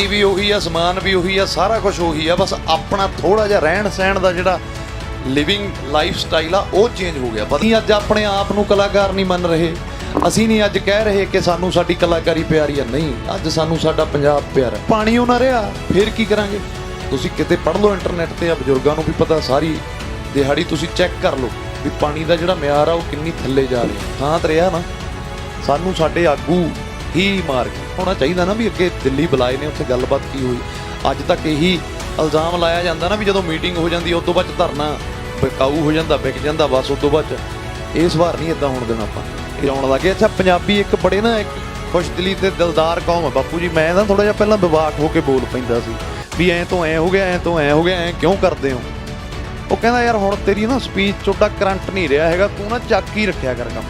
भी ਉਹੀ ਆ, ਸਮਾਨ ਵੀ ਉਹੀ ਆ, ਸਾਰਾ ਕੁਝ ਉਹੀ ਆ, ਬਸ ਆਪਣਾ ਥੋੜਾ ਜਿਹਾ ਰਹਿਣ ਸਹਿਣ ਦਾ ਜਿਹੜਾ ਲਿਵਿੰਗ ਲਾਈਫ ਸਟਾਈਲ ਆ ਉਹ ਚੇਂਜ ਹੋ ਗਿਆ। ਅਸੀਂ ਅੱਜ ਆਪਣੇ ਆਪ ਨੂੰ ਕਲਾਕਾਰ ਨਹੀਂ ਮੰਨ ਰਹੇ, ਅਸੀਂ ਨਹੀਂ ਅੱਜ ਕਹਿ ਰਹੇ ਕਿ ਸਾਨੂੰ ਸਾਡੀ ਕਲਾਕਾਰੀ ਪਿਆਰੀ ਆ, ਨਹੀਂ, ਅੱਜ ਸਾਨੂੰ ਸਾਡਾ ਪੰਜਾਬ ਪਿਆਰਾ। ਪਾਣੀ ਉਹ ਨਾ ਰਿਹਾ ਫਿਰ ਕੀ ਕਰਾਂਗੇ? ਤੁਸੀਂ ਕਿਤੇ ਪੜ੍ਹ ਲਓ ਇੰਟਰਨੈਟ ਤੇ, ਆ ਬਜ਼ੁਰਗਾਂ ਨੂੰ ਵੀ ਪਤਾ, ਸਾਰੀ ਦਿਹਾੜੀ ਤੁਸੀਂ ਚੈੱਕ ਕਰ ਲਓ ਵੀ ਪਾਣੀ ਦਾ ਜਿਹੜਾ ਮਿਆਰ ਆ ਉਹ ਕਿੰਨੀ ਥੱਲੇ ਜਾ ਰਿਹਾ। ਥਾਂ ਤੇ ਰਿਹਾ ਨਾ, ਸਾਨੂੰ ਸਾਡੇ ਆਗੂ ਹੀ ਮਾਰ ਕੇ ਹੋਣਾ ਚਾਹੀਦਾ ਨਾ ਵੀ ਅੱਗੇ ਦਿੱਲੀ ਬੁਲਾਏ ਨੇ, ਉੱਥੇ ਗੱਲਬਾਤ ਕੀ ਹੋਈ। ਅੱਜ ਤੱਕ ਇਹੀ ਇਲਜ਼ਾਮ ਲਾਇਆ ਜਾਂਦਾ ਨਾ ਵੀ ਜਦੋਂ ਮੀਟਿੰਗ ਹੋ ਜਾਂਦੀ ਉਸ ਤੋਂ ਬਾਅਦ ਧਰਨਾ ਬਕਾਊ ਹੋ ਜਾਂਦਾ, ਵਿਕ ਜਾਂਦਾ, ਬਸ ਉਸ ਤੋਂ ਬਾਅਦ ਇਸ ਵਾਰ ਨਹੀਂ ਇੱਦਾਂ ਹੋਣ ਦੇਣਾ ਆਪਾਂ। ਇਹ ਆਉਣ ਲੱਗੇ। ਅੱਛਾ, ਪੰਜਾਬੀ ਇੱਕ ਬੜੇ ਨਾ ਇੱਕ ਖੁਸ਼ਦਿਲੀ ਤੇ ਦਿਲਦਾਰ ਕੌਮ ਹੈ ਬਾਪੂ ਜੀ। ਮੈਂ ਨਾ ਥੋੜਾ ਜਿਹਾ ਪਹਿਲਾਂ ਵਿਵਾਕ ਹੋ ਕੇ ਬੋਲ ਪੈਂਦਾ ਸੀ ਵੀ ਐਂ ਤੋਂ ਐਂ ਹੋ ਗਿਆ, ਐਂ ਤੋਂ ਐਂ ਹੋ ਗਿਆ, ਐਂ ਕਿਉਂ ਕਰਦੇ ਹੋ? ਉਹ ਕਹਿੰਦਾ ਯਾਰ ਹੁਣ ਤੇਰੀ ਨਾ ਸਪੀਚ ਚੋਂ ਕਰੰਟ ਨਹੀਂ ਰਿਹਾ ਹੈਗਾ, ਤੂੰ ਨਾ ਚੱਕ ਹੀ ਰੱਖਿਆ ਕਰ ਕੰਮ।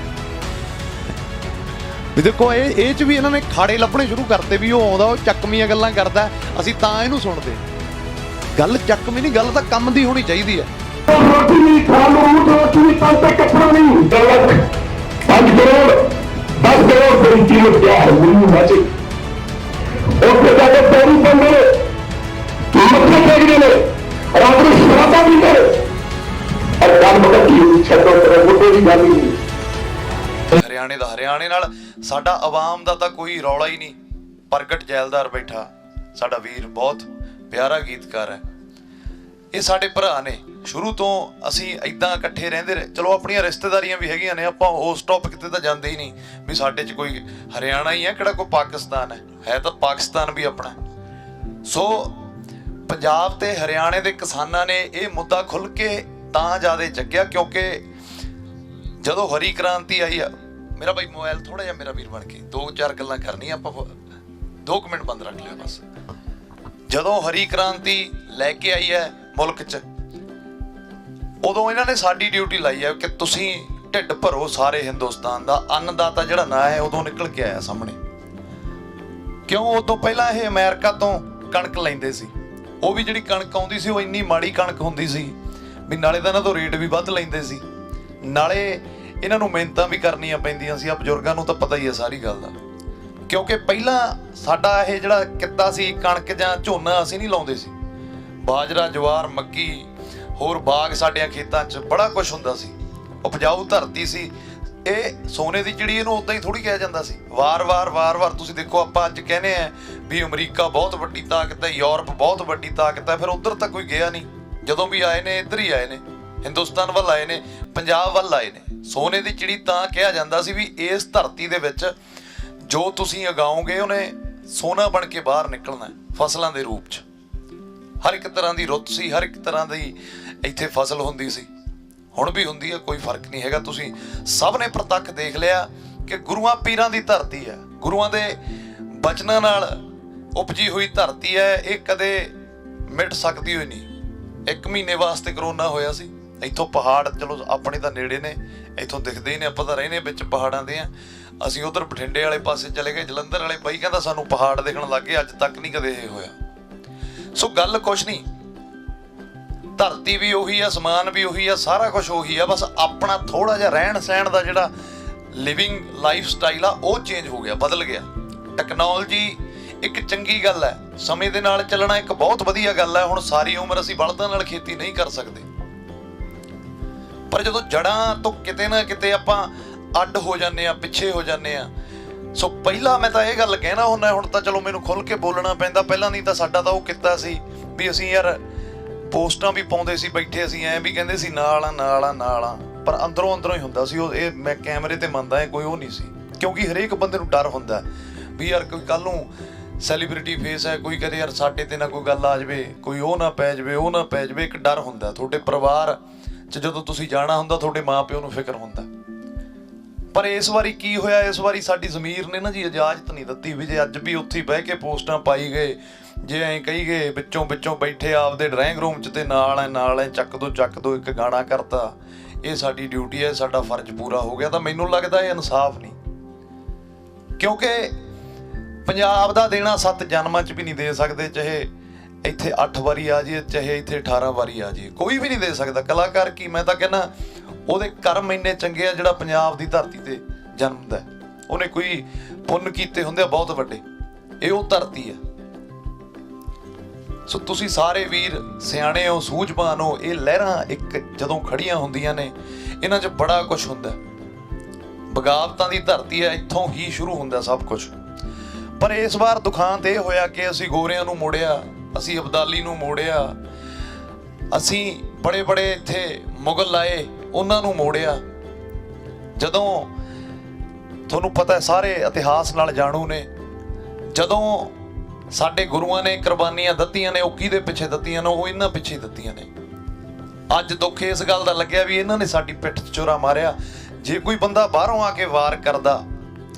ਵੀ ਦੇਖੋ ਇਹ 'ਚ ਵੀ ਇਹਨਾਂ ਨੇ ਖਾੜੇ ਲੱਭਣੇ ਸ਼ੁਰੂ ਕਰਤੇ ਵੀ ਉਹ ਆਉਂਦਾ ਉਹ ਚੱਕਵੀਆਂ ਗੱਲਾਂ ਕਰਦਾ, ਅਸੀਂ ਤਾਂ ਇਹਨੂੰ ਸੁਣਦੇ। ਗੱਲ ਚੱਕਵੀਂ ਨਹੀਂ, ਗੱਲ ਤਾਂ ਕੰਮ ਦੀ ਹੋਣੀ ਚਾਹੀਦੀ ਹੈ। ਰੋਟੀ ਨਹੀਂ ਖਾ ਲੂ, ਰੋਟੀ ਨਹੀਂ ਤਾਂ ਕੱਪੜਾ ਨਹੀਂ। 5 ਕਰੋੜ 10 ਕਰੋੜ ਦੀ ਕੀਮਤ ਕਿਆ ਹੈ? ਮੈਨੂੰ ਮਾਚੇ ਉੱਥੇ ਜਾ ਕੇ ਪੌੜੀ ਪੰਦੇ ਮੱਥੇ ਟੇਕਦੇ ਨੇ, ਰਾਤ ਨੂੰ ਸ਼ਰਾਬਾਂ ਪੀਂਦੇ ਨੇ, ਔਰ ਗੱਲ ਪਤਾ ਕੀ ਛੱਡੋ ਤੇ ਮੁੱਦੇ ਦੀ ਗੱਲ ਹੀ ਨਹੀਂ। ਹਰਿਆਣੇ ਨਾਲ ਸਾਡਾ ਆਵਾਮ ਦਾ ਤਾਂ ਕੋਈ ਰੌਲਾ ਹੀ ਨਹੀਂ। ਪ੍ਰਗਟ ਜੈਲਦਾਰ ਬੈਠਾ, ਸਾਡਾ ਵੀਰ, ਬਹੁਤ ਪਿਆਰਾ ਗੀਤਕਾਰ ਹੈ। ਇਹ ਸਾਡੇ ਭਰਾ ਨੇ, ਸ਼ੁਰੂ ਤੋਂ ਅਸੀਂ ਇਦਾਂ ਇਕੱਠੇ ਰਹਿੰਦੇ ਰਹੇ। ਚਲੋ ਆਪਣੀਆਂ ਰਿਸ਼ਤੇਦਾਰੀਆਂ ਵੀ ਹੈਗੀਆਂ ਨੇ, ਆਪਾਂ ਉਸ ਟੌਪਿਕ ਤੇ ਤਾਂ ਜਾਂਦੇ ਹੀ ਨਹੀਂ ਵੀ ਸਾਡੇ 'ਚ ਕੋਈ ਹਰਿਆਣਾ ਹੀ ਹੈ, ਕਿਹੜਾ ਕੋਈ ਪਾਕਿਸਤਾਨ ਹੈ ਤਾਂ ਪਾਕਿਸਤਾਨ ਵੀ ਆਪਣਾ। ਸੋ ਪੰਜਾਬ ਤੇ ਹਰਿਆਣੇ ਦੇ ਕਿਸਾਨਾਂ ਨੇ ਇਹ ਮੁੱਦਾ ਖੁੱਲ੍ਹ ਕੇ ਤਾਂ ਜ਼ਿਆਦਾ ਚੱਕਿਆ ਕਿਉਂਕਿ ਜਦੋਂ ਹਰੀ ਕ੍ਰਾਂਤੀ ਆਈ ਆ। ਮੇਰਾ ਭਾਈ ਮੋਬਾਈਲ ਥੋੜਾ ਜਿਹਾ ਮੇਰਾ ਵੀਰ ਬਣ ਕੇ 2-4 ਗੱਲਾਂ ਕਰਨੀਆਂ ਆਪਾਂ, 2 ਮਿੰਟ ਬੰਦ ਰੱਖ ਲਿਓ ਬਸ। ਜਦੋਂ ਹਰੀ ਕ੍ਰਾਂਤੀ ਲੈ ਕੇ ਆਈ ਹੈ ਮੁਲਕ 'ਚ, ਉਦੋਂ ਇਹਨਾਂ ਨੇ ਸਾਡੀ ਡਿਊਟੀ ਲਾਈ ਹੈ ਕਿ ਤੁਸੀਂ ਢਿੱਡ ਭਰੋ ਸਾਰੇ ਹਿੰਦੁਸਤਾਨ ਦਾ। ਅੰਨਦਾਤਾ ਜਿਹੜਾ ਨਾਂ ਹੈ ਉਦੋਂ ਨਿਕਲ ਕੇ ਆਇਆ ਸਾਹਮਣੇ। ਕਿਉਂ? ਉਦੋਂ ਪਹਿਲਾਂ ਇਹ ਅਮਰੀਕਾ ਤੋਂ ਕਣਕ ਲੈਂਦੇ ਸੀ। ਉਹ ਵੀ ਜਿਹੜੀ ਕਣਕ ਆਉਂਦੀ ਸੀ ਉਹ ਇੰਨੀ ਮਾੜੀ ਕਣਕ ਹੁੰਦੀ ਸੀ ਵੀ ਨਾਲੇ ਤਾਂ ਇਹਨਾਂ ਤੋਂ ਰੇਟ ਵੀ ਵੱਧ ਲੈਂਦੇ ਸੀ, ਨਾਲੇ ਇਹਨਾਂ ਨੂੰ ਮਿਹਨਤਾਂ ਵੀ ਕਰਨੀਆਂ ਪੈਂਦੀਆਂ ਸੀ। ਆ ਬਜ਼ੁਰਗਾਂ ਨੂੰ ਤਾਂ ਪਤਾ ਹੀ ਹੈ ਸਾਰੀ ਗੱਲ ਦਾ, ਕਿਉਂਕਿ ਪਹਿਲਾਂ ਸਾਡਾ ਇਹ ਜਿਹੜਾ ਕਿੱਤਾ ਸੀ, ਕਣਕ ਜਾਂ ਝੋਨਾ ਅਸੀਂ ਨਹੀਂ ਲਾਉਂਦੇ ਸੀ। ਬਾਜਰਾ, ਜਵਾਰ, ਮੱਕੀ, ਹੋਰ ਬਾਗ ਸਾਡਿਆਂ ਖੇਤਾਂ 'ਚ ਬੜਾ ਕੁਛ ਹੁੰਦਾ ਸੀ। ਉਪਜਾਊ ਧਰਤੀ ਸੀ। ਇਹ ਸੋਨੇ ਦੀ ਚਿੜੀ, ਇਹਨੂੰ ਉਦਾਂ ਹੀ ਥੋੜ੍ਹੀ ਕਿਹਾ ਜਾਂਦਾ ਸੀ। ਵਾਰ-ਵਾਰ ਤੁਸੀਂ ਦੇਖੋ, ਆਪਾਂ ਅੱਜ ਕਹਿੰਦੇ ਆ ਵੀ ਅਮਰੀਕਾ ਬਹੁਤ ਵੱਡੀ ਤਾਕਤ ਹੈ, ਯੂਰਪ ਬਹੁਤ ਵੱਡੀ ਤਾਕਤ ਹੈ, ਫਿਰ ਉੱਧਰ ਤਾਂ ਕੋਈ ਗਿਆ ਨਹੀਂ। ਜਦੋਂ ਵੀ ਆਏ ਨੇ ਇੱਧਰ ਹੀ ਆਏ ਨੇ, ਹਿੰਦੁਸਤਾਨ ਵੱਲ ਆਏ ਨੇ, ਪੰਜਾਬ ਵੱਲ ਆਏ ਨੇ। ਸੋਨੇ ਦੀ ਚਿੜੀ ਤਾਂ ਕਿਹਾ ਜਾਂਦਾ ਸੀ ਵੀ ਇਸ ਧਰਤੀ ਦੇ ਵਿੱਚ ਜੋ ਤੁਸੀਂ ਉਗਾਓਗੇ ਉਹਨੇ ਸੋਨਾ ਬਣ ਕੇ ਬਾਹਰ ਨਿਕਲਣਾ ਫਸਲਾਂ ਦੇ ਰੂਪ 'ਚ। ਹਰ ਇੱਕ ਤਰ੍ਹਾਂ ਦੀ ਰੁੱਤ ਸੀ, ਹਰ ਇੱਕ ਤਰ੍ਹਾਂ ਦੀ ਇੱਥੇ ਫਸਲ ਹੁੰਦੀ ਸੀ, ਹੁਣ ਵੀ ਹੁੰਦੀ ਹੈ, ਕੋਈ ਫਰਕ ਨਹੀਂ ਹੈਗਾ। ਤੁਸੀਂ ਸਭ ਨੇ ਪ੍ਰਤੱਖ ਦੇਖ ਲਿਆ ਕਿ ਗੁਰੂਆਂ ਪੀਰਾਂ ਦੀ ਧਰਤੀ ਹੈ, ਗੁਰੂਆਂ ਦੇ ਬਚਨਾਂ ਨਾਲ ਉਪਜੀ ਹੋਈ ਧਰਤੀ ਹੈ। ਇਹ ਕਦੇ ਮਿਟ ਸਕਦੀ ਹੋਈ ਨਹੀਂ। 1 ਮਹੀਨੇ ਵਾਸਤੇ ਕਰੋਨਾ ਹੋਇਆ ਸੀ। ਇੱਥੋਂ ਪਹਾੜ, ਚਲੋ ਆਪਣੇ ਤਾਂ ਨੇੜੇ ਨੇ, ਇੱਥੋਂ ਦਿਖਦੇ ਹੀ ਨੇ, ਆਪਾਂ ਤਾਂ ਰਹਿੰਦੇ ਵਿੱਚ ਪਹਾੜਾਂ ਦੇ ਆ। ਅਸੀਂ ਉਧਰ ਬਠਿੰਡੇ ਵਾਲੇ ਪਾਸੇ ਚਲੇ ਗਏ, ਜਲੰਧਰ ਵਾਲੇ ਬਾਈ ਕਹਿੰਦਾ ਸਾਨੂੰ ਪਹਾੜ ਦਿਖਣ ਲੱਗ ਗਏ, ਅੱਜ ਤੱਕ ਨਹੀਂ ਕਦੇ ਇਹ ਹੋਇਆ। ਸੋ ਗੱਲ ਕੁਛ ਨਹੀਂ, ਧਰਤੀ ਵੀ ਉਹੀ ਆ, ਸਮਾਨ ਵੀ ਉਹੀ ਆ, ਸਾਰਾ ਕੁਝ ਉਹੀ ਆ, ਬਸ ਆਪਣਾ ਥੋੜਾ ਜਿਹਾ ਰਹਿਣ ਸਹਿਣ ਦਾ ਜਿਹੜਾ ਲਿਵਿੰਗ ਲਾਈਫ ਸਟਾਈਲ ਆ ਉਹ ਚੇਂਜ ਹੋ ਗਿਆ, ਬਦਲ ਗਿਆ। ਟੈਕਨੋਲੋਜੀ ਇੱਕ ਚੰਗੀ ਗੱਲ ਹੈ, ਸਮੇਂ ਦੇ ਨਾਲ ਚੱਲਣਾ ਇੱਕ ਬਹੁਤ ਵਧੀਆ ਗੱਲ ਹੈ। ਹੁਣ ਸਾਰੀ ਉਮਰ ਅਸੀਂ ਬਲਦਾਂ ਨਾਲ ਖੇਤੀ ਨਹੀਂ ਕਰ ਸਕਦੇ, ਪਰ ਜਦੋਂ ਜੜ੍ਹਾਂ ਤੋਂ ਕਿਤੇ ਨਾ ਕਿਤੇ ਆਪਾਂ ਅੱਡ ਹੋ ਜਾਂਦੇ ਆ, ਪਿੱਛੇ ਹੋ ਜਾਂਦੇ ਆ। ਸੋ ਪਹਿਲਾਂ ਮੈਂ ਤਾਂ ਇਹ ਗੱਲ ਕਹਿਣਾ ਹੁੰਦਾ, ਹੁਣ ਤਾਂ ਚਲੋ ਮੈਨੂੰ ਖੁੱਲ੍ਹ ਕੇ ਬੋਲਣਾ ਪੈਂਦਾ, ਪਹਿਲਾਂ ਨਹੀਂ ਤਾਂ ਸਾਡਾ ਤਾਂ ਉਹ ਕੀਤਾ ਸੀ ਵੀ ਅਸੀਂ ਯਾਰ ਪੋਸਟਾਂ ਵੀ ਪਾਉਂਦੇ ਸੀ, ਬੈਠੇ ਅਸੀਂ ਐਂ ਵੀ ਕਹਿੰਦੇ ਸੀ ਨਾਲ ਆ, ਪਰ ਅੰਦਰੋਂ ਹੀ ਹੁੰਦਾ ਸੀ ਉਹ। ਇਹ ਮੈਂ ਕੈਮਰੇ ਤੇ ਮੰਨਦਾ ਹੈ, ਕੋਈ ਉਹ ਨਹੀਂ ਸੀ, ਕਿਉਂਕਿ ਹਰੇਕ ਬੰਦੇ ਨੂੰ ਡਰ ਹੁੰਦਾ ਵੀ ਯਾਰ ਕੋਈ ਕੱਲ੍ਹ ਨੂੰ ਸੈਲੀਬ੍ਰਿਟੀ ਫੇਸ ਹੈ, ਕੋਈ ਕਦੇ ਯਾਰ ਸਾਡੇ ਤੇ ਨਾ ਕੋਈ ਗੱਲ ਆ ਜਾਵੇ, ਕੋਈ ਉਹ ਨਾ ਪੈ ਜਾਵੇ, ਇੱਕ ਡਰ ਹੁੰਦਾ। ਤੁਹਾਡੇ ਪਰਿਵਾਰ 'ਚ ਜਦੋਂ ਤੁਸੀਂ ਜਾਣਾ ਹੁੰਦਾ, ਤੁਹਾਡੇ ਮਾਂ ਪਿਓ ਨੂੰ ਫਿਕਰ ਹੁੰਦਾ। ਪਰ ਇਸ ਵਾਰੀ ਕੀ ਹੋਇਆ, ਇਸ ਵਾਰੀ ਸਾਡੀ ਜ਼ਮੀਰ ਨੇ ਨਾ ਜੀ ਇਜਾਜ਼ਤ ਨਹੀਂ ਦਿੱਤੀ ਵੀ ਜੇ ਅੱਜ ਵੀ ਉੱਥੇ ਬਹਿ ਕੇ ਪੋਸਟਾਂ ਪਾਈ ਗਏ, ਜੇ ਐਂ ਕਹੀ ਗਏ ਵਿੱਚੋਂ ਬੈਠੇ ਆਪਦੇ ਡਰਾਇੰਗ ਰੂਮ 'ਚ ਤੇ ਨਾਲ ਐ ਚੱਕ ਦੋ ਇੱਕ ਗਾਣਾ ਕਰਤਾ, ਇਹ ਸਾਡੀ ਡਿਊਟੀ ਹੈ, ਸਾਡਾ ਫਰਜ਼ ਪੂਰਾ ਹੋ ਗਿਆ, ਤਾਂ ਮੈਨੂੰ ਲੱਗਦਾ ਇਹ ਇਨਸਾਫ ਨਹੀਂ। ਕਿਉਂਕਿ ਪੰਜਾਬ ਦਾ ਦੇਣਾ 7 ਜਨਮਾਂ 'ਚ ਵੀ ਨਹੀਂ ਦੇ ਸਕਦੇ, ਚਾਹੇ ਇੱਥੇ 8 ਵਾਰੀ ਆ ਜਾਈਏ, ਚਾਹੇ ਇੱਥੇ 18 ਵਾਰੀ ਆ ਜਾਈਏ, ਕੋਈ ਵੀ ਨਹੀਂ ਦੇ ਸਕਦਾ। ਕਲਾਕਾਰ ਕੀ, ਮੈਂ ਤਾਂ ਕਹਿੰਦਾ ਉਹਦੇ ਕਰਮ ਇੰਨੇ ਚੰਗੇ ਆ ਜਿਹੜਾ ਪੰਜਾਬ ਦੀ ਧਰਤੀ ਤੇ ਜਨਮਦਾ। ਉਹਨੇ ਕੋਈ ਪੁੰਨ ਕੀਤੇ ਹੁੰਦੇ ਆ ਬਹੁਤ ਵੱਡੇ। ਇਹ ਉਹ ਧਰਤੀ ਹੈ। ਸੋ ਤੁਸੀਂ ਸਾਰੇ ਵੀਰ ਸਿਆਣੇ ਹੋ, ਸੂਝਵਾਨ ਹੋ। ਇਹ ਲਹਿਰਾਂ ਇੱਕ ਜਦੋਂ ਖੜੀਆਂ ਹੁੰਦੀਆਂ ਨੇ, ਇਹਨਾਂ 'ਚ ਬੜਾ ਕੁਝ ਹੁੰਦਾ। ਬਗਾਵਤਾਂ ਦੀ ਧਰਤੀ ਹੈ, ਇੱਥੋਂ ਹੀ ਸ਼ੁਰੂ ਹੁੰਦਾ ਸਭ ਕੁਝ। ਪਰ ਇਸ ਵਾਰ ਦੁਖਾਂਤ ਇਹ ਹੋਇਆ ਕਿ ਅਸੀਂ ਗੋਰਿਆਂ ਨੂੰ ਮੋੜਿਆ, ਅਸੀਂ ਅਬਦਾਲੀ ਨੂੰ ਮੋੜਿਆ, ਅਸੀਂ ਬੜੇ ਬੜੇ ਇੱਥੇ ਮੁਗਲ ਆਏ ਉਹਨਾਂ ਨੂੰ ਮੋੜਿਆ। ਜਦੋਂ ਤੁਹਾਨੂੰ ਪਤਾ ਸਾਰੇ ਇਤਿਹਾਸ ਨਾਲ ਜਾਣੂ ਨੇ, ਜਦੋਂ ਸਾਡੇ ਗੁਰੂਆਂ ਨੇ ਕੁਰਬਾਨੀਆਂ ਦਿੱਤੀਆਂ ਨੇ, ਉਹ ਕਿਹਦੇ ਪਿੱਛੇ ਦਿੱਤੀਆਂ ਨੇ? ਉਹ ਇਹਨਾਂ ਪਿੱਛੇ ਦਿੱਤੀਆਂ ਨੇ। ਅੱਜ ਦੁੱਖ ਇਸ ਗੱਲ ਦਾ ਲੱਗਿਆ ਵੀ ਇਹਨਾਂ ਨੇ ਸਾਡੀ ਪਿੱਠ 'ਚ ਚੋਰਾ ਮਾਰਿਆ। ਜੇ ਕੋਈ ਬੰਦਾ ਬਾਹਰੋਂ ਆ ਕੇ ਵਾਰ ਕਰਦਾ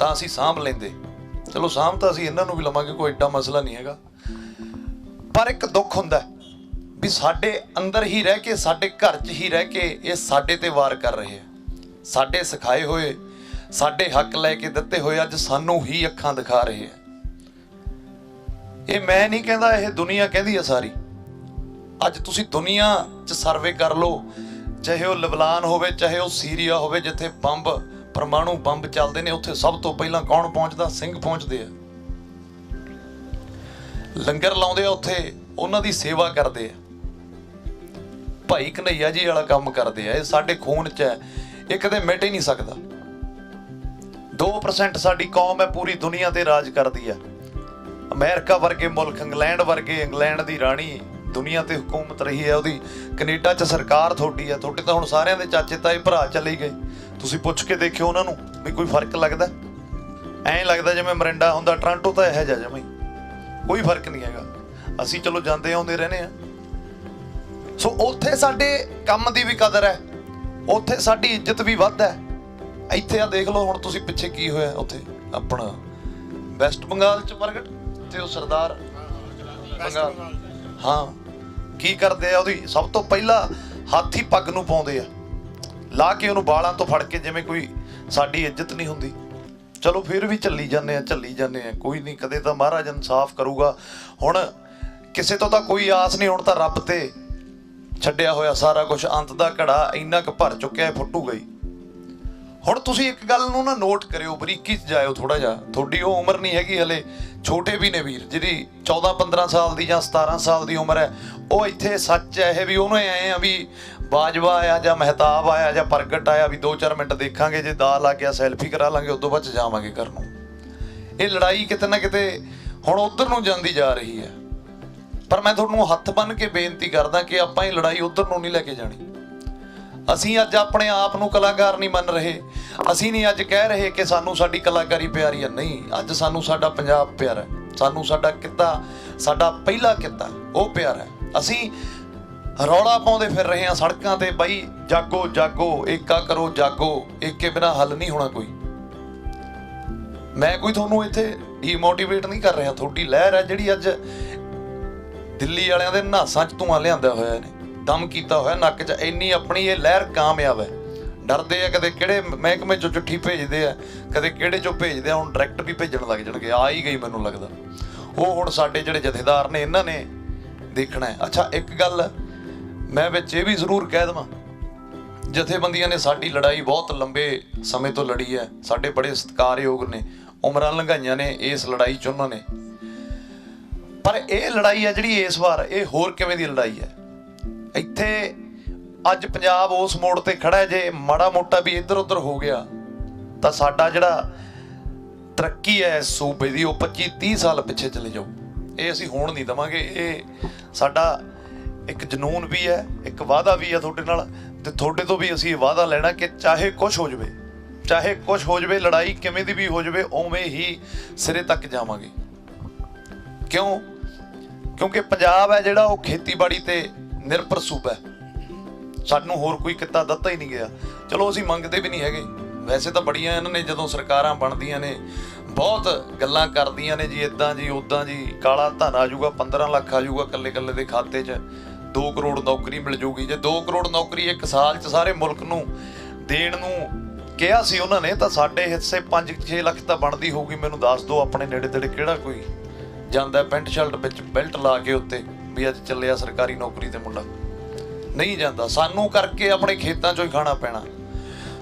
ਤਾਂ ਅਸੀਂ ਸਾਂਭ ਲੈਂਦੇ। ਚਲੋ ਸਾਂਭ ਤਾਂ ਅਸੀਂ ਇਹਨਾਂ ਨੂੰ ਵੀ ਲਵਾਂਗੇ, ਕੋਈ ਏਡਾ ਮਸਲਾ ਨਹੀਂ ਹੈਗਾ। ਪਰ ਇੱਕ ਦੁੱਖ ਹੁੰਦਾ ਵੀ ਸਾਡੇ ਅੰਦਰ ਹੀ ਰਹਿ ਕੇ, ਸਾਡੇ ਘਰ 'ਚ ਹੀ ਰਹਿ ਕੇ ਇਹ ਸਾਡੇ ਤੇ ਵਾਰ ਕਰ ਰਹੇ ਆ। ਸਾਡੇ ਸਿਖਾਏ ਹੋਏ, ਸਾਡੇ ਹੱਕ ਲੈ ਕੇ ਦਿੱਤੇ ਹੋਏ ਅੱਜ ਸਾਨੂੰ ਹੀ ਅੱਖਾਂ ਦਿਖਾ ਰਹੇ ਆ। ਇਹ ਮੈਂ ਨਹੀਂ ਕਹਿੰਦਾ, ਇਹ ਦੁਨੀਆ ਕਹਿੰਦੀ ਆ ਸਾਰੀ। ਅੱਜ ਤੁਸੀਂ ਦੁਨੀਆ 'ਚ ਸਰਵੇ ਕਰ ਲਓ, ਚਾਹੇ ਉਹ ਲਬਨਾਨ ਹੋਵੇ, ਚਾਹੇ ਉਹ ਸੀਰੀਆ ਹੋਵੇ, ਜਿੱਥੇ ਬੰਬ, ਪਰਮਾਣੂ ਬੰਬ ਚੱਲਦੇ ਨੇ, ਉੱਥੇ ਸਭ ਤੋਂ ਪਹਿਲਾਂ ਕੌਣ ਪਹੁੰਚਦਾ? ਸਿੰਘ ਪਹੁੰਚਦੇ ਆ। ਲੰਗਰ ਲਾਉਂਦੇ ਆ ਉੱਥੇ, ਉਹਨਾਂ ਦੀ ਸੇਵਾ ਕਰਦੇ ਆ। ਭਾਈ ਕਨ੍ਹਈਆ ਜੀ ਵਾਲਾ ਕੰਮ ਕਰਦੇ ਆ। ਇਹ ਸਾਡੇ ਖੂਨ 'ਚ ਹੈ, ਇਹ ਕਦੇ ਮਿਟ ਹੀ ਨਹੀਂ ਸਕਦਾ। 2% ਸਾਡੀ ਕੌਮ ਹੈ, ਪੂਰੀ ਦੁਨੀਆ ਤੇ ਰਾਜ ਕਰਦੀ ਆ। ਅਮਰੀਕਾ ਵਰਗੇ ਮੁਲਕ, ਇੰਗਲੈਂਡ ਵਰਗੇ, ਇੰਗਲੈਂਡ ਦੀ ਰਾਣੀ ਦੁਨੀਆ ਤੇ ਹੁਕੂਮਤ ਰਹੀ ਹੈ ਉਹਦੀ। ਕੈਨੇਡਾ 'ਚ ਸਰਕਾਰ ਤੁਹਾਡੀ ਹੈ। ਤੁਹਾਡੇ ਤਾਂ ਹੁਣ ਸਾਰਿਆਂ ਦੇ ਚਾਚੇ ਤਾਏ ਭਰਾ ਚਲੇ ਗਏ। ਤੁਸੀਂ ਪੁੱਛ ਕੇ ਦੇਖਿਓ ਉਹਨਾਂ ਨੂੰ ਵੀ ਕੋਈ ਫਰਕ ਲੱਗਦਾ? ਐਂ ਲੱਗਦਾ ਜਿਵੇਂ ਮਰਿੰਡਾ ਹੁੰਦਾ। ਟੋਰਾਂਟੋ ਤਾਂ ਇਹੋ ਜਿਹਾ ਜਮਾਂ ਹੀ, ਕੋਈ ਫਰਕ ਨਹੀਂ ਹੈਗਾ। ਅਸੀਂ ਚਲੋ ਜਾਂਦੇ ਆਉਂਦੇ ਰਹਿੰਦੇ ਆ। ਸੋ ਉੱਥੇ ਸਾਡੇ ਕੰਮ ਦੀ ਵੀ ਕਦਰ ਹੈ, ਉੱਥੇ ਸਾਡੀ ਇੱਜ਼ਤ ਵੀ ਵੱਧ ਹੈ। ਇੱਥੇ ਆ ਦੇਖ ਲਓ ਹੁਣ ਤੁਸੀਂ ਪਿੱਛੇ ਕੀ ਹੋਇਆ ਉੱਥੇ ਆਪਣਾ ਵੈਸਟ ਬੰਗਾਲ 'ਚ ਪ੍ਰਗਟ ਤੇ ਉਹ ਸਰਦਾਰ ਬੰਗਾਲ, ਹਾਂ ਕੀ ਕਰਦੇ ਆ? ਉਹਦੀ ਸਭ ਤੋਂ ਪਹਿਲਾਂ ਹਾਥੀ ਪੱਗ ਨੂੰ ਪਾਉਂਦੇ ਆ, ਲਾ ਕੇ ਉਹਨੂੰ ਵਾਲਾਂ ਤੋਂ ਫੜ ਕੇ, ਜਿਵੇਂ ਕੋਈ ਸਾਡੀ ਇੱਜ਼ਤ ਨਹੀਂ ਹੁੰਦੀ। ਚਲੋ ਫਿਰ ਵੀ ਚੱਲੀ ਜਾਂਦੇ ਆ, ਚੱਲੀ ਜਾਂਦੇ ਆ, ਕੋਈ ਨਹੀਂ, ਕਦੇ ਤਾਂ ਮਹਾਰਾਜ ਇਨਸਾਫ ਕਰੂਗਾ। ਹੁਣ ਕਿਸੇ ਤੋਂ ਤਾਂ ਕੋਈ ਆਸ ਨਹੀਂ, ਹੁਣ ਤਾਂ ਰੱਬ ਤੇ ਛੱਡਿਆ ਹੋਇਆ ਸਾਰਾ ਕੁਝ। ਅੰਤ ਦਾ ਘੜਾ ਇੰਨਾ ਕੁ ਭਰ ਚੁੱਕਿਆ, ਫੁੱਟੂਗਾ ਹੀ। ਹੁਣ ਤੁਸੀਂ ਇੱਕ ਗੱਲ ਨੂੰ ਨਾ ਨੋਟ ਕਰਿਓ, ਬਰੀਕੀ 'ਚ ਜਾਇਓ ਥੋੜਾ ਜਿਹਾ। ਤੁਹਾਡੀ ਉਹ ਉਮਰ ਨਹੀਂ ਹੈਗੀ ਹਲੇ, ਛੋਟੇ ਵੀ ਨੇ ਵੀਰ, ਜਿਹਦੀ 14-15 ਸਾਲ ਦੀ ਜਾਂ 17 ਸਾਲ ਦੀ ਉਮਰ ਹੈ। ਉਹ ਇੱਥੇ ਸੱਚ ਹੈ ਇਹ ਵੀ ਉਹਨੂੰ ਐਂ ਆ ਵੀ ਬਾਜਵਾ ਆਇਆ ਜਾਂ ਮਹਿਤਾਬ ਆਇਆ ਜਾਂ ਪ੍ਰਗਟ ਆਇਆ ਵੀ 2-4 ਮਿੰਟ ਦੇਖਾਂਗੇ, ਜੇ ਦਾ ਲੱਗ ਗਿਆ ਸੈਲਫੀ ਕਰਾ ਲਾਂਗੇ, ਉਦੋਂ ਬਾਅਦ ਜਾਵਾਂਗੇ ਘਰ ਨੂੰ। ਇਹ ਲੜਾਈ ਕਿਤੇ ਨਾ ਕਿਤੇ ਹੁਣ ਉਧਰ ਨੂੰ ਜਾਂਦੀ ਜਾ ਰਹੀ ਹੈ। ਪਰ ਮੈਂ ਤੁਹਾਨੂੰ ਹੱਥ ਬੰਨ੍ਹ ਕੇ ਬੇਨਤੀ ਕਰਦਾ ਕਿ ਆਪਾਂ ਇਹ ਲੜਾਈ ਉਧਰ ਨੂੰ ਨਹੀਂ ਲੈ ਕੇ ਜਾਣੀ। ਅਸੀਂ ਅੱਜ ਆਪਣੇ ਆਪ ਨੂੰ ਕਲਾਕਾਰ ਨਹੀਂ ਮੰਨ ਰਹੇ। ਅਸੀਂ ਨਹੀਂ ਅੱਜ ਕਹਿ ਰਹੇ ਕਿ ਸਾਨੂੰ ਸਾਡੀ ਕਲਾਕਾਰੀ ਪਿਆਰੀ ਹੈ। ਨਹੀਂ, ਅੱਜ ਸਾਨੂੰ ਸਾਡਾ ਪੰਜਾਬ ਪਿਆਰਾ ਹੈ, ਸਾਨੂੰ ਸਾਡਾ ਕਿੱਤਾ, ਸਾਡਾ ਪਹਿਲਾ ਕਿੱਤਾ ਉਹ ਪਿਆਰਾ ਹੈ। ਅਸੀਂ ਰੌਲਾ ਪਾਉਂਦੇ ਫਿਰ ਰਹੇ ਹਾਂ ਸੜਕਾਂ ਤੇ, ਬਾਈ ਜਾਗੋ ਜਾਗੋ, ਏਕਾ ਕਰੋ ਜਾਗੋ, ਏਕੇ ਬਿਨਾਂ ਹੱਲ ਨਹੀਂ ਹੋਣਾ ਕੋਈ। ਮੈਂ ਕੋਈ ਤੁਹਾਨੂੰ ਇੱਥੇ ਡੀਮੋਟੀਵੇਟ ਨਹੀਂ ਕਰ ਰਿਹਾ। ਤੁਹਾਡੀ ਲਹਿਰ ਹੈ ਜਿਹੜੀ ਅੱਜ ਦਿੱਲੀ ਵਾਲਿਆਂ ਦੇ ਨਾਸਾਂ 'ਚ ਧੂੰਆਂ ਲਿਆਂਦਾ ਹੋਇਆ ਇਹਨੇ, ਦਮ ਕੀਤਾ ਹੋਇਆ ਨੱਕ 'ਚ। ਇੰਨੀ ਆਪਣੀ ਇਹ ਲਹਿਰ ਕਾਮਯਾਬ ਹੈ। ਡਰਦੇ ਆ, ਕਦੇ ਕਿਹੜੇ ਮਹਿਕਮੇ 'ਚੋਂ ਚਿੱਠੀ ਭੇਜਦੇ ਆ, ਕਦੇ ਕਿਹੜੇ 'ਚੋਂ ਭੇਜਦੇ ਆ, ਹੁਣ ਡਾਇਰੈਕਟ ਵੀ ਭੇਜਣ ਲੱਗ ਜਾਣਗੇ। ਆ ਹੀ ਗਈ ਮੈਨੂੰ ਲੱਗਦਾ। ਉਹ ਹੁਣ ਸਾਡੇ ਜਿਹੜੇ ਜਥੇਦਾਰ ਨੇ ਇਹਨਾਂ ਨੇ ਦੇਖਣਾ ਹੈ। ਅੱਛਾ ਇੱਕ ਗੱਲ ਮੈਂ ਵਿੱਚ ਇਹ ਵੀ ਜ਼ਰੂਰ ਕਹਿ ਦੇਵਾਂ, ਜਥੇਬੰਦੀਆਂ ਨੇ ਸਾਡੀ ਲੜਾਈ ਬਹੁਤ ਲੰਬੇ ਸਮੇਂ ਤੋਂ ਲੜੀ ਹੈ। ਸਾਡੇ ਬੜੇ ਸਤਿਕਾਰਯੋਗ ਨੇ, ਉਮਰਾਂ ਲੰਘਾਈਆਂ ਨੇ ਇਸ ਲੜਾਈ 'ਚ ਉਹਨਾਂ ਨੇ। ਪਰ ਇਹ ਲੜਾਈ ਹੈ ਜਿਹੜੀ ਇਸ ਵਾਰ, ਇਹ ਹੋਰ ਕਿਵੇਂ ਦੀ ਲੜਾਈ ਹੈ? ਇੱਥੇ ਅੱਜ ਪੰਜਾਬ ਉਸ ਮੋੜ ਤੇ ਖੜਾ ਹੈ। ਜੇ ਮਾੜਾ ਮੋਟਾ ਵੀ ਇੱਧਰ ਉੱਧਰ ਹੋ ਗਿਆ ਤਾਂ ਸਾਡਾ ਜਿਹੜਾ ਤਰੱਕੀ ਹੈ ਇਸ ਸੂਬੇ ਦੀ, ਉਹ 25-30 ਸਾਲ ਪਿੱਛੇ ਚਲੇ ਜਾਊ। ਇਹ ਅਸੀਂ ਹੋਣ ਨਹੀਂ ਦੇਵਾਂਗੇ। ਇਹ ਸਾਡਾ ਇੱਕ ਜਨੂਨ ਵੀ ਹੈ, ਇੱਕ ਵਾਅਦਾ ਵੀ ਹੈ ਤੁਹਾਡੇ ਨਾਲ, ਤੇ ਤੁਹਾਡੇ ਤੋਂ ਵੀ ਅਸੀਂ ਇਹ ਵਾਅਦਾ ਲੈਣਾ ਕਿ ਚਾਹੇ ਕੁਛ ਹੋ ਜਾਵੇ, ਚਾਹੇ ਕੁਛ ਹੋ ਜਾਵੇ, ਲੜਾਈ ਕਿਵੇਂ ਦੀ ਵੀ ਹੋ ਜਾਵੇ, ਉਵੇਂ ਹੀ ਸਿਰੇ ਤੱਕ ਜਾਵਾਂਗੇ। ਕਿਉਂ? ਕਿਉਂਕਿ ਪੰਜਾਬ ਹੈ ਜਿਹੜਾ ਉਹ ਖੇਤੀਬਾੜੀ ਤੇ ਨਿਰਭਰ ਸੂਬਾ ਹੈ। ਸਾਨੂੰ ਹੋਰ ਕੋਈ ਕਿੱਤਾ ਦਿੱਤਾ ਹੀ ਨਹੀਂ ਗਿਆ। ਚਲੋ ਅਸੀਂ ਮੰਗਦੇ ਵੀ ਨਹੀਂ ਹੈਗੇ। ਵੈਸੇ ਤਾਂ ਬੜੀਆਂ ਇਹਨਾਂ ਨੇ, ਜਦੋਂ ਸਰਕਾਰਾਂ ਬਣਦੀਆਂ ਨੇ ਬਹੁਤ ਗੱਲਾਂ ਕਰਦੀਆਂ ਨੇ ਜੀ, ਇੱਦਾਂ ਜੀ ਉੱਦਾਂ ਜੀ, ਕਾਲਾ ਧਨ ਆ ਜਾਊਗਾ, 15 ਲੱਖ ਆ ਜਾਊਗਾ ਕੱਲੇ ਕੱਲੇ ਦੇ ਖਾਤੇ 'ਚ, 2 ਕਰੋੜ ਨੌਕਰੀ ਮਿਲ ਜਾਊਗੀ। ਜੇ 2 ਕਰੋੜ ਨੌਕਰੀ ਇੱਕ ਸਾਲ 'ਚ ਸਾਰੇ ਮੁਲਕ ਨੂੰ ਦੇਣ ਨੂੰ ਕਿਹਾ ਸੀ ਉਹਨਾਂ ਨੇ, ਤਾਂ ਸਾਡੇ ਹਿੱਸੇ 5-6 ਲੱਖ ਤਾਂ ਬਣਦੀ ਹੋਊਗੀ। ਮੈਨੂੰ ਦੱਸ ਦਿਓ ਆਪਣੇ ਨੇੜੇ ਤੇੜੇ ਕਿਹੜਾ ਕੋਈ ਜਾਂਦਾ ਪੈਂਟ ਸ਼ਰਟ ਵਿੱਚ ਬੈਲਟ ਲਾ ਕੇ ਉੱਤੇ ਵੀ ਅੱਜ ਚੱਲਿਆ ਸਰਕਾਰੀ ਨੌਕਰੀ ਤੇ ਮੁੰਡਾ? ਨਹੀਂ ਜਾਂਦਾ। ਸਾਨੂੰ ਕਰਕੇ ਆਪਣੇ ਖੇਤਾਂ 'ਚੋਂ ਹੀ ਖਾਣਾ ਪੈਣਾ।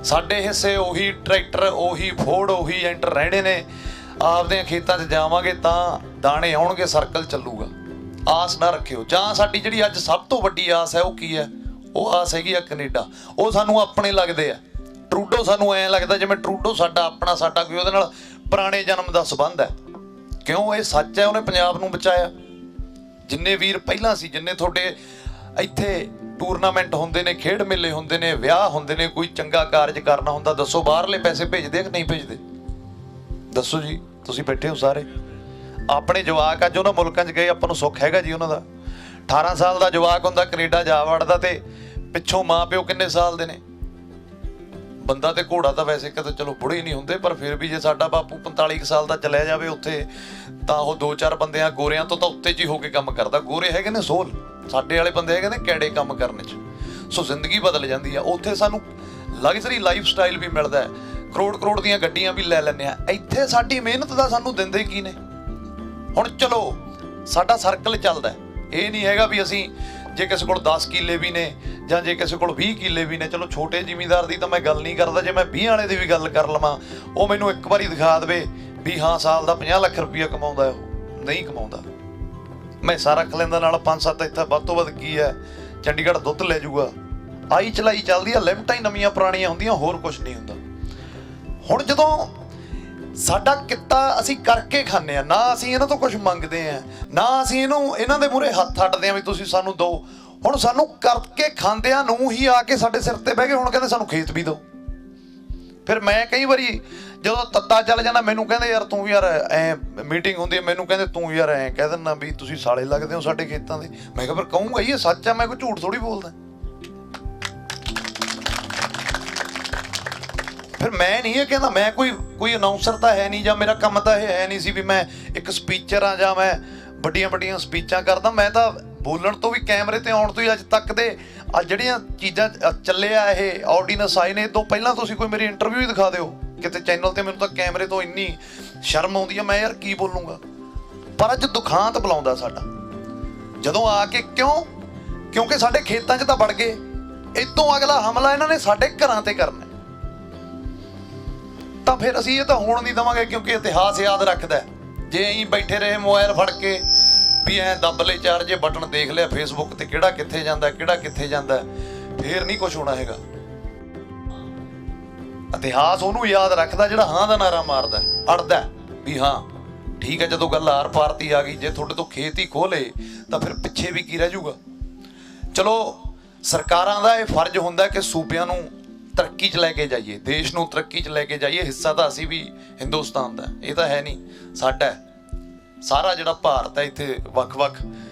ਸਾਡੇ ਹਿੱਸੇ ਉਹੀ ਟਰੈਕਟਰ, ਉਹੀ ਫੋਰਡ, ਉਹੀ ਐਂਟਰ ਰਹਿਣੇ ਨੇ। ਆਪਦੇ ਖੇਤਾਂ 'ਚ ਜਾਵਾਂਗੇ ਤਾਂ ਦਾਣੇ ਆਉਣਗੇ, ਸਰਕਲ ਚੱਲੂਗਾ। ਆਸ ਨਾ ਰੱਖਿਓ। ਜਾਂ ਸਾਡੀ ਜਿਹੜੀ ਅੱਜ ਸਭ ਤੋਂ ਵੱਡੀ ਆਸ ਹੈ ਉਹ ਕੀ ਹੈ? ਉਹ ਆਸ ਹੈਗੀ ਆ ਕੈਨੇਡਾ। ਉਹ ਸਾਨੂੰ ਆਪਣੇ ਲੱਗਦੇ ਆ। ਟਰੂਡੋ ਸਾਨੂੰ ਐਂ ਲੱਗਦਾ ਜਿਵੇਂ ਟਰੂਡੋ ਸਾਡਾ ਆਪਣਾ, ਸਾਡਾ ਕੋਈ ਉਹਦੇ ਨਾਲ ਪੁਰਾਣੇ ਜਨਮ ਦਾ ਸੰਬੰਧ ਹੈ। ਕਿਉਂ? ਇਹ ਸੱਚ ਹੈ, ਉਹਨੇ ਪੰਜਾਬ ਨੂੰ ਬਚਾਇਆ। ਜਿੰਨੇ ਵੀਰ ਪਹਿਲਾਂ ਸੀ, ਜਿੰਨੇ ਤੁਹਾਡੇ ਇੱਥੇ ਟੂਰਨਾਮੈਂਟ ਹੁੰਦੇ ਨੇ, ਖੇਡ ਮੇਲੇ ਹੁੰਦੇ ਨੇ, ਵਿਆਹ ਹੁੰਦੇ ਨੇ, ਕੋਈ ਚੰਗਾ ਕਾਰਜ ਕਰਨਾ ਹੁੰਦਾ, ਦੱਸੋ ਬਾਹਰਲੇ ਪੈਸੇ ਭੇਜਦੇ ਕਿ ਨਹੀਂ ਭੇਜਦੇ? ਦੱਸੋ ਜੀ, ਤੁਸੀਂ ਬੈਠੇ ਹੋ ਸਾਰੇ। ਆਪਣੇ ਜਵਾਕ ਅੱਜ ਉਹਨਾਂ ਮੁਲਕਾਂ 'ਚ ਗਏ, ਆਪਾਂ ਨੂੰ ਸੁੱਖ ਹੈਗਾ ਜੀ ਉਹਨਾਂ ਦਾ। 18 ਸਾਲ ਦਾ ਜਵਾਕ ਹੁੰਦਾ ਕੈਨੇਡਾ ਜਾ ਵੜਦਾ, ਤੇ ਪਿੱਛੋਂ ਮਾਂ ਪਿਓ ਕਿੰਨੇ ਸਾਲ ਦੇ ਨੇ? ਬੰਦਾ ਤੇ ਘੋੜਾ ਤਾਂ ਵੈਸੇ ਕਦੇ ਚਲੋ ਬੁੜੇ ਹੀ ਨਹੀਂ ਹੁੰਦੇ, ਪਰ ਫਿਰ ਵੀ ਜੇ ਸਾਡਾ ਬਾਪੂ 45 ਸਾਲ ਦਾ ਚਲਿਆ ਜਾਵੇ ਉੱਥੇ, ਤਾਂ ਉਹ 2-4 ਬੰਦਿਆਂ ਗੋਰਿਆਂ ਤੋਂ ਤਾਂ ਉੱਤੇ 'ਚ ਹੀ ਹੋ ਕੇ ਕੰਮ ਕਰਦਾ। ਗੋਰੇ ਹੈਗੇ ਨੇ ਸੋਲ, ਸਾਡੇ ਵਾਲੇ ਬੰਦੇ ਹੈਗੇ ਨੇ ਕੈੜੇ ਕੰਮ ਕਰਨ 'ਚ। ਸੋ ਜ਼ਿੰਦਗੀ ਬਦਲ ਜਾਂਦੀ ਆ ਉੱਥੇ। ਸਾਨੂੰ ਲਗਜ਼ਰੀ ਲਾਈਫ ਸਟਾਈਲ ਵੀ ਮਿਲਦਾ ਹੈ, ਕਰੋੜ ਦੀਆਂ ਗੱਡੀਆਂ ਵੀ ਲੈ ਲੈਂਦੇ ਆ। ਇੱਥੇ ਸਾਡੀ ਮਿਹਨਤ ਦਾ ਸਾਨੂੰ ਦਿੰਦੇ ਕੀ ਨੇ? ਹੁਣ ਚਲੋ ਸਾਡਾ ਸਰਕਲ ਚੱਲਦਾ। ਇਹ ਨਹੀਂ ਹੈਗਾ ਵੀ ਅਸੀਂ ਜੇ ਕਿਸੇ ਕੋਲ 10 ਕਿੱਲੇ ਵੀ ਨੇ ਜਾਂ ਜੇ ਕਿਸੇ ਕੋਲ 20 ਕਿੱਲੇ ਵੀ ਨੇ, ਚਲੋ ਛੋਟੇ ਜ਼ਿਮੀਂਦਾਰ ਦੀ ਤਾਂ ਮੈਂ ਗੱਲ ਨਹੀਂ ਕਰਦਾ। ਜੇ ਮੈਂ 20 ਵਾਲੇ ਦੀ ਵੀ ਗੱਲ ਕਰ ਲਵਾਂ, ਉਹ ਮੈਨੂੰ ਇੱਕ ਵਾਰੀ ਦਿਖਾ ਦੇਵੇ ਵੀ ਹਾਂ ਸਾਲ ਦਾ 50 ਲੱਖ ਰੁਪਈਆ ਕਮਾਉਂਦਾ। ਉਹ ਨਹੀਂ ਕਮਾਉਂਦਾ। ਮੈਸਾਂ ਰੱਖ ਲੈਂਦਾ ਨਾਲ 5-7, ਇੱਥੇ ਵੱਧ ਤੋਂ ਵੱਧ ਕੀ ਹੈ, ਚੰਡੀਗੜ੍ਹ ਦੁੱਧ ਲੈ ਜੂਗਾ। ਆਈ ਚਲਾਈ ਚੱਲਦੀ ਆ, ਲਿਮਟਾਂ ਹੀ ਨਵੀਆਂ ਪੁਰਾਣੀਆਂ ਹੁੰਦੀਆਂ, ਹੋਰ ਕੁਛ ਨਹੀਂ ਹੁੰਦਾ। ਹੁਣ ਜਦੋਂ ਸਾਡਾ ਕਿੱਤਾ ਅਸੀਂ ਕਰਕੇ ਖਾਂਦੇ ਆ, ਨਾ ਅਸੀਂ ਇਹਨਾਂ ਤੋਂ ਕੁਝ ਮੰਗਦੇ ਆ, ਨਾ ਅਸੀਂ ਇਹਨਾਂ ਦੇ ਮੂਹਰੇ ਹੱਥ ਅੱਡਦੇ ਆ ਵੀ ਤੁਸੀਂ ਸਾਨੂੰ ਦਿਓ। ਹੁਣ ਸਾਨੂੰ ਕਰਕੇ ਖਾਂਦਿਆਂ ਨੂੰ ਹੀ ਆ ਕੇ ਸਾਡੇ ਸਿਰ ਤੇ ਬਹਿ ਗਏ, ਹੁਣ ਕਹਿੰਦੇ ਸਾਨੂੰ ਖੇਤ ਵੀ ਦਿਓ। ਫਿਰ ਮੈਂ ਕਈ ਵਾਰੀ ਜਦੋਂ ਤੱਤਾ ਚੱਲ ਜਾਂਦਾ, ਮੈਨੂੰ ਕਹਿੰਦੇ ਯਾਰ ਤੂੰ ਯਾਰ ਐ, ਮੀਟਿੰਗ ਹੁੰਦੀ ਹੈ, ਮੈਨੂੰ ਕਹਿੰਦੇ ਤੂੰ ਯਾਰ ਐਂ ਕਹਿ ਦਿੰਦਾ ਵੀ ਤੁਸੀਂ ਸਾਲੇ ਲੱਗਦੇ ਹੋ ਸਾਡੇ ਖੇਤਾਂ ਦੇ। ਮੈਂ ਕਿਹਾ ਫਿਰ ਕਹੂੰਗਾ ਇਹ ਸੱਚ ਆ, ਮੈਂ ਕੋਈ ਝੂਠ ਥੋੜੀ ਬੋਲਦਾ। ਫਿਰ ਮੈਂ ਨਹੀਂ ਇਹ ਕਹਿੰਦਾ, ਮੈਂ ਕੋਈ ਅਨਾਉਂਸਰ ਤਾਂ ਹੈ ਨਹੀਂ, ਜਾਂ ਮੇਰਾ ਕੰਮ ਤਾਂ ਇਹ ਹੈ ਨਹੀਂ ਸੀ ਵੀ ਮੈਂ ਇੱਕ ਸਪੀਚਰ ਆ ਜਾਂ ਮੈਂ ਵੱਡੀਆਂ ਸਪੀਚਾਂ ਕਰਦਾ। ਮੈਂ ਤਾਂ ਬੋਲਣ ਤੋਂ ਵੀ, ਕੈਮਰੇ ਤੇ ਆਉਣ ਤੋਂ ਹੀ ਅੱਜ ਤੱਕ ਦੇ ਆ ਜਿਹੜੀਆਂ ਚੀਜ਼ਾਂ ਚੱਲਿਆ, ਇਹ ਆਰਡੀਨੈਂਸ ਆਏ ਨੇ, ਇਹ ਤੋਂ ਪਹਿਲਾਂ ਤੁਸੀਂ ਕੋਈ ਮੇਰੀ ਇੰਟਰਵਿਊ ਹੀ ਦਿਖਾ ਦਿਓ ਕਿਤੇ ਚੈਨਲ ਤੇ। ਮੈਨੂੰ ਤਾਂ ਕੈਮਰੇ ਤੋਂ ਇੰਨੀ ਸ਼ਰਮ ਆਉਂਦੀ ਆ, ਮੈਂ ਯਾਰ ਕੀ ਬੋਲੂੰਗਾ। ਪਰ ਅੱਜ ਦੁਖਾਂਤ ਬੁਲਾਉਂਦਾ ਸਾਡਾ ਜਦੋਂ ਆ ਕੇ। ਕਿਉਂਕਿ ਸਾਡੇ ਖੇਤਾਂ 'ਚ ਤਾਂ ਵੜ ਗਏ। ਇਤੋਂ ਅਗਲਾ ਹਮਲਾ ਇਹਨਾਂ ਨੇ ਸਾਡੇ ਘਰਾਂ ਤੇ ਕਰਨਾ, ਤਾਂ ਫਿਰ ਅਸੀਂ ਇਹ ਤਾਂ ਹੋਣ ਨਹੀਂ ਦੇਵਾਂਗੇ। ਕਿਉਂਕਿ ਇਤਿਹਾਸ ਯਾਦ ਰੱਖਦਾ। ਜੇ ਅਸੀਂ ਬੈਠੇ ਰਹੇ ਮੋਬਾਈਲ ਫੜ ਕੇ ਵੀ ਐਂ ਦੱਬ ਲਏ 4 ਜੇ ਬਟਨ, ਦੇਖ ਲਿਆ ਫੇਸਬੁੱਕ ਤੇ ਕਿਹੜਾ ਕਿੱਥੇ ਜਾਂਦਾ, ਫੇਰ ਨਹੀਂ ਕੁਝ ਹੋਣਾ ਹੈਗਾ। ਇਤਿਹਾਸ ਉਹਨੂੰ ਯਾਦ ਰੱਖਦਾ ਜਿਹੜਾ ਹਾਂ ਦਾ ਨਾਰਾ ਮਾਰਦਾ, ਅੜਦਾ ਵੀ ਹਾਂ ਠੀਕ ਹੈ। ਜਦੋਂ ਗੱਲ ਆਰ ਪਾਰ ਦੀ ਆ ਗਈ, ਜੇ ਤੁਹਾਡੇ ਤੋਂ ਖੇਤ ਹੀ ਖੋਹ ਲਏ ਤਾਂ ਫਿਰ ਪਿੱਛੇ ਵੀ ਕੀ ਰਹਿ ਜਾਊਗਾ। ਚਲੋ ਸਰਕਾਰਾਂ ਦਾ ਇਹ ਫਰਜ਼ ਹੁੰਦਾ ਕਿ ਸੂਬਿਆਂ ਨੂੰ ਤਰੱਕੀ 'ਚ ਲੈ ਕੇ ਜਾਈਏ, ਦੇਸ਼ ਨੂੰ ਤਰੱਕੀ 'ਚ ਲੈ ਕੇ ਜਾਈਏ। ਹਿੱਸਾ ਤਾਂ ਅਸੀਂ ਵੀ ਹਿੰਦੁਸਤਾਨ ਦਾ, ਇਹ ਤਾਂ ਹੈ ਨਹੀਂ ਸਾਡਾ। ਸਾਰਾ ਜਿਹੜਾ ਭਾਰਤ ਹੈ, ਇੱਥੇ ਵੱਖ-ਵੱਖ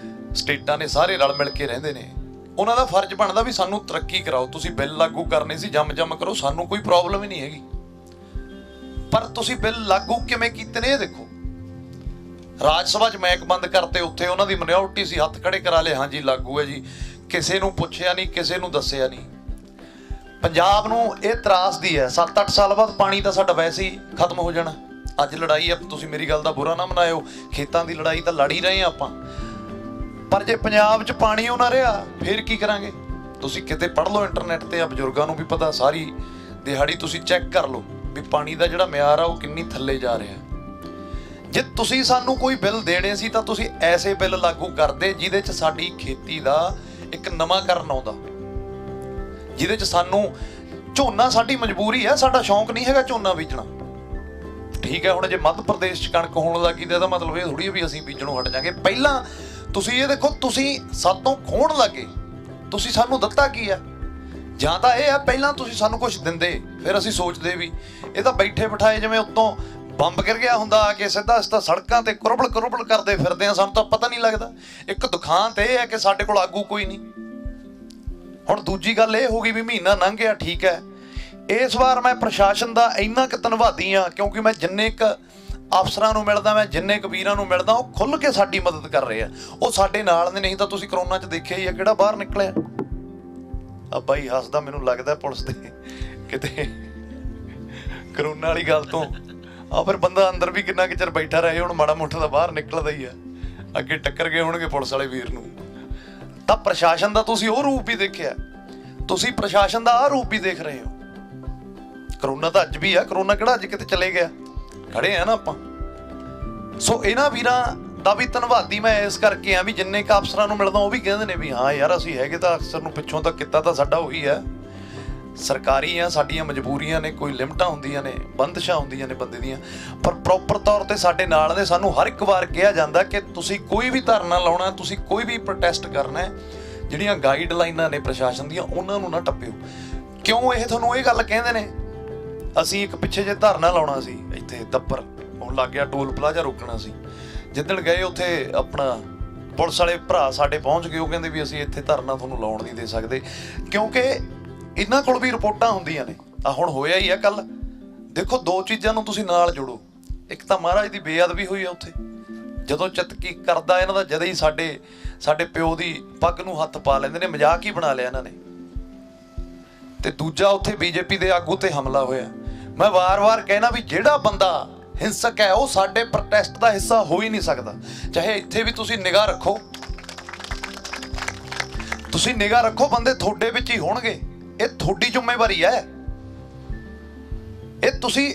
ਸਟੇਟਾਂ ਨੇ, ਸਾਰੇ ਰਲ ਮਿਲ ਕੇ ਰਹਿੰਦੇ ਨੇ। ਉਹਨਾਂ ਦਾ ਫਰਜ਼ ਬਣਦਾ ਵੀ ਸਾਨੂੰ ਤਰੱਕੀ ਕਰਾਓ। ਤੁਸੀਂ ਬਿੱਲ ਲਾਗੂ ਕਰਨੇ ਸੀ, ਜੰਮ ਕਰੋ, ਸਾਨੂੰ ਕੋਈ ਪ੍ਰੋਬਲਮ ਹੀ ਨਹੀਂ ਹੈਗੀ। ਪਰ ਤੁਸੀਂ ਬਿੱਲ ਲਾਗੂ ਕਿਵੇਂ ਕੀਤੇ ਨੇ ਇਹ ਦੇਖੋ। ਰਾਜ ਸਭਾ 'ਚ ਮੈਕ ਬੰਦ ਕਰਤੇ, ਉੱਥੇ ਉਹਨਾਂ ਦੀ ਮਿਨੋਰਟੀ ਸੀ, ਹੱਥ ਖੜੇ ਕਰਾ ਲਏ, ਹਾਂਜੀ ਲਾਗੂ ਹੈ ਜੀ। ਕਿਸੇ ਨੂੰ ਪੁੱਛਿਆ ਨਹੀਂ, ਕਿਸੇ ਨੂੰ ਦੱਸਿਆ ਨਹੀਂ। ਪੰਜਾਬ ਨੂੰ ਇਹ ਤਰਾਸਦੀ ਹੈ। 7-8 ਸਾਲ ਬਾਅਦ ਪਾਣੀ ਤਾਂ ਸਾਡਾ ਵੈਸੇ ਹੀ ਖਤਮ ਹੋ ਜਾਣਾ। ਅੱਜ ਲੜਾਈ ਹੈ, ਤੁਸੀਂ ਮੇਰੀ ਗੱਲ ਦਾ ਬੁਰਾ ਨਾ ਮਨਾਇਓ, ਖੇਤਾਂ ਦੀ ਲੜਾਈ ਤਾਂ ਲੜ ਹੀ ਰਹੇ ਹਾਂ ਆਪਾਂ। ਪਰ ਜੇ ਪੰਜਾਬ 'ਚ ਪਾਣੀ ਉਹ ਨਾ ਰਿਹਾ, ਫਿਰ ਕੀ ਕਰਾਂਗੇ? ਤੁਸੀਂ ਕਿਤੇ ਪੜ੍ਹ ਲਓ ਇੰਟਰਨੈਟ ਤੇ, ਆ ਬਜ਼ੁਰਗਾਂ ਨੂੰ ਵੀ ਪਤਾ, ਸਾਰੀ ਦਿਹਾੜੀ ਤੁਸੀਂ ਚੈੱਕ ਕਰ ਲਓ ਵੀ ਪਾਣੀ ਦਾ ਜਿਹੜਾ ਮਿਆਰ ਆ ਉਹ ਕਿੰਨੀ ਥੱਲੇ ਜਾ ਰਿਹਾ। ਜੇ ਤੁਸੀਂ ਸਾਨੂੰ ਕੋਈ ਬਿੱਲ ਦੇਣੇ ਸੀ ਤਾਂ ਤੁਸੀਂ ਐਸੇ ਬਿੱਲ ਲਾਗੂ ਕਰਦੇ ਜਿਹਦੇ 'ਚ ਸਾਡੀ ਖੇਤੀ ਦਾ ਇੱਕ ਨਵਾਂਕਰਨ ਆਉਂਦਾ, ਜਿਹਦੇ 'ਚ ਸਾਨੂੰ ਝੋਨਾ, ਸਾਡੀ ਮਜਬੂਰੀ ਹੈ, ਸਾਡਾ ਸ਼ੌਂਕ ਨਹੀਂ ਹੈਗਾ ਝੋਨਾ ਬੀਜਣਾ। ਠੀਕ ਹੈ, ਹੁਣ ਜੇ ਮੱਧ ਪ੍ਰਦੇਸ਼ 'ਚ ਕਣਕ ਹੋਣ ਲੱਗੀ ਤਾਂ ਇਹਦਾ ਮਤਲਬ ਇਹ ਥੋੜ੍ਹੀ ਵੀ ਅਸੀਂ ਬੀਜਣੋਂ ਹਟ ਜਾਵਾਂਗੇ। ਪਹਿਲਾਂ ਤੁਸੀਂ ਇਹ ਦੇਖੋ, ਤੁਸੀਂ ਸਾਤੋਂ ਖੋਹਣ ਲੱਗੇ, ਤੁਸੀਂ ਸਾਨੂੰ ਦਿੱਤਾ ਕੀ ਆ? ਜਾਂ ਤਾਂ ਇਹ ਆ ਪਹਿਲਾਂ ਤੁਸੀਂ ਸਾਨੂੰ ਕੁਝ ਦਿੰਦੇ, ਫਿਰ ਅਸੀਂ ਸੋਚਦੇ ਵੀ ਇਹ ਤਾਂ ਬੈਠੇ ਬਿਠਾਏ ਜਿਵੇਂ ਉੱਤੋਂ ਬੰਬ ਗਿਰ ਗਿਆ ਹੁੰਦਾ ਆ ਕੇ ਸਿੱਧਾ ਸੜਕਾਂ ਤੇ ਕੁਰਬਲ ਕਰਦੇ ਫਿਰਦੇ ਆ, ਸਾਨੂੰ ਤਾਂ ਪਤਾ ਨਹੀਂ ਲੱਗਦਾ। ਇੱਕ ਦੁਖਾਂਤ ਇਹ ਹੈ ਕਿ ਸਾਡੇ ਕੋਲ ਆਗੂ ਕੋਈ ਨਹੀਂ। ਹੁਣ ਦੂਜੀ ਗੱਲ ਇਹ ਹੋ ਗਈ ਵੀ ਮਹੀਨਾ ਲੰਘ ਗਿਆ, ਠੀਕ ਹੈ। ਇਸ ਵਾਰ ਮੈਂ ਪ੍ਰਸ਼ਾਸਨ ਦਾ ਇੰਨਾ ਕੁ ਧੰਨਵਾਦੀ ਹਾਂ, ਕਿਉਂਕਿ ਮੈਂ ਜਿੰਨੇ ਕੁ ਅਫਸਰਾਂ ਨੂੰ ਮਿਲਦਾ, ਮੈਂ ਜਿੰਨੇ ਕੁ ਵੀਰਾਂ ਨੂੰ ਮਿਲਦਾ, ਉਹ ਖੁੱਲ੍ਹ ਕੇ ਸਾਡੀ ਮਦਦ ਕਰ ਰਹੇ ਆ। ਉਹ ਸਾਡੇ ਨਾਲ ਨੇ, ਨਹੀਂ ਤਾਂ ਤੁਸੀਂ ਕਰੋਨਾ 'ਚ ਦੇਖਿਆ ਹੀ ਆ ਕਿਹੜਾ ਬਾਹਰ ਨਿਕਲਿਆ। ਆ ਬਾਈ ਹੱਸਦਾ, ਮੈਨੂੰ ਲੱਗਦਾ ਪੁਲਿਸ ਦੇ ਕਿਤੇ ਕਰੋਨਾ ਵਾਲੀ ਗੱਲ ਤੋਂ ਆ ਫਿਰ ਬੰਦਾ ਅੰਦਰ ਵੀ ਕਿੰਨਾ ਕੁ ਚਿਰ ਬੈਠਾ ਰਹੇ। ਹੁਣ ਮਾੜਾ ਮੋਟਾ ਤਾਂ ਬਾਹਰ ਨਿਕਲਦਾ ਹੀ ਆ। ਅੱਗੇ ਟੱਕਰ ਗਏ ਹੋਣਗੇ ਪੁਲਿਸ ਵਾਲੇ ਵੀਰ ਨੂੰ। ਤਾਂ ਪ੍ਰਸ਼ਾਸਨ ਦਾ ਤੁਸੀਂ ਉਹ ਰੂਪ ਵੀ ਦੇਖਿਆ, ਤੁਸੀਂ ਪ੍ਰਸ਼ਾਸਨ ਦਾ ਆਹ ਰੂਪ ਵੀ ਦੇਖ ਰਹੇ ਹੋ। ਕਰੋਨਾ ਤਾਂ ਅੱਜ ਵੀ ਆ, ਕਰੋਨਾ ਕਿਹੜਾ ਅੱਜ ਕਿਤੇ ਚਲੇ ਗਿਆ, ਖੜੇ ਆ ਨਾ ਆਪਾਂ। ਸੋ ਇਹਨਾਂ ਵੀਰਾਂ ਦਾ ਵੀ ਧੰਨਵਾਦੀ ਮੈਂ ਇਸ ਕਰਕੇ ਆ ਵੀ ਜਿੰਨੇ ਕ ਅਫਸਰਾਂ ਨੂੰ ਮਿਲਦਾ ਉਹ ਵੀ ਕਹਿੰਦੇ ਨੇ ਵੀ ਹਾਂ ਯਾਰ ਅਸੀਂ ਹੈਗੇ ਤਾਂ ਅਫਸਰ ਨੂੰ ਪਿੱਛੋਂ ਤਾਂ ਕੀਤਾ ਤਾਂ ਸਾਡਾ ਉਹੀ ਹੈ, ਸਰਕਾਰੀ ਆ, ਸਾਡੀਆਂ ਮਜਬੂਰੀਆਂ ਨੇ, ਕੋਈ ਲਿਮਟਾਂ ਹੁੰਦੀਆਂ ਨੇ, ਬੰਦਿਸ਼ਾਂ ਹੁੰਦੀਆਂ ਨੇ ਬੰਦੇ ਦੀਆਂ, ਪਰ ਪ੍ਰੋਪਰ ਤੌਰ ਤੇ ਸਾਡੇ ਨਾਲ ਨੇ। ਸਾਨੂੰ ਹਰ ਇੱਕ ਵਾਰ ਕਿਹਾ ਜਾਂਦਾ ਕਿ ਤੁਸੀਂ ਕੋਈ ਵੀ ਧਰਨਾ ਲਾਉਣਾ, ਤੁਸੀਂ ਕੋਈ ਵੀ ਪ੍ਰੋਟੈਸਟ ਕਰਨਾ, ਜਿਹੜੀਆਂ ਗਾਈਡਲਾਈਨਾਂ ਨੇ ਪ੍ਰਸ਼ਾਸਨ ਦੀਆਂ ਉਹਨਾਂ ਨੂੰ ਨਾ ਟੱਪਿਓ। ਕਿਉਂ ਇਹ ਤੁਹਾਨੂੰ ਇਹ ਗੱਲ ਕਹਿੰਦੇ ਨੇ? ਅਸੀਂ ਇੱਕ ਪਿੱਛੇ ਜੇ ਧਰਨਾ ਲਾਉਣਾ ਸੀ ਇੱਥੇ ਦੱਬਰ, ਹੁਣ ਲੱਗ ਗਿਆ ਟੋਲ ਪਲਾਜ਼ਾ ਰੋਕਣਾ ਸੀ, ਜਿੱਦਣ ਗਏ ਉੱਥੇ ਆਪਣਾ ਪੁਲਿਸ ਵਾਲੇ ਭਰਾ ਸਾਡੇ ਪਹੁੰਚ ਗਏ, ਉਹ ਕਹਿੰਦੇ ਵੀ ਅਸੀਂ ਇੱਥੇ ਧਰਨਾ ਤੁਹਾਨੂੰ ਲਾਉਣ ਨਹੀਂ ਦੇ ਸਕਦੇ, ਕਿਉਂਕਿ ਇਹਨਾਂ ਕੋਲ ਵੀ ਰਿਪੋਰਟਾਂ ਹੁੰਦੀਆਂ ਨੇ। ਆ ਹੁਣ ਹੋਇਆ ਹੀ ਆ ਕੱਲ, ਦੇਖੋ ਦੋ ਚੀਜ਼ਾਂ ਨੂੰ ਤੁਸੀਂ ਨਾਲ ਜੋੜੋ, ਇੱਕ ਤਾਂ ਮਹਾਰਾਜ ਦੀ ਬੇਅਦਬੀ ਹੋਈ ਆ ਉੱਥੇ, ਜਦੋਂ ਚਿੱਤ ਕੀ ਕਰਦਾ ਇਹਨਾਂ ਦਾ ਜਦੇ ਹੀ ਸਾਡੇ ਪਿਓ ਦੀ ਪੱਗ ਨੂੰ ਹੱਥ ਪਾ ਲੈਂਦੇ ਨੇ, ਮਜ਼ਾਕ ਹੀ ਬਣਾ ਲਿਆ ਇਹਨਾਂ ਨੇ, ਤੇ ਦੂਜਾ ਉੱਥੇ ਬੀਜੇਪੀ ਦੇ ਆਗੂ ਤੇ ਹਮਲਾ ਹੋਇਆ। ਮੈਂ ਵਾਰ-ਵਾਰ ਕਹਿਣਾ ਵੀ ਜਿਹੜਾ ਬੰਦਾ ਹਿੰਸਕ ਹੈ ਉਹ ਸਾਡੇ ਪ੍ਰੋਟੈਸਟ ਦਾ ਹਿੱਸਾ ਹੋ ਹੀ ਨਹੀਂ ਸਕਦਾ। ਚਾਹੇ ਇੱਥੇ ਵੀ ਤੁਸੀਂ ਨਿਗਾਹ ਰੱਖੋ, ਤੁਸੀਂ ਨਿਗਾਹ ਰੱਖੋ, ਬੰਦੇ ਤੁਹਾਡੇ ਵਿੱਚ ਹੀ ਹੋਣਗੇ, ਇਹ ਤੁਹਾਡੀ ਜ਼ਿੰਮੇਵਾਰੀ ਹੈ। ਇਹ ਤੁਸੀਂ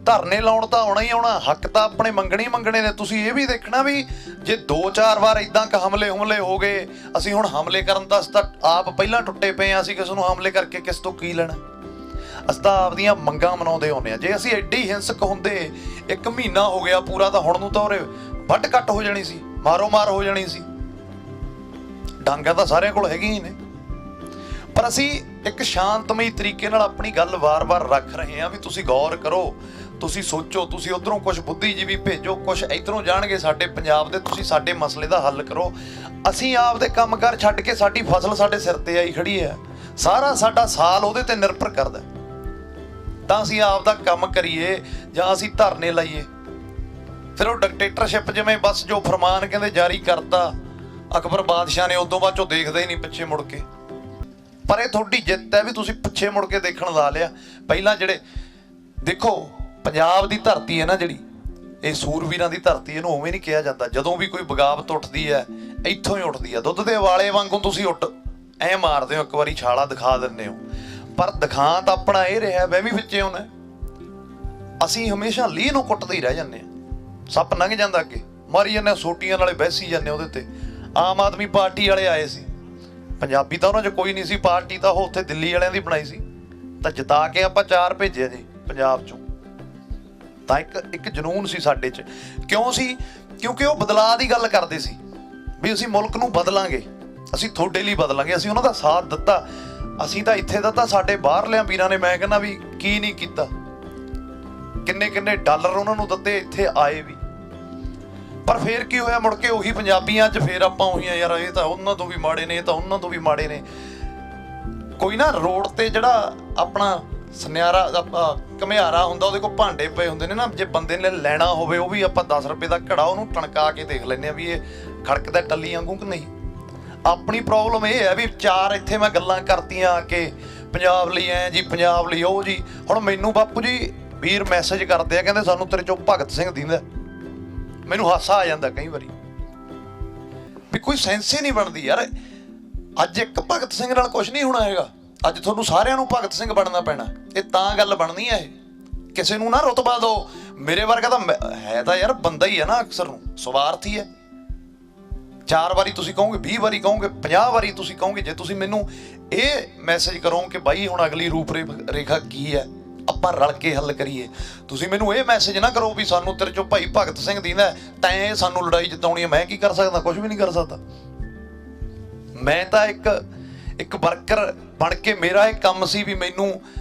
ਧਰਨੇ ਲਾਉਣ ਤਾਂ ਆਉਣਾ ਹੀ ਆਉਣਾ, ਹੱਕ ਤਾਂ ਆਪਣੇ ਮੰਗਣੇ ਨੇ। ਤੁਸੀਂ ਇਹ ਵੀ ਦੇਖਣਾ ਵੀ ਜੇ 2-4 ਵਾਰ ਇਦਾਂ ਕ ਹਮਲੇ ਹੋ ਗਏ, ਅਸੀਂ ਹੁਣ ਹਮਲੇ ਕਰਨ ਤਾਂ ਆਪ ਪਹਿਲਾਂ ਟੁੱਟੇ ਪਏ ਆ, ਅਸੀਂ ਕਿਸ ਨੂੰ ਹਮਲੇ ਕਰਕੇ ਕਿਸ ਤੋਂ ਕੀ ਲੈਣਾ? ਅਸੀਂ ਤਾਂ ਆਪਦੀਆਂ ਮੰਗਾਂ ਮਨਾਉਂਦੇ ਹੁੰਦੇ ਆ। ਜੇ ਅਸੀਂ ਐਡੀ ਹਿੰਸਕ ਹੁੰਦੇ, 1 ਮਹੀਨਾ ਹੋ ਗਿਆ ਪੂਰਾ, ਤਾਂ ਹੁਣ ਨੂੰ ਤਾਂ ਉਰੇ ਵੱਟ ਕੱਟ ਹੋ ਜਾਣੀ ਸੀ, ਮਾਰੋ ਮਾਰ ਹੋ ਜਾਣੀ ਸੀ। ਡਾਂਗਾ ਤਾਂ ਸਾਰਿਆਂ ਕੋਲ ਹੈਗੀਆਂ ਹੀ ਨੇ, ਪਰ ਅਸੀਂ ਇੱਕ ਸ਼ਾਂਤਮਈ ਤਰੀਕੇ ਨਾਲ ਆਪਣੀ ਗੱਲ ਵਾਰ-ਵਾਰ ਰੱਖ ਰਹੇ ਹਾਂ ਵੀ ਤੁਸੀਂ ਗੌਰ ਕਰੋ, ਤੁਸੀਂ ਸੋਚੋ, ਤੁਸੀਂ ਉਧਰੋਂ ਕੁਝ ਬੁੱਧੀਜੀਵੀ ਭੇਜੋ, ਕੁਝ ਇੱਧਰੋਂ ਜਾਣਗੇ ਸਾਡੇ ਪੰਜਾਬ ਦੇ, ਤੁਸੀਂ ਸਾਡੇ ਮਸਲੇ ਦਾ ਹੱਲ ਕਰੋ। ਅਸੀਂ ਆਪਦੇ ਕੰਮਕਾਰ ਛੱਡ ਕੇ, ਸਾਡੀ ਫਸਲ ਸਾਡੇ ਸਿਰ ਤੇ ਆਈ ਖੜੀ ਹੈ, ਸਾਰਾ ਸਾਡਾ ਸਾਲ ਉਹਦੇ ਤੇ ਨਿਰਭਰ ਕਰਦਾ, ਤਾਂ ਅਸੀਂ ਆਪਦਾ ਕੰਮ ਕਰੀਏ ਜਾਂ ਅਸੀਂ ਧਰਨੇ ਲਾਈਏ। ਫਿਰ ਉਹ ਡਿਕਟੇਟਰਸ਼ਿਪ ਜਿਵੇਂ ਬਸ ਜੋ ਫਰਮਾਨ ਕਹਿੰਦੇ ਜਾਰੀ ਕਰਤਾ ਅਕਬਰ ਬਾਦਸ਼ਾਹ ਨੇ, ਉਦੋਂ ਬਾਅਦ ਚੋਂ ਦੇਖਦੇ ਹੀ ਨਹੀਂ ਪਿੱਛੇ ਮੁੜ ਕੇ। ਪਰ ਇਹ ਤੁਹਾਡੀ ਜਿੱਤ ਹੈ ਵੀ ਤੁਸੀਂ ਪਿੱਛੇ ਮੁੜ ਕੇ ਦੇਖਣ ਲਾ ਲਿਆ। ਪਹਿਲਾਂ ਜਿਹੜੇ ਦੇਖੋ ਪੰਜਾਬ ਦੀ ਧਰਤੀ ਹੈ ਨਾ ਜਿਹੜੀ, ਇਹ ਸੂਰਵੀਰਾਂ ਦੀ ਧਰਤੀ, ਇਹਨੂੰ ਉਵੇਂ ਨਹੀਂ ਕਿਹਾ ਜਾਂਦਾ। ਜਦੋਂ ਵੀ ਕੋਈ ਬਗਾਵਤ ਉੱਠਦੀ ਹੈ ਇੱਥੋਂ ਹੀ ਉੱਠਦੀ ਹੈ, ਦੁੱਧ ਦੇ ਉਬਾਲੇ ਵਾਂਗੂ ਤੁਸੀਂ ਉੱਟ ਐ ਮਾਰਦੇ ਹੋ, ਇੱਕ ਵਾਰੀ ਛਾਲਾ ਦਿਖਾ ਦਿੰਦੇ ਹੋ, ਪਰ ਦਿਖਾ ਤਾਂ ਆਪਣਾ ਇਹ ਰਿਹਾ ਵਹਿ ਵੀ ਵਿੱਚੇ ਹੋਣਾ। ਅਸੀਂ ਹਮੇਸ਼ਾ ਲੀਹ ਨੂੰ ਕੁੱਟਦੇ ਹੀ ਰਹਿ ਜਾਂਦੇ ਹਾਂ, ਸੱਪ ਲੰਘ ਜਾਂਦਾ ਅੱਗੇ, ਮਾਰੀ ਜਾਂਦੇ, ਸੋਟੀਆਂ ਨਾਲੇ ਬਹਿਸੀ ਜਾਂਦੇ ਉਹਦੇ ਤੇ। ਆਮ ਆਦਮੀ ਪਾਰਟੀ ਵਾਲੇ ਆਏ ਸੀ, ਪੰਜਾਬੀ ਤਾਂ ਉਹਨਾਂ 'ਚ ਕੋਈ ਨਹੀਂ ਸੀ, ਪਾਰਟੀ ਤਾਂ ਉਹ ਉੱਥੇ ਦਿੱਲੀ ਵਾਲਿਆਂ ਦੀ ਬਣਾਈ ਸੀ, ਤਾਂ ਜਿਤਾ ਕੇ ਆਪਾਂ 4 ਭੇਜਿਆ ਜੀ ਪੰਜਾਬ 'ਚੋਂ। ਤਾਂ ਇੱਕ ਜਨੂਨ ਸੀ ਸਾਡੇ 'ਚ। ਕਿਉਂ ਸੀ? ਕਿਉਂਕਿ ਉਹ ਬਦਲਾਅ ਦੀ ਗੱਲ ਕਰਦੇ ਸੀ ਵੀ ਅਸੀਂ ਮੁਲਕ ਨੂੰ ਬਦਲਾਂਗੇ, ਅਸੀਂ ਤੁਹਾਡੇ ਲਈ ਬਦਲਾਂਗੇ। ਅਸੀਂ ਉਹਨਾਂ ਦਾ ਸਾਥ ਦਿੱਤਾ, ਅਸੀਂ ਤਾਂ ਇੱਥੇ ਦਾ ਤਾਂ ਸਾਡੇ ਬਾਹਰਲਿਆਂ ਵੀਰਾਂ ਨੇ ਮੈਂ ਕਹਿੰਦਾ ਵੀ ਕੀ ਨਹੀਂ ਕੀਤਾ, ਕਿੰਨੇ ਡਾਲਰ ਉਹਨਾਂ ਨੂੰ ਦਿੱਤੇ, ਇੱਥੇ ਆਏ ਵੀ। ਪਰ ਫੇਰ ਕੀ ਹੋਇਆ, ਮੁੜ ਕੇ ਉਹੀ ਪੰਜਾਬੀਆਂ 'ਚ ਫੇਰ ਆਪਾਂ ਉਹੀ ਆ, ਯਾਰ ਇਹ ਤਾਂ ਉਹਨਾਂ ਤੋਂ ਵੀ ਮਾੜੇ ਨੇ, ਇਹ ਤਾਂ ਉਹਨਾਂ ਤੋਂ ਵੀ ਮਾੜੇ ਨੇ। ਕੋਈ ਨਾ ਰੋਡ ਤੇ ਜਿਹੜਾ ਆਪਣਾ ਸੁਨਿਆਰਾ ਘੁਮਿਆਰਾ ਹੁੰਦਾ, ਉਹਦੇ ਕੋਲ ਭਾਂਡੇ ਪਏ ਹੁੰਦੇ ਨੇ ਨਾ, ਜੇ ਬੰਦੇ ਨੇ ਲੈਣਾ ਹੋਵੇ ਉਹ ਵੀ ਆਪਾਂ 10 ਰੁਪਏ ਦਾ ਘੜਾ ਉਹਨੂੰ ਟਣਕਾ ਕੇ ਦੇਖ ਲੈਂਦੇ ਆ ਵੀ ਇਹ ਖੜਕਦਾ ਟੱਲੀ ਵਾਂਗੂ ਕਿ ਨਹੀਂ। ਆਪਣੀ ਪ੍ਰੋਬਲਮ ਇਹ ਹੈ ਵੀ 4 ਇੱਥੇ ਮੈਂ ਗੱਲਾਂ ਕਰਤੀਆਂ ਕਿ ਪੰਜਾਬ ਲਈ ਐ ਜੀ, ਪੰਜਾਬ ਲਈ ਉਹ ਜੀ। ਹੁਣ ਮੈਨੂੰ ਬਾਪੂ ਜੀ ਵੀਰ ਮੈਸੇਜ ਕਰਦੇ ਆ, ਕਹਿੰਦੇ ਸਾਨੂੰ ਤੇਰੇ ਚੋਂ ਭਗਤ ਸਿੰਘ ਦਿੰਦਾ। ਮੈਨੂੰ ਹਾਸਾ ਆ ਜਾਂਦਾ ਕਈ ਵਾਰੀ ਵੀ ਕੋਈ ਸੈਂਸ ਹੀ ਨਹੀਂ ਬਣਦੀ ਯਾਰ। ਅੱਜ ਇੱਕ ਭਗਤ ਸਿੰਘ ਨਾਲ ਕੁਝ ਨਹੀਂ ਹੋਣਾ ਹੈਗਾ, ਅੱਜ ਤੁਹਾਨੂੰ ਸਾਰਿਆਂ ਨੂੰ ਭਗਤ ਸਿੰਘ ਬਣਨਾ ਪੈਣਾ। ਇਹ ਤਾਂ ਗੱਲ ਬਣਨੀ ਹੈ, ਇਹ ਕਿਸੇ ਨੂੰ ਨਾ ਰੁਤਬਾ ਦਿਓ। ਮੇਰੇ ਵਰਗਾ ਤਾਂ ਹੈ ਤਾਂ ਯਾਰ ਬੰਦਾ ਹੀ ਹੈ ਨਾ, ਅਕਸਰ ਨੂੰ ਸਵਾਰਥੀ ਹੈ। 4 ਵਾਰੀ ਤੁਸੀਂ ਕਹੋਗੇ, 20 ਵਾਰੀ ਕਹੋਗੇ, 50 ਵਾਰੀ ਤੁਸੀਂ ਕਹੋਗੇ। ਜੇ ਤੁਸੀਂ ਮੈਨੂੰ ਇਹ ਮੈਸੇਜ ਕਰੋ ਕਿ ਬਾਈ ਹੁਣ ਅਗਲੀ ਰੂਪ ਰੇਖਾ ਕੀ ਹੈ, ਆਪਾਂ ਰਲ ਕੇ ਹੱਲ ਕਰੀਏ, ਤੁਸੀਂ ਮੈਨੂੰ ਇਹ ਮੈਸੇਜ ਨਾ ਕਰੋ ਵੀ ਸਾਨੂੰ ਤੇਰੇ ਚੋਂ ਭਾਈ ਭਗਤ ਸਿੰਘ ਦੀਂਦਾ ਤੈਂ ਸਾਨੂੰ ਲੜਾਈ ਜਿਤਾਉਣੀ ਹੈ। ਮੈਂ ਕੀ ਕਰ ਸਕਦਾ? ਕੁਝ ਵੀ ਨਹੀਂ ਕਰ ਸਕਦਾ। ਮੈਂ ਤਾਂ ਇੱਕ ਵਰਕਰ ਬਣ ਕੇ ਮੇਰਾ ਇਹ ਕੰਮ ਸੀ ਵੀ ਮੈਨੂੰ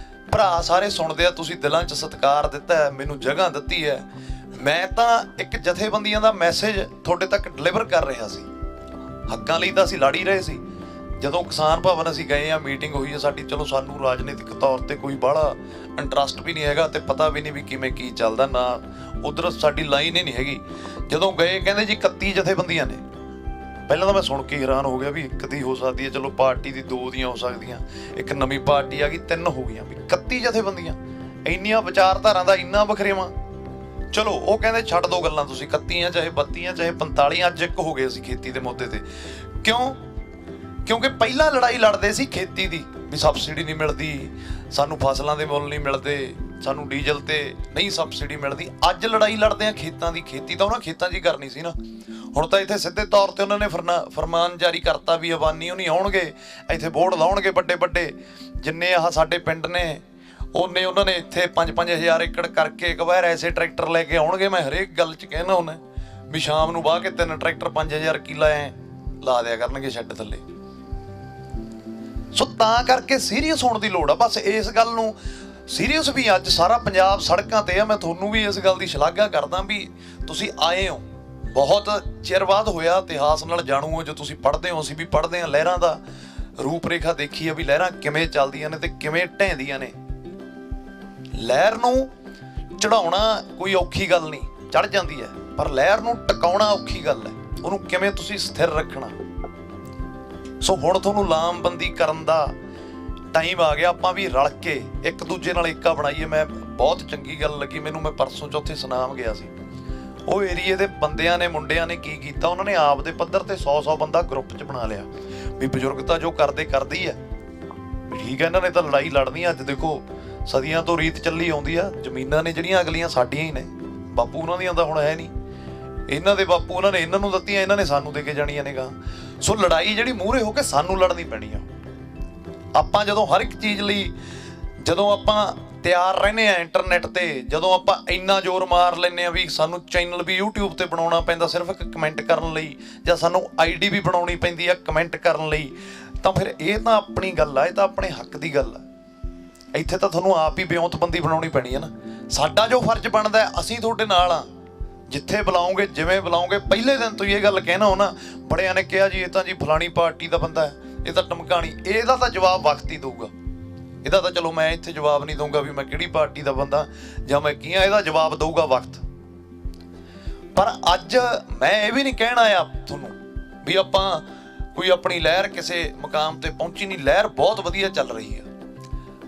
ਭਰਾ ਸਾਰੇ ਸੁਣਦੇ ਆ, ਤੁਸੀਂ ਦਿਲਾਂ 'ਚ ਸਤਿਕਾਰ ਦਿੱਤਾ ਹੈ, ਮੈਨੂੰ ਜਗ੍ਹਾ ਦਿੱਤੀ ਹੈ। ਮੈਂ ਤਾਂ ਇੱਕ ਜਥੇਬੰਦੀਆਂ ਦਾ ਮੈਸੇਜ ਤੁਹਾਡੇ ਤੱਕ ਡਿਲੀਵਰ ਕਰ ਰਿਹਾ ਸੀ। ਹੱਕਾਂ ਲਈ ਤਾਂ ਅਸੀਂ ਲੜ ਹੀ ਰਹੇ ਸੀ। ਜਦੋਂ ਕਿਸਾਨ ਭਵਨ ਅਸੀਂ ਗਏ ਆ, ਮੀਟਿੰਗ ਹੋਈ ਹੈ ਸਾਡੀ, ਚਲੋ ਸਾਨੂੰ ਰਾਜਨੀਤਿਕ ਤੌਰ ਤੇ ਕੋਈ ਬਾਹਲਾ ਇੰਟਰਸਟ ਵੀ ਨਹੀਂ ਹੈਗਾ ਤੇ ਪਤਾ ਵੀ ਨਹੀਂ ਵੀ ਕਿਵੇਂ ਕੀ ਚੱਲਦਾ, ਨਾ ਉਧਰ ਸਾਡੀ ਲਾਈਨ ਹੀ ਨਹੀਂ ਹੈਗੀ। ਜਦੋਂ ਗਏ ਕਹਿੰਦੇ ਜੀ 31 ਜਥੇਬੰਦੀਆਂ ਨੇ। ਪਹਿਲਾਂ ਤਾਂ ਮੈਂ ਸੁਣ ਕੇ ਹੈਰਾਨ ਹੋ ਗਿਆ ਵੀ 1 ਦੀ ਹੋ ਸਕਦੀ ਹੈ, ਚਲੋ ਪਾਰਟੀ ਦੀ 2 ਦੀਆਂ ਹੋ ਸਕਦੀਆਂ, ਇੱਕ ਨਵੀਂ ਪਾਰਟੀ ਆ ਗਈ 3 ਹੋ ਗਈਆਂ, ਵੀ 31 ਜਥੇਬੰਦੀਆਂ, ਇੰਨੀਆਂ ਵਿਚਾਰਧਾਰਾ ਦਾ ਇੰਨਾ ਵਖਰੇਵਾਂ। ਚਲੋ ਉਹ ਕਹਿੰਦੇ ਛੱਡ ਦੋ ਗੱਲਾਂ, ਤੁਸੀਂ 31 ਚਾਹੇ 32 ਚਾਹੇ 45, ਅੱਜ ਇੱਕ ਹੋ ਗਏ ਅਸੀਂ ਖੇਤੀ ਦੇ ਮੁੱਦੇ ਤੇ। ਕਿਉਂਕਿ ਪਹਿਲਾਂ ਲੜਾਈ ਲੜਦੇ ਸੀ ਖੇਤੀ ਦੀ, ਵੀ ਸਬਸਿਡੀ ਨਹੀਂ ਮਿਲਦੀ, ਸਾਨੂੰ ਫਸਲਾਂ ਦੇ ਮੁੱਲ ਨਹੀਂ ਮਿਲਦੇ, ਸਾਨੂੰ ਡੀਜ਼ਲ ਤੇ ਨਹੀਂ ਸਬਸਿਡੀ ਮਿਲਦੀ। ਅੱਜ ਲੜਾਈ ਲੜਦੇ ਆ ਖੇਤਾਂ ਦੀ, ਖੇਤੀ ਤਾਂ ਉਹਨਾਂ ਖੇਤਾਂ 'ਚ ਹੀ ਕਰਨੀ ਸੀ ਨਾ। ਹੁਣ ਤਾਂ ਇੱਥੇ ਸਿੱਧੇ ਤੌਰ ਤੇ ਉਹਨਾਂ ਨੇ ਫਰਮਾਨ ਜਾਰੀ ਕਰਤਾ ਵੀ ਅਬਾਨੀ ਉਹ ਨਹੀਂ ਆਉਣਗੇ, ਇੱਥੇ ਬੋਰਡ ਲਾਉਣਗੇ ਵੱਡੇ ਵੱਡੇ, ਜਿੰਨੇ ਆਹ ਸਾਡੇ ਪਿੰਡ ਨੇ ਉਹਨੇ ਉਹਨਾਂ ਨੇ ਇੱਥੇ 5-5 ਹਜ਼ਾਰ ਏਕੜ ਕਰਕੇ ਇੱਕ ਵਾਰ ਐਸੇ ਟਰੈਕਟਰ ਲੈ ਕੇ ਆਉਣਗੇ। ਮੈਂ ਹਰੇਕ ਗੱਲ 'ਚ ਕਹਿਣਾ ਹੁੰਦਾ ਵੀ ਸ਼ਾਮ ਨੂੰ ਵਾਹ ਕੇ 3 ਟਰੈਕਟਰ 5000 ਕਿੱਲਾ ਐ ਲਾ ਦਿਆ ਕਰਨਗੇ ਸ਼ੈੱਡ ਥੱਲੇ। ਸੋ ਤਾਂ ਕਰਕੇ ਸੀਰੀਅਸ ਹੋਣ ਦੀ ਲੋੜ ਆ। ਬਸ ਇਸ ਗੱਲ ਨੂੰ ਸੀਰੀਅਸ ਵੀ ਅੱਜ ਸਾਰਾ ਪੰਜਾਬ ਸੜਕਾਂ ਤੇ ਆ। ਮੈਂ ਤੁਹਾਨੂੰ ਵੀ ਇਸ ਗੱਲ ਦੀ ਸ਼ਲਾਘਾ ਕਰਦਾ ਵੀ ਤੁਸੀਂ ਆਏ ਹੋ, ਬਹੁਤ ਚਿਰ ਬਾਅਦ ਹੋਇਆ, ਇਤਿਹਾਸ ਨਾਲ ਜਾਣੂ ਹੋ ਜੋ ਤੁਸੀਂ ਪੜ੍ਹਦੇ ਹੋ, ਅਸੀਂ ਵੀ ਪੜ੍ਹਦੇ ਹਾਂ। ਲਹਿਰਾਂ ਦਾ ਰੂਪ ਰੇਖਾ ਦੇਖੀ ਆ ਵੀ ਲਹਿਰਾਂ ਕਿਵੇਂ ਚੱਲਦੀਆਂ ਨੇ ਤੇ ਕਿਵੇਂ ਢਹਿੰਦੀਆਂ ਨੇ। ਲਹਿਰ ਨੂੰ ਚੜਾਉਣਾ ਕੋਈ ਔਖੀ ਗੱਲ ਨਹੀਂ, ਚੜ ਜਾਂਦੀ ਹੈ, ਪਰ ਲਹਿਰ ਨੂੰ ਟਿਕਾਉਣਾ ਔਖੀ ਗੱਲ ਹੈ। ਉਹਨੂੰ ਕਿਵੇਂ ਤੁਸੀਂ ਸਥਿਰ ਰੱਖਣਾ। ਸੋ ਹੁਣ ਤੁਹਾਨੂੰ ਲਾਮਬੰਦੀ ਕਰਨ ਦਾ ਟਾਈਮ ਆ ਗਿਆ। ਆਪਾਂ ਵੀ ਰਲ ਕੇ ਇੱਕ ਦੂਜੇ ਨਾਲ ਏਕਾ ਬਣਾਈਏ। ਮੈਂ ਬਹੁਤ ਚੰਗੀ ਗੱਲ ਲੱਗੀ ਮੈਨੂੰ, ਮੈਂ ਪਰਸੋਂ ਚੌਥੇ ਸੁਨਾਮ ਗਿਆ ਸੀ। ਉਹ ਏਰੀਏ ਦੇ ਬੰਦਿਆਂ ਨੇ, ਮੁੰਡਿਆਂ ਨੇ ਕੀ ਕੀਤਾ, ਉਹਨਾਂ ਨੇ ਆਪ ਦੇ ਪੱਧਰ ਤੇ 100 ਬੰਦਾ ਗਰੁੱਪ 'ਚ ਬਣਾ ਲਿਆ ਵੀ ਬਜ਼ੁਰਗ ਤਾਂ ਜੋ ਕਰਦੇ ਹੀ ਆ, ਠੀਕ ਹੈ, ਇਹਨਾਂ ਨੇ ਤਾਂ ਲੜਾਈ ਲੜਨੀ। ਅੱਜ ਦੇਖੋ ਸਦੀਆਂ ਤੋਂ ਰੀਤ ਚੱਲੀ ਆਉਂਦੀ ਆ, ਜ਼ਮੀਨਾਂ ਨੇ ਜਿਹੜੀਆਂ ਅਗਲੀਆਂ ਸਾਡੀਆਂ ਹੀ ਨੇ, ਬਾਪੂ ਉਹਨਾਂ ਦੀਆਂ ਤਾਂ ਹੁਣ ਹੈ ਨਹੀਂ। ਇਹਨਾਂ ਦੇ ਬਾਪੂ ਉਹਨਾਂ ਨੇ ਇਹਨਾਂ ਨੂੰ ਦਿੱਤੀਆਂ, ਇਹਨਾਂ ਨੇ ਸਾਨੂੰ ਦੇ ਕੇ ਜਾਣੀਆਂ ਨੇ ਗਾ। ਸੋ ਲੜਾਈ ਜਿਹੜੀ ਮੂਹਰੇ ਹੋ ਕੇ ਸਾਨੂੰ ਲੜਨੀ ਪੈਣੀ ਆ। ਆਪਾਂ ਜਦੋਂ ਹਰ ਇੱਕ ਚੀਜ਼ ਲਈ ਜਦੋਂ ਆਪਾਂ ਤਿਆਰ ਰਹਿੰਦੇ ਆ ਇੰਟਰਨੈਟ ਤੇ, ਜਦੋਂ ਆਪਾਂ ਇੰਨਾ ਜ਼ੋਰ ਮਾਰ ਲੈਂਦੇ ਆ ਵੀ ਸਾਨੂੰ ਚੈਨਲ ਵੀ YouTube ਤੇ ਬਣਾਉਣਾ ਪੈਂਦਾ ਸਿਰਫ ਇੱਕ ਕਮੈਂਟ ਕਰਨ ਲਈ, ਜਾਂ ਸਾਨੂੰ ID ਵੀ ਬਣਾਉਣੀ ਪੈਂਦੀ ਆ ਕਮੈਂਟ ਕਰਨ ਲਈ, ਤਾਂ ਫਿਰ ਇਹ ਤਾਂ ਆਪਣੀ ਗੱਲ ਆ, ਇਹ ਤਾਂ ਆਪਣੇ ਹੱਕ ਦੀ ਗੱਲ ਆ। ਇੱਥੇ ਤਾਂ ਤੁਹਾਨੂੰ ਆਪ ਹੀ ਵਿਉਂਤਬੰਦੀ ਬਣਾਉਣੀ ਪੈਣੀ ਹੈ ਨਾ। ਸਾਡਾ ਜੋ ਫਰਜ਼ ਬਣਦਾ ਅਸੀਂ ਤੁਹਾਡੇ ਨਾਲ ਆ, ਜਿੱਥੇ ਬੁਲਾਓਗੇ ਜਿਵੇਂ ਬੁਲਾਓਗੇ। ਪਹਿਲੇ ਦਿਨ ਤੋਂ ਹੀ ਇਹ ਗੱਲ ਕਹਿਣਾ ਹੋ ਨਾ, ਬੜਿਆਂ ਨੇ ਕਿਹਾ ਜੀ ਇਹ ਤਾਂ ਜੀ ਫਲਾਣੀ ਪਾਰਟੀ ਦਾ ਬੰਦਾ ਹੈ, ਇਹ ਤਾਂ ਧਮਕਾਣੀ। ਇਹਦਾ ਤਾਂ ਜਵਾਬ ਵਕਤ ਹੀ ਦਊਗਾ। ਇਹਦਾ ਤਾਂ ਚਲੋ ਮੈਂ ਇੱਥੇ ਜਵਾਬ ਨਹੀਂ ਦਊਂਗਾ ਵੀ ਮੈਂ ਕਿਹੜੀ ਪਾਰਟੀ ਦਾ ਬੰਦਾ ਜਾਂ ਮੈਂ ਕੀ ਆ, ਇਹਦਾ ਜਵਾਬ ਦਊਗਾ ਵਕਤ। ਪਰ ਅੱਜ ਮੈਂ ਇਹ ਵੀ ਨਹੀਂ ਕਹਿਣ ਆਇਆ ਤੁਹਾਨੂੰ ਵੀ ਆਪਾਂ ਕੋਈ ਆਪਣੀ ਲਹਿਰ ਕਿਸੇ ਮੁਕਾਮ ਤੇ ਪਹੁੰਚੀ ਨਹੀਂ। ਲਹਿਰ ਬਹੁਤ ਵਧੀਆ ਚੱਲ ਰਹੀ ਹੈ,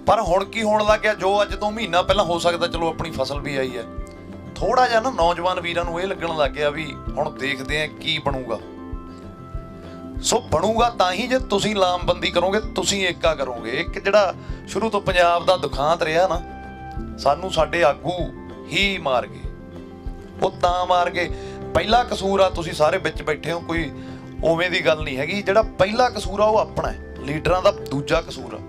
ਪਰ ਹੁਣ ਕੀ ਹੋਣ ਲੱਗ ਗਿਆ, ਜੋ ਅੱਜ ਤੋਂ ਮਹੀਨਾ ਪਹਿਲਾਂ ਹੋ ਸਕਦਾ ਚਲੋ ਆਪਣੀ ਫਸਲ ਵੀ ਆਈ ਹੈ, ਥੋੜਾ ਜਿਹਾ ਨਾ ਨੌਜਵਾਨ ਵੀਰਾਂ ਨੂੰ ਇਹ ਲੱਗਣ ਲੱਗ ਗਿਆ ਵੀ ਹੁਣ ਦੇਖਦੇ ਆ ਕੀ ਬਣੂਗਾ। ਸੋ ਬਣੂਗਾ ਤਾਂ ਹੀ ਜੇ ਤੁਸੀਂ ਲਾਮਬੰਦੀ ਕਰੋਗੇ, ਤੁਸੀਂ ਏਕਾ ਕਰੋਗੇ। ਇੱਕ ਜਿਹੜਾ ਸ਼ੁਰੂ ਤੋਂ ਪੰਜਾਬ ਦਾ ਦੁਖਾਂਤ ਰਿਹਾ ਨਾ, ਸਾਨੂੰ ਸਾਡੇ ਆਗੂ ਹੀ ਮਾਰ ਗਏ। ਉਹ ਤਾਂ ਮਾਰ ਗਏ, ਪਹਿਲਾ ਕਸੂਰ ਆ ਤੁਸੀਂ ਸਾਰੇ ਵਿੱਚ ਬੈਠੇ ਹੋ, ਕੋਈ ਉਵੇਂ ਦੀ ਗੱਲ ਨਹੀਂ ਹੈਗੀ। ਜਿਹੜਾ ਪਹਿਲਾ ਕਸੂਰ ਆ ਉਹ ਆਪਣਾ ਹੈ, ਲੀਡਰਾਂ ਦਾ ਦੂਜਾ ਕਸੂਰ ਆ।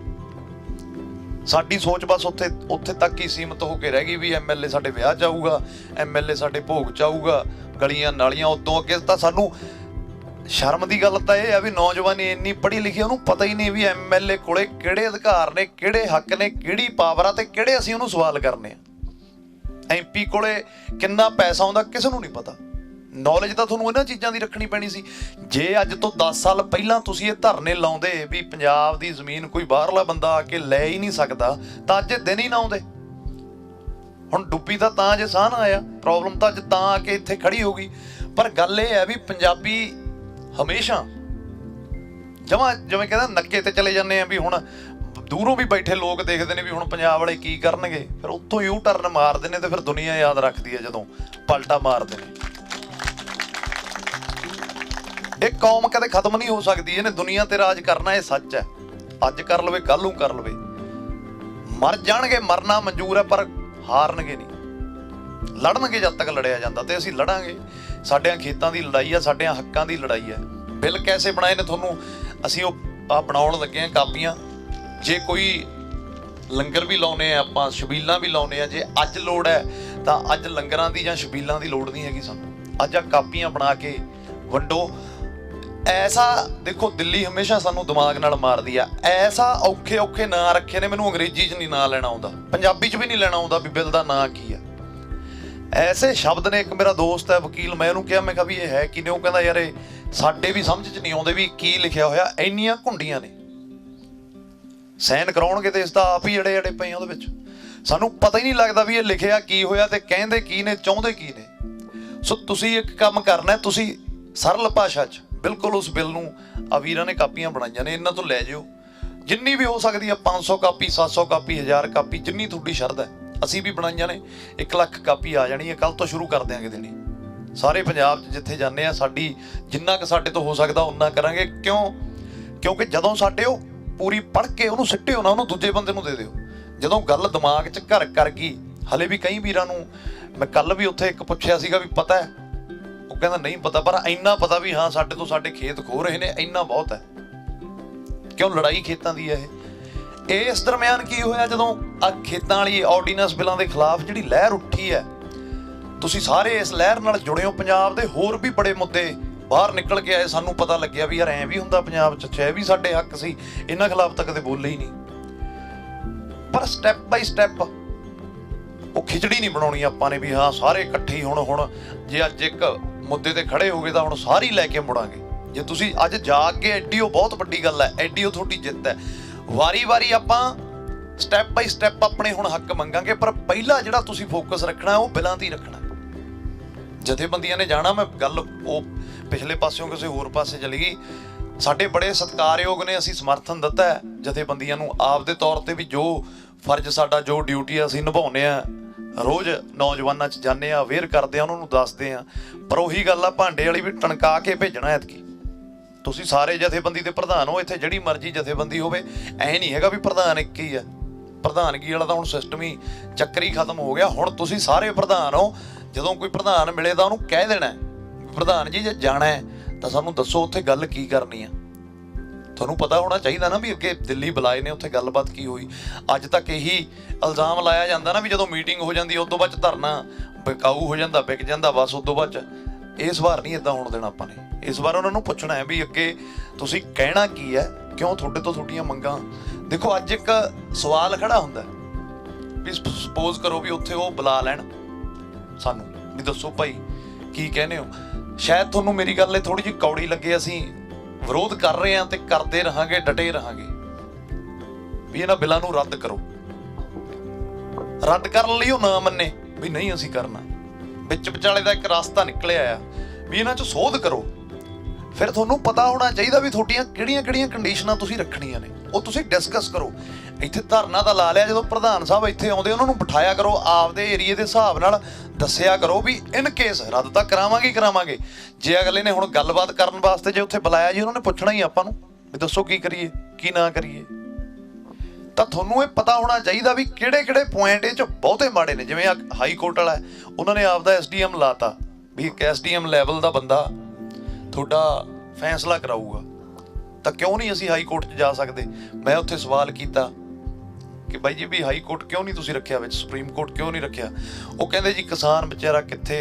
ਸਾਡੀ ਸੋਚ ਬਸ ਉੱਥੇ ਤੱਕ ਹੀ ਸੀਮਤ ਹੋ ਕੇ ਰਹਿ ਗਈ ਵੀ MLA ਸਾਡੇ ਵਿਆਹ 'ਚ ਆਊਗਾ, MLA ਸਾਡੇ ਭੋਗ 'ਚ ਆਊਗਾ, ਗਲੀਆਂ ਨਾਲੀਆਂ। ਉਦੋਂ ਅੱਗੇ ਤਾਂ ਸਾਨੂੰ ਸ਼ਰਮ ਦੀ ਗੱਲ ਤਾਂ ਇਹ ਆ ਵੀ ਨੌਜਵਾਨੀ ਇੰਨੀ ਪੜ੍ਹੀ ਲਿਖੀ, ਉਹਨੂੰ ਪਤਾ ਹੀ ਨਹੀਂ ਵੀ MLA ਕੋਲੇ ਕਿਹੜੇ ਅਧਿਕਾਰ ਨੇ, ਕਿਹੜੇ ਹੱਕ ਨੇ, ਕਿਹੜੀ ਪਾਵਰ ਆ ਤੇ ਕਿਹੜੇ ਅਸੀਂ ਉਹਨੂੰ ਸਵਾਲ ਕਰਨੇ ਆ। MP ਕੋਲੇ ਕਿੰਨਾ ਪੈਸਾ ਆਉਂਦਾ ਕਿਸੇ ਨੂੰ ਨਹੀਂ ਪਤਾ। ਨੌਲੇਜ ਤਾਂ ਤੁਹਾਨੂੰ ਇਹਨਾਂ ਚੀਜ਼ਾਂ ਦੀ ਰੱਖਣੀ ਪੈਣੀ ਸੀ। ਜੇ ਅੱਜ ਤੋਂ 10 ਸਾਲ ਪਹਿਲਾਂ ਤੁਸੀਂ ਇਹ ਧਰਨੇ ਲਾਉਂਦੇ ਵੀ ਪੰਜਾਬ ਦੀ ਜ਼ਮੀਨ ਕੋਈ ਬਾਹਰਲਾ ਬੰਦਾ ਆ ਕੇ ਲੈ ਹੀ ਨਹੀਂ ਸਕਦਾ, ਤਾਂ ਅੱਜ ਇਹ ਦਿਨ ਹੀ ਨਾ ਆਉਂਦੇ। ਹੁਣ ਡੁੱਬੀ ਤਾਂ ਜੇ ਸਾਹ ਨਾ ਆਇਆ, ਪ੍ਰੋਬਲਮ ਤਾਂ ਅੱਜ ਤਾਂ ਆ ਕੇ ਇੱਥੇ ਖੜੀ ਹੋ ਗਈ। ਪਰ ਗੱਲ ਇਹ ਹੈ ਵੀ ਪੰਜਾਬੀ ਹਮੇਸ਼ਾ ਜਿਵੇਂ ਕਹਿੰਦਾ ਨੱਕੇ ਤੇ ਚਲੇ ਜਾਂਦੇ ਆ ਵੀ ਹੁਣ ਦੂਰੋਂ ਵੀ ਬੈਠੇ ਲੋਕ ਦੇਖਦੇ ਨੇ ਵੀ ਹੁਣ ਪੰਜਾਬ ਵਾਲੇ ਕੀ ਕਰਨਗੇ, ਫਿਰ ਉੱਥੋਂ ਯੂ ਟਰਨ ਮਾਰਦੇ ਨੇ ਤੇ ਫਿਰ ਦੁਨੀਆ ਯਾਦ ਰੱਖਦੀ ਹੈ ਜਦੋਂ ਪਲਟਾ ਮਾਰਦੇ ਨੇ। ਇਹ ਕੌਮ ਕਦੇ ਖਤਮ ਨਹੀਂ ਹੋ ਸਕਦੀ, ਇਹਨੇ ਦੁਨੀਆ ਤੇ ਰਾਜ ਕਰਨਾ, ਇਹ ਸੱਚ ਹੈ। ਅੱਜ ਕਰ ਲਵੇ ਕੱਲ ਨੂੰ ਕਰ ਲਵੇ, ਮਰ ਜਾਣਗੇ, ਮਰਨਾ ਮਨਜ਼ੂਰ ਹੈ, ਪਰ ਹਾਰਨਗੇ ਨਹੀਂ। ਲੜਨਗੇ ਜਦ ਤੱਕ ਲੜਿਆ ਜਾਂਦਾ, ਤੇ ਅਸੀਂ ਲੜਾਂਗੇ। ਸਾਡਿਆਂ ਖੇਤਾਂ ਦੀ ਲੜਾਈ ਆ, ਸਾਡਿਆਂ ਹੱਕਾਂ ਦੀ ਲੜਾਈ ਹੈ। ਬਿੱਲ ਕੈਸੇ ਬਣਾਏ ਨੇ ਤੁਹਾਨੂੰ ਅਸੀਂ ਉਹ ਬਣਾਉਣ ਲੱਗੇ ਹਾਂ, ਕਾਪੀਆਂ। ਜੇ ਕੋਈ ਲੰਗਰ ਵੀ ਲਾਉਨੇ ਆ ਆਪਾਂ, ਛਬੀਲਾਂ ਵੀ ਲਾਉਨੇ ਆ, ਜੇ ਅੱਜ ਲੋੜ ਹੈ ਤਾਂ ਅੱਜ ਲੰਗਰਾਂ ਦੀ ਜਾਂ ਛਬੀਲਾਂ ਦੀ ਲੋੜ ਨਹੀਂ ਹੈਗੀ ਸਾਨੂੰ। ਅੱਜ ਆ ਕਾਪੀਆਂ ਬਣਾ ਕੇ ਵੰਡੋ। ਐਸਾ ਦੇਖੋ, ਦਿੱਲੀ ਹਮੇਸ਼ਾ ਸਾਨੂੰ ਦਿਮਾਗ ਨਾਲ ਮਾਰਦੀ ਆ। ਐਸਾ ਔਖੇ ਨਾਂ ਰੱਖੇ ਨੇ, ਮੈਨੂੰ ਅੰਗਰੇਜ਼ੀ 'ਚ ਨਹੀਂ ਨਾਂ ਲੈਣਾ ਆਉਂਦਾ, ਪੰਜਾਬੀ 'ਚ ਵੀ ਨਹੀਂ ਲੈਣਾ ਆਉਂਦਾ ਵੀ ਬਿੱਲ ਦਾ ਨਾਂ ਕੀ ਆ। ਐਸੇ ਸ਼ਬਦ ਨੇ। ਇੱਕ ਮੇਰਾ ਦੋਸਤ ਹੈ ਵਕੀਲ, ਮੈਂ ਉਹਨੂੰ ਕਿਹਾ, ਮੈਂ ਕਿਹਾ ਵੀ ਇਹ ਹੈ ਕੀ ਨੇ? ਉਹ ਕਹਿੰਦਾ ਯਾਰ ਇਹ ਸਾਡੇ ਵੀ ਸਮਝ 'ਚ ਨਹੀਂ ਆਉਂਦੇ ਵੀ ਕੀ ਲਿਖਿਆ ਹੋਇਆ, ਇੰਨੀਆਂ ਘੁੰਡੀਆਂ ਨੇ। ਸਾਈਨ ਕਰਾਉਣਗੇ ਤੇ ਇਸ ਦਾ ਆਪ ਹੀ ਅੜੇ ਪਏ ਉਹਦੇ ਵਿੱਚ, ਸਾਨੂੰ ਪਤਾ ਹੀ ਨਹੀਂ ਲੱਗਦਾ ਵੀ ਇਹ ਲਿਖਿਆ ਕੀ ਹੋਇਆ ਤੇ ਕਹਿੰਦੇ ਕੀ ਨੇ, ਚਾਹੁੰਦੇ ਕੀ ਨੇ। ਸੋ ਤੁਸੀਂ ਇੱਕ ਕੰਮ ਕਰਨਾ, ਤੁਸੀਂ ਸਰਲ ਭਾਸ਼ਾ 'ਚ ਬਿਲਕੁਲ ਉਸ ਬਿੱਲ ਨੂੰ, ਆ ਵੀਰਾਂ ਨੇ ਕਾਪੀਆਂ ਬਣਾਈਆਂ ਨੇ, ਇਹਨਾਂ ਤੋਂ ਲੈ ਜਿਓ ਜਿੰਨੀ ਵੀ ਹੋ ਸਕਦੀ ਆ। 500 ਕਾਪੀ, 700 ਕਾਪੀ, 1000 ਕਾਪੀ, ਜਿੰਨੀ ਤੁਹਾਡੀ ਸ਼ਰਧਾ ਹੈ। ਅਸੀਂ ਵੀ ਬਣਾਈਆਂ ਨੇ, 1 ਲੱਖ ਕਾਪੀ ਆ ਜਾਣੀ ਹੈ। ਕੱਲ ਤੋਂ ਸ਼ੁਰੂ ਕਰ ਦਿਆਂਗੇ ਦੇਣੀ ਸਾਰੇ ਪੰਜਾਬ 'ਚ ਜਿੱਥੇ ਜਾਂਦੇ ਆ। ਸਾਡੀ ਜਿੰਨਾ ਕੁ ਸਾਡੇ ਤੋਂ ਹੋ ਸਕਦਾ ਓਨਾ ਕਰਾਂਗੇ। ਕਿਉਂਕਿ ਜਦੋਂ ਸਾਡੇ ਉਹ ਪੂਰੀ ਪੜ੍ਹ ਕੇ ਉਹਨੂੰ ਸਿੱਟਿਓ ਨਾ, ਉਹਨੂੰ ਦੂਜੇ ਬੰਦੇ ਨੂੰ ਦੇ ਦਿਓ। ਜਦੋਂ ਗੱਲ ਦਿਮਾਗ 'ਚ ਘਰ ਕਰ ਗਈ, ਹਲੇ ਵੀ ਕਈ ਵੀਰਾਂ ਨੂੰ ਮੈਂ ਕੱਲ ਵੀ ਉੱਥੇ ਇੱਕ ਪੁੱਛਿਆ ਸੀਗਾ ਵੀ ਪਤਾ ਹੈ, ਉਹ ਕਹਿੰਦਾ ਨਹੀਂ ਪਤਾ, ਪਰ ਇੰਨਾ ਪਤਾ ਵੀ ਹਾਂ ਸਾਡੇ ਤੋਂ ਸਾਡੇ ਖੇਤ ਖੋਹ ਰਹੇ ਨੇ, ਇੰਨਾ ਬਹੁਤ ਹੈ। ਕਿਉਂ? ਲੜਾਈ ਖੇਤਾਂ ਦੀ ਹੈ ਇਹ। ਇਸ ਦਰਮਿਆਨ ਕੀ ਹੋਇਆ, ਜਦੋਂ ਆ ਖੇਤਾਂ ਵਾਲੀ ਆਰਡੀਨੈਂਸ ਬਿੱਲਾਂ ਦੇ ਖਿਲਾਫ ਜਿਹੜੀ ਲਹਿਰ ਉੱਠੀ ਹੈ, ਤੁਸੀਂ ਸਾਰੇ ਇਸ ਲਹਿਰ ਨਾਲ ਜੁੜੇ ਹੋ। ਪੰਜਾਬ ਦੇ ਹੋਰ ਵੀ ਬੜੇ ਮੁੱਦੇ ਬਾਹਰ ਨਿਕਲ ਕੇ ਆਏ, ਸਾਨੂੰ ਪਤਾ ਲੱਗਿਆ ਵੀ ਯਾਰ ਐਂ ਵੀ ਹੁੰਦਾ ਪੰਜਾਬ 'ਚ, ਇਹ ਵੀ ਸਾਡੇ ਹੱਕ ਸੀ, ਇਹਨਾਂ ਖਿਲਾਫ ਤਾਂ ਕਦੇ ਬੋਲੇ ਹੀ ਨਹੀਂ। ਪਰ ਸਟੈਪ ਬਾਈ ਸਟੈਪ ਉਹ ਖਿਚੜੀ ਨਹੀਂ ਬਣਾਉਣੀ ਆਪਾਂ ਨੇ ਵੀ ਹਾਂ ਸਾਰੇ ਇਕੱਠੇ ਹੀ ਹੁਣ ਜੇ ਅੱਜ ਇੱਕ ਮੁੱਦੇ ਤੇ ਖੜੇ ਹੋ ਗਏ ਤਾਂ ਹੁਣ ਸਾਰੀ ਲੈ ਕੇ ਮੁੜਾਂਗੇ। ਜੇ ਤੁਸੀਂ ਅੱਜ ਜਾਗ ਕੇ, ਐਡੀ ਉਹ ਬਹੁਤ ਵੱਡੀ ਗੱਲ ਹੈ, ਐਡੀ ਉਹ ਤੁਹਾਡੀ ਜਿੱਤ ਹੈ। ਵਾਰੀ ਆਪਾਂ ਸਟੈਪ ਬਾਈ ਸਟੈਪ ਆਪਣੇ ਹੁਣ ਹੱਕ ਮੰਗਾਂਗੇ, ਪਰ ਪਹਿਲਾ ਜਿਹੜਾ ਤੁਸੀਂ ਫੋਕਸ ਰੱਖਣਾ ਉਹ ਬਿੱਲਾਂ ਤੇ ਹੀ ਰੱਖਣਾ। ਜਥੇਬੰਦੀਆਂ ਨੇ ਜਾਣਾ, ਮੈਂ ਗੱਲ ਉਹ ਪਿਛਲੇ ਪਾਸਿਓਂ ਕਿਸੇ ਹੋਰ ਪਾਸੇ ਚਲੀ ਗਈ। ਸਾਡੇ ਬੜੇ ਸਤਿਕਾਰਯੋਗ ਨੇ, ਅਸੀਂ ਸਮਰਥਨ ਦਿੱਤਾ ਹੈ ਜਥੇਬੰਦੀਆਂ ਨੂੰ ਆਪਦੇ ਤੌਰ ਤੇ ਵੀ ਜੋ ਫਰਜ਼ ਸਾਡਾ, ਜੋ ਡਿਊਟੀ ਅਸੀਂ ਨਿਭਾਉਂਦੇ ਆ। ਰੋਜ਼ ਨੌਜਵਾਨਾਂ 'ਚ ਜਾਂਦੇ ਆ, ਅਵੇਅਰ ਕਰਦੇ ਆ, ਉਹਨਾਂ ਨੂੰ ਦੱਸਦੇ ਆ। ਪਰ ਉਹੀ ਗੱਲ ਆ, ਭਾਂਡੇ ਵਾਲੀ ਵੀ ਟਣਕਾ ਕੇ ਭੇਜਣਾ ਐਤਕੀ। ਤੁਸੀਂ ਸਾਰੇ ਜਥੇਬੰਦੀ ਦੇ ਪ੍ਰਧਾਨ ਹੋ, ਇੱਥੇ ਜਿਹੜੀ ਮਰਜ਼ੀ ਜਥੇਬੰਦੀ ਹੋਵੇ, ਐ ਨਹੀਂ ਹੈਗਾ ਵੀ ਪ੍ਰਧਾਨ ਇੱਕ ਹੀ ਆ। ਪ੍ਰਧਾਨਗੀ ਵਾਲਾ ਤਾਂ ਹੁਣ ਸਿਸਟਮ ਹੀ ਚੱਕਰੀ ਖਤਮ ਹੋ ਗਿਆ। ਹੁਣ ਤੁਸੀਂ ਸਾਰੇ ਪ੍ਰਧਾਨ ਹੋ, ਜਦੋਂ ਕੋਈ ਪ੍ਰਧਾਨ ਮਿਲੇ ਤਾਂ ਉਹਨੂੰ ਕਹਿ ਦੇਣਾ ਪ੍ਰਧਾਨ ਜੀ ਜੇ ਜਾਣਾ ਹੈ ਤਾਂ ਸਾਨੂੰ ਦੱਸੋ ਉੱਥੇ ਗੱਲ ਕੀ ਕਰਨੀ ਆ। ਤੁਹਾਨੂੰ ਪਤਾ ਹੋਣਾ ਚਾਹੀਦਾ ਨਾ ਵੀ ਅੱਗੇ ਦਿੱਲੀ ਬੁਲਾਏ ਨੇ, ਉੱਥੇ ਗੱਲਬਾਤ ਕੀ ਹੋਈ। ਅੱਜ ਤੱਕ ਇਹੀ ਇਲਜ਼ਾਮ ਲਾਇਆ ਜਾਂਦਾ ਨਾ ਵੀ ਜਦੋਂ ਮੀਟਿੰਗ ਹੋ ਜਾਂਦੀ ਉਦੋਂ ਬਾਅਦ ਧਰਨਾ ਬਕਾਊ ਹੋ ਜਾਂਦਾ, ਵਿਕ ਜਾਂਦਾ, ਬਸ ਉਦੋਂ ਬਾਅਦ। ਇਸ ਵਾਰ ਨਹੀਂ ਇੱਦਾਂ ਹੋਣ ਦੇਣਾ ਆਪਾਂ ਨੇ। ਇਸ ਵਾਰ ਉਹਨਾਂ ਨੂੰ ਪੁੱਛਣਾ ਹੈ ਵੀ ਅੱਗੇ ਤੁਸੀਂ ਕਹਿਣਾ ਕੀ ਹੈ, ਕਿਉਂ ਤੁਹਾਡੇ ਤੋਂ ਤੁਹਾਡੀਆਂ ਮੰਗਾਂ। ਦੇਖੋ ਅੱਜ ਇੱਕ ਸਵਾਲ ਖੜਾ ਹੁੰਦਾ ਵੀ ਸਪੋਜ਼ ਕਰੋ ਵੀ ਉੱਥੇ ਉਹ ਬੁਲਾ ਲੈਣ ਸਾਨੂੰ ਵੀ ਦੱਸੋ ਭਾਈ ਕੀ ਕਹਿੰਦੇ ਹੋ। ਸ਼ਾਇਦ ਤੁਹਾਨੂੰ ਮੇਰੀ ਗੱਲ ਇਹ ਥੋੜੀ ਜਿਹੀ ਕੌੜੀ ਲੱਗੇ, ਅਸੀਂ ਵਿਰੋਧ ਕਰ ਰਹੇ ਹਾਂ ਤੇ ਕਰਦੇ ਰਹਾਂਗੇ, ਡਟੇ ਰਹਾਂਗੇ ਵੀ ਇਹਨਾਂ ਬਿੱਲਾਂ ਨੂੰ ਰੱਦ ਕਰੋ। ਰੱਦ ਕਰਨ ਲਈ ਉਹ ਨਾ ਮੰਨੇ ਵੀ ਨਹੀਂ ਅਸੀਂ ਕਰਨਾ, ਵਿੱਚ ਵਿਚਾਲੇ ਦਾ ਇੱਕ ਰਸਤਾ ਨਿਕਲਿਆ ਆ ਵੀ ਇਹਨਾਂ 'ਚ ਸੋਧ ਕਰੋ। ਫਿਰ ਤੁਹਾਨੂੰ ਪਤਾ ਹੋਣਾ ਚਾਹੀਦਾ ਵੀ ਤੁਹਾਡੀਆਂ ਕਿਹੜੀਆਂ ਕੰਡੀਸ਼ਨਾਂ ਤੁਸੀਂ ਰੱਖਣੀਆਂ ਨੇ, ਉਹ ਤੁਸੀਂ ਡਿਸਕਸ ਕਰੋ। ਇੱਥੇ ਧਰਨਾ ਤਾਂ ਲਾ ਲਿਆ, ਜਦੋਂ ਪ੍ਰਧਾਨ ਸਾਹਿਬ ਇੱਥੇ ਆਉਂਦੇ ਉਹਨਾਂ ਨੂੰ ਬਿਠਾਇਆ ਕਰੋ, ਆਪਦੇ ਏਰੀਏ ਦੇ ਹਿਸਾਬ ਨਾਲ ਦੱਸਿਆ ਕਰੋ ਵੀ ਇਨ ਕੇਸ ਰੱਦ ਤਾਂ ਕਰਾਵਾਂਗੇ। ਜੇ ਅਗਲੇ ਨੇ ਹੁਣ ਗੱਲਬਾਤ ਕਰਨ ਵਾਸਤੇ ਜੇ ਉੱਥੇ ਬੁਲਾਇਆ ਜੀ, ਉਹਨਾਂ ਨੇ ਪੁੱਛਣਾ ਹੀ ਆਪਾਂ ਨੂੰ ਵੀ ਦੱਸੋ ਕੀ ਕਰੀਏ ਕੀ ਨਾ ਕਰੀਏ। ਤਾਂ ਤੁਹਾਨੂੰ ਇਹ ਪਤਾ ਹੋਣਾ ਚਾਹੀਦਾ ਵੀ ਕਿਹੜੇ ਪੁਆਇੰਟ ਇਹ 'ਚ ਬਹੁਤੇ ਮਾੜੇ ਨੇ। ਜਿਵੇਂ ਹਾਈ ਕੋਰਟ ਵਾਲਾ, ਉਹਨਾਂ ਨੇ ਆਪਦਾ SDM ਲਾਤਾ ਵੀ ਇੱਕ SDM ਲੈਵਲ ਦਾ ਬੰਦਾ ਤੁਹਾਡਾ ਫੈਸਲਾ ਕਰਾਊਗਾ, ਤਾਂ ਕਿਉਂ ਨਹੀਂ ਅਸੀਂ ਹਾਈ ਕੋਰਟ 'ਚ ਜਾ ਸਕਦੇ। ਮੈਂ ਉੱਥੇ ਸਵਾਲ ਕੀਤਾ ਕਿ ਬਾਈ ਜੀ ਵੀ ਹਾਈ ਕੋਰਟ ਕਿਉਂ ਨਹੀਂ ਤੁਸੀਂ ਰੱਖਿਆ ਵਿੱਚ, ਸੁਪਰੀਮ ਕੋਰਟ ਕਿਉਂ ਨਹੀਂ ਰੱਖਿਆ। ਉਹ ਕਹਿੰਦੇ ਜੀ ਕਿਸਾਨ ਵਿਚਾਰਾ ਕਿੱਥੇ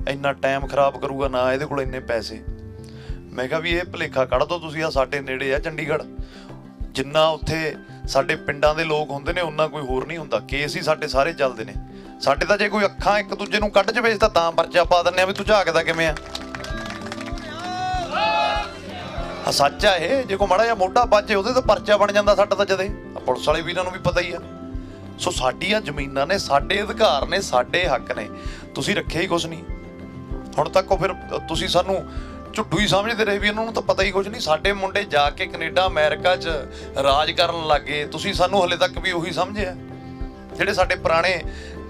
ਇੰਨਾ ਟਾਈਮ ਖਰਾਬ ਕਰੂਗਾ, ਨਾ ਇਹਦੇ ਕੋਲ ਇੰਨੇ ਪੈਸੇ। ਮੈਂ ਕਿਹਾ ਵੀ ਇਹ ਭੁਲੇਖਾ ਕੱਢ ਦਿਓ ਤੁਸੀਂ, ਆ ਸਾਡੇ ਨੇੜੇ ਆ ਚੰਡੀਗੜ੍ਹ, ਜਿੰਨਾ ਉੱਥੇ ਸਾਡੇ ਪਿੰਡਾਂ ਦੇ ਲੋਕ ਹੁੰਦੇ ਨੇ ਉਹਨਾਂ ਕੋਈ ਹੋਰ ਨਹੀਂ ਹੁੰਦਾ। ਕੇਸ ਹੀ ਸਾਡੇ ਸਾਰੇ ਚੱਲਦੇ ਨੇ। ਸਾਡੇ ਤਾਂ ਜੇ ਕੋਈ ਅੱਖਾਂ ਇੱਕ ਦੂਜੇ ਨੂੰ ਕੱਢ ਜਵੇ ਤਾਂ ਪਰਚਾ ਪਾ ਦਿੰਦੇ ਆ ਵੀ ਤੂੰ ਝਾਕਦਾ ਕਿਵੇਂ ਆ। ਸੱਚ ਆ ਇਹ, ਜੇ ਕੋਈ ਮਾੜਾ ਜਿਹਾ ਮੋਢਾ ਵੱਜੇ ਉਹਦੇ ਤਾਂ ਪਰਚਾ ਬਣ ਜਾਂਦਾ ਸਾਡਾ ਤਾਂ ਜਦੇ। ਪੁਲਿਸ ਵਾਲੇ ਵੀਰਾਂ ਨੂੰ ਵੀ ਪਤਾ ਹੀ ਆ। ਸੋ ਸਾਡੀਆਂ ਜ਼ਮੀਨਾਂ ਨੇ, ਸਾਡੇ ਅਧਿਕਾਰ ਨੇ, ਸਾਡੇ ਹੱਕ ਨੇ, ਤੁਸੀਂ ਰੱਖਿਆ ਹੀ ਕੁਛ ਨਹੀਂ ਹੁਣ ਤੱਕ। ਉਹ ਫਿਰ ਤੁਸੀਂ ਸਾਨੂੰ ਝੁੱਡੂ ਹੀ ਸਮਝਦੇ ਰਹੇ ਵੀ ਇਹਨਾਂ ਨੂੰ ਤਾਂ ਪਤਾ ਹੀ ਕੁਛ ਨਹੀਂ। ਸਾਡੇ ਮੁੰਡੇ ਜਾ ਕੇ ਕੈਨੇਡਾ ਅਮਰੀਕਾ 'ਚ ਰਾਜ ਕਰਨ ਲੱਗ ਗਏ, ਤੁਸੀਂ ਸਾਨੂੰ ਹਲੇ ਤੱਕ ਵੀ ਉਹੀ ਸਮਝਿਆ। ਜਿਹੜੇ ਸਾਡੇ ਪੁਰਾਣੇ